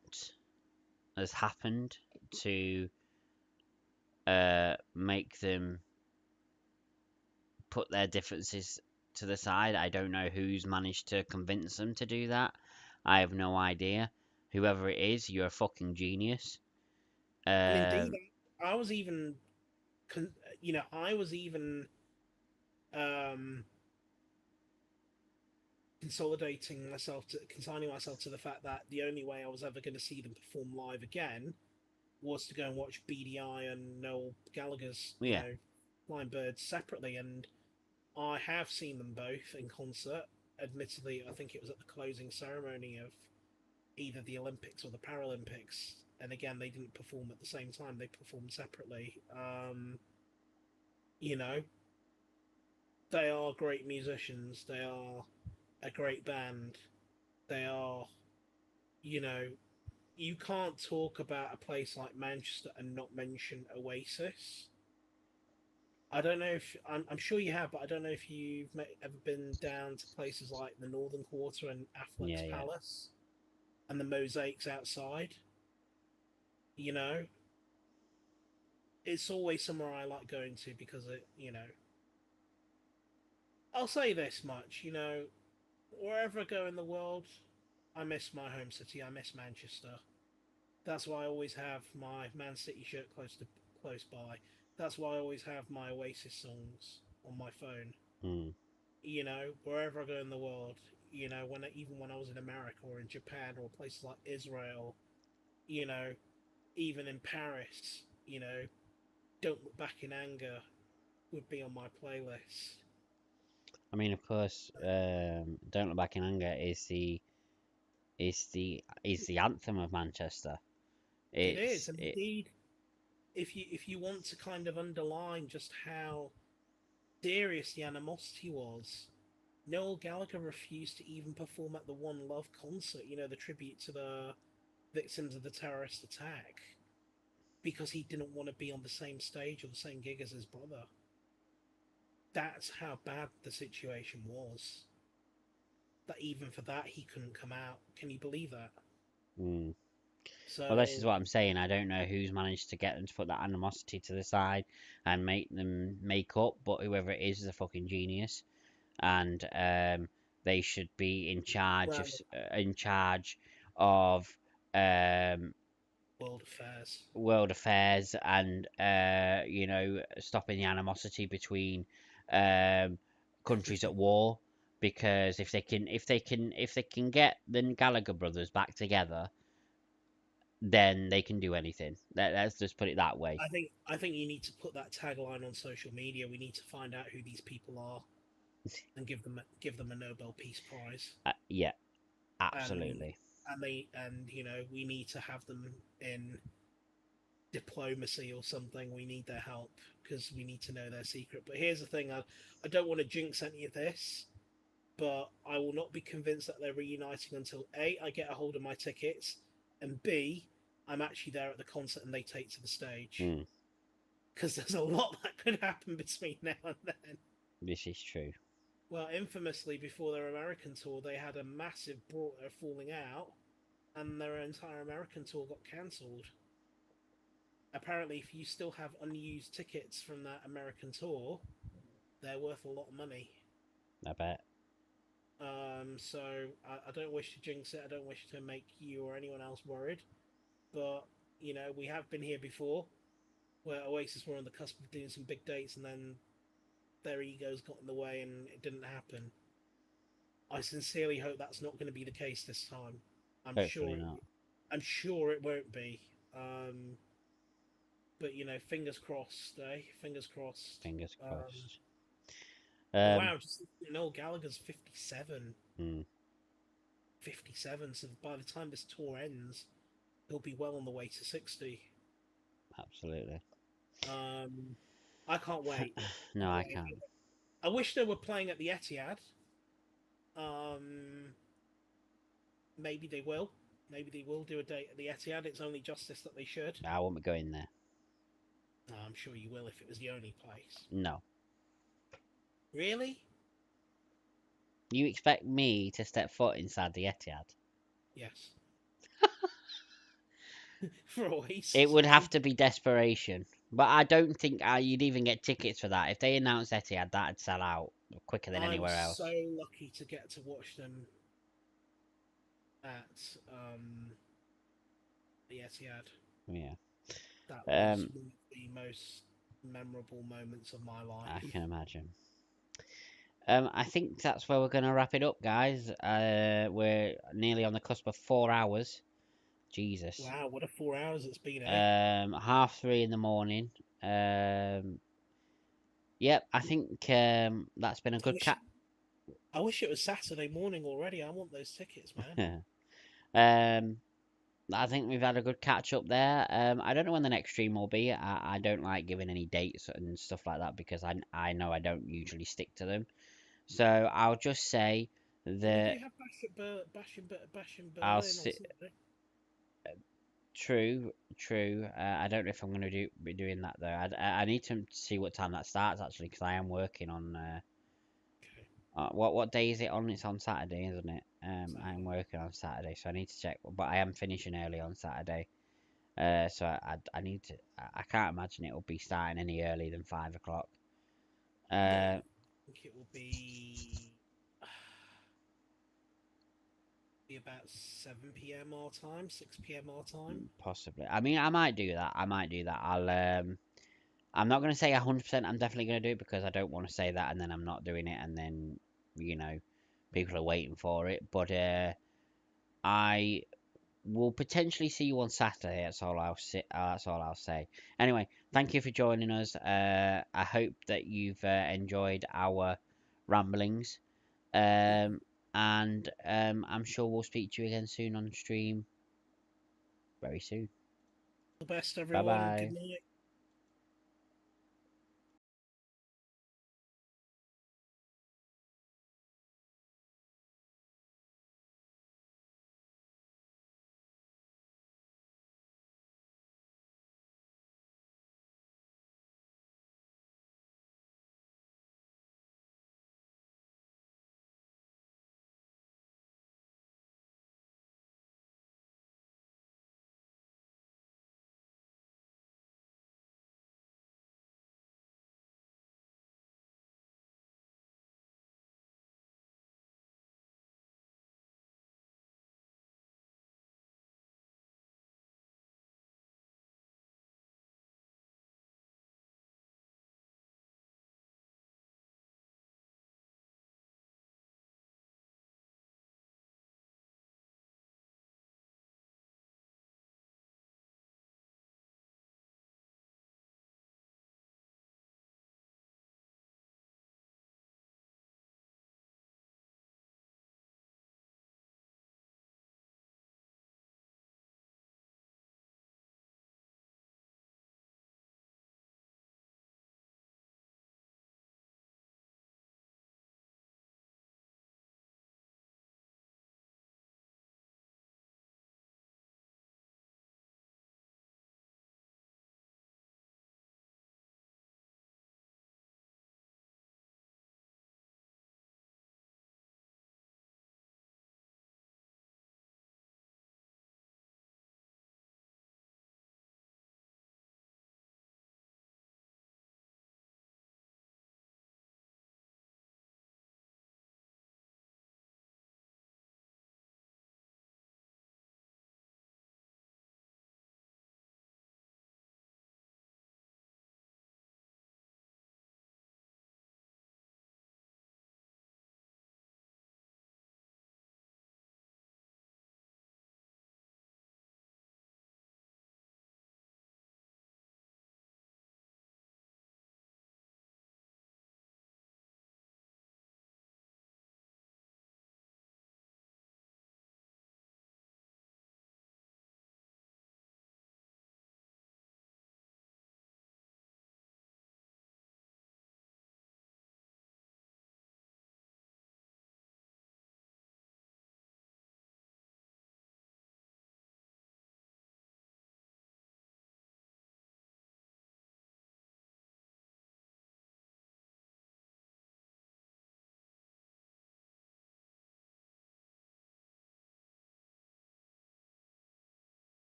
has happened to make them put their differences to the side. I don't know who's managed to convince them to do that. I have no idea. Whoever it is, you're a fucking genius. And indeed, Um, I was even, I was even um, consigning myself to the fact that the only way I was ever going to see them perform live again was to go and watch BDI and Noel Gallagher's, yeah, Flying Birds separately. And I have seen them both in concert. Admittedly, I think it was at the closing ceremony of either the Olympics or the Paralympics. And again, they didn't perform at the same time; they performed separately. You know, they are great musicians. They are a great band. They are, you know, you can't talk about a place like Manchester and not mention Oasis. I don't know if I'm sure you have, but I don't know if you've ever been down to places like the Northern Quarter and Affleck's yeah, yeah. Palace and the mosaics outside. You know, it's always somewhere I like going to because I'll say this much, wherever I go in the world, I miss my home city. I miss Manchester. That's why I always have my Man City shirt close by. That's why I always have my Oasis songs on my phone. Mm. Wherever I go in the world, even when I was in America or in Japan or places like Israel, you know, even in Paris, Don't Look Back in Anger would be on my playlist. I mean, of course, "Don't Look Back in Anger" is the anthem of Manchester. It is, It's and it. indeed, if you want to kind of underline just how serious the animosity was, Noel Gallagher refused to even perform at the One Love concert, the tribute to the victims of the terrorist attack, because he didn't want to be on the same stage or the same gig as his brother. That's how bad the situation was. That even for that, he couldn't come out. Can you believe that? Mm. Well, this is So, what I'm saying. I don't know who's managed to get them to put that animosity to the side and make them make up, but whoever it is a fucking genius, and they should be well, in charge of um, world affairs. world affairs and stopping the animosity between um, countries at war. Because if they can get the Gallagher brothers back together, then they can do anything. Let's just put it that way. I think you need to put that tagline on social media. We need to find out who these people are and give them a Nobel Peace Prize. Yeah, And absolutely. we need to have them in diplomacy or something. We need their help because we need to know their secret. But here's the thing: I don't want to jinx any of this, but I will not be convinced that they're reuniting until A, I get a hold of my tickets, and B, I'm actually there at the concert and they take to the stage. Mm, Because there's a lot that could happen between now and then. this is true. Well, infamously, before their American tour, they had a massive falling out, and their entire American tour got cancelled. apparently, if you still have unused tickets from that American tour, they're worth a lot of money. I bet. So I don't wish to jinx it. I don't wish to make you or anyone else worried. But we have been here before, where Oasis were on the cusp of doing some big dates, and then their egos got in the way, and it didn't happen. I sincerely hope that's not going to be the case this time. I'm Hopefully sure. not. I'm sure it won't be. But fingers crossed, eh? Fingers crossed. Fingers Um, crossed. and Um, wow, just Noel Gallagher's 57. hmm, 57. So by the time this tour ends, he'll be well on the way to 60. absolutely. I can't wait. No, I can't. I wish they were playing at the Etihad. Um, maybe they will. Maybe they will do a date at the Etihad. It's only justice that they should. I won't be going there. I'm sure you will if it was the only place. No. Really? You expect me to step foot inside the Etihad? Yes. For Oasis. It would have to be desperation. But I don't think you'd even get tickets for that. If they announced Etihad, that'd sell out quicker than I was anywhere else. so lucky to get to watch them at the Etihad. Yeah. That was one of the most memorable moments of my life. I can imagine. I think that's where we're going to wrap it up, guys. We're nearly on the cusp of 4 hours. Jesus. Wow, what a 4 hours it's been, eh? 3:30 in the morning. Yep, I think that's been a good cat. I wish it was Saturday morning already. I want those tickets, man. I think we've had a good catch up there. I don't know when the next stream will be. I don't like giving any dates and stuff like that because I know I don't usually stick to them. So I'll just say that You have Bash in I'll Berlin on sit. Saturday. True, true. I don't know if I'm going to be doing that though. I need to see what time that starts actually because I am working on. Okay. What day is it on? It's on Saturday, isn't it? I'm Saturday. working on Saturday, so I need to check. But I am finishing early on Saturday. So I need to. I can't imagine it will be starting any earlier than 5 o'clock. Yeah, Uh, I think it will be about 7 p.m. our time, 6 p.m. our time. Possibly. I mean, I might do that. I might do that. I'm not going to say 100%. I'm definitely going to do it because I don't want to say that and then I'm not doing it and then people are waiting for it. But I will potentially see you on Saturday. That's all I'll say. Anyway, thank you for joining us. I hope that you've enjoyed our ramblings. And I'm sure we'll speak to you again soon on stream. Very soon. The best, Bye everyone, and good bye. night.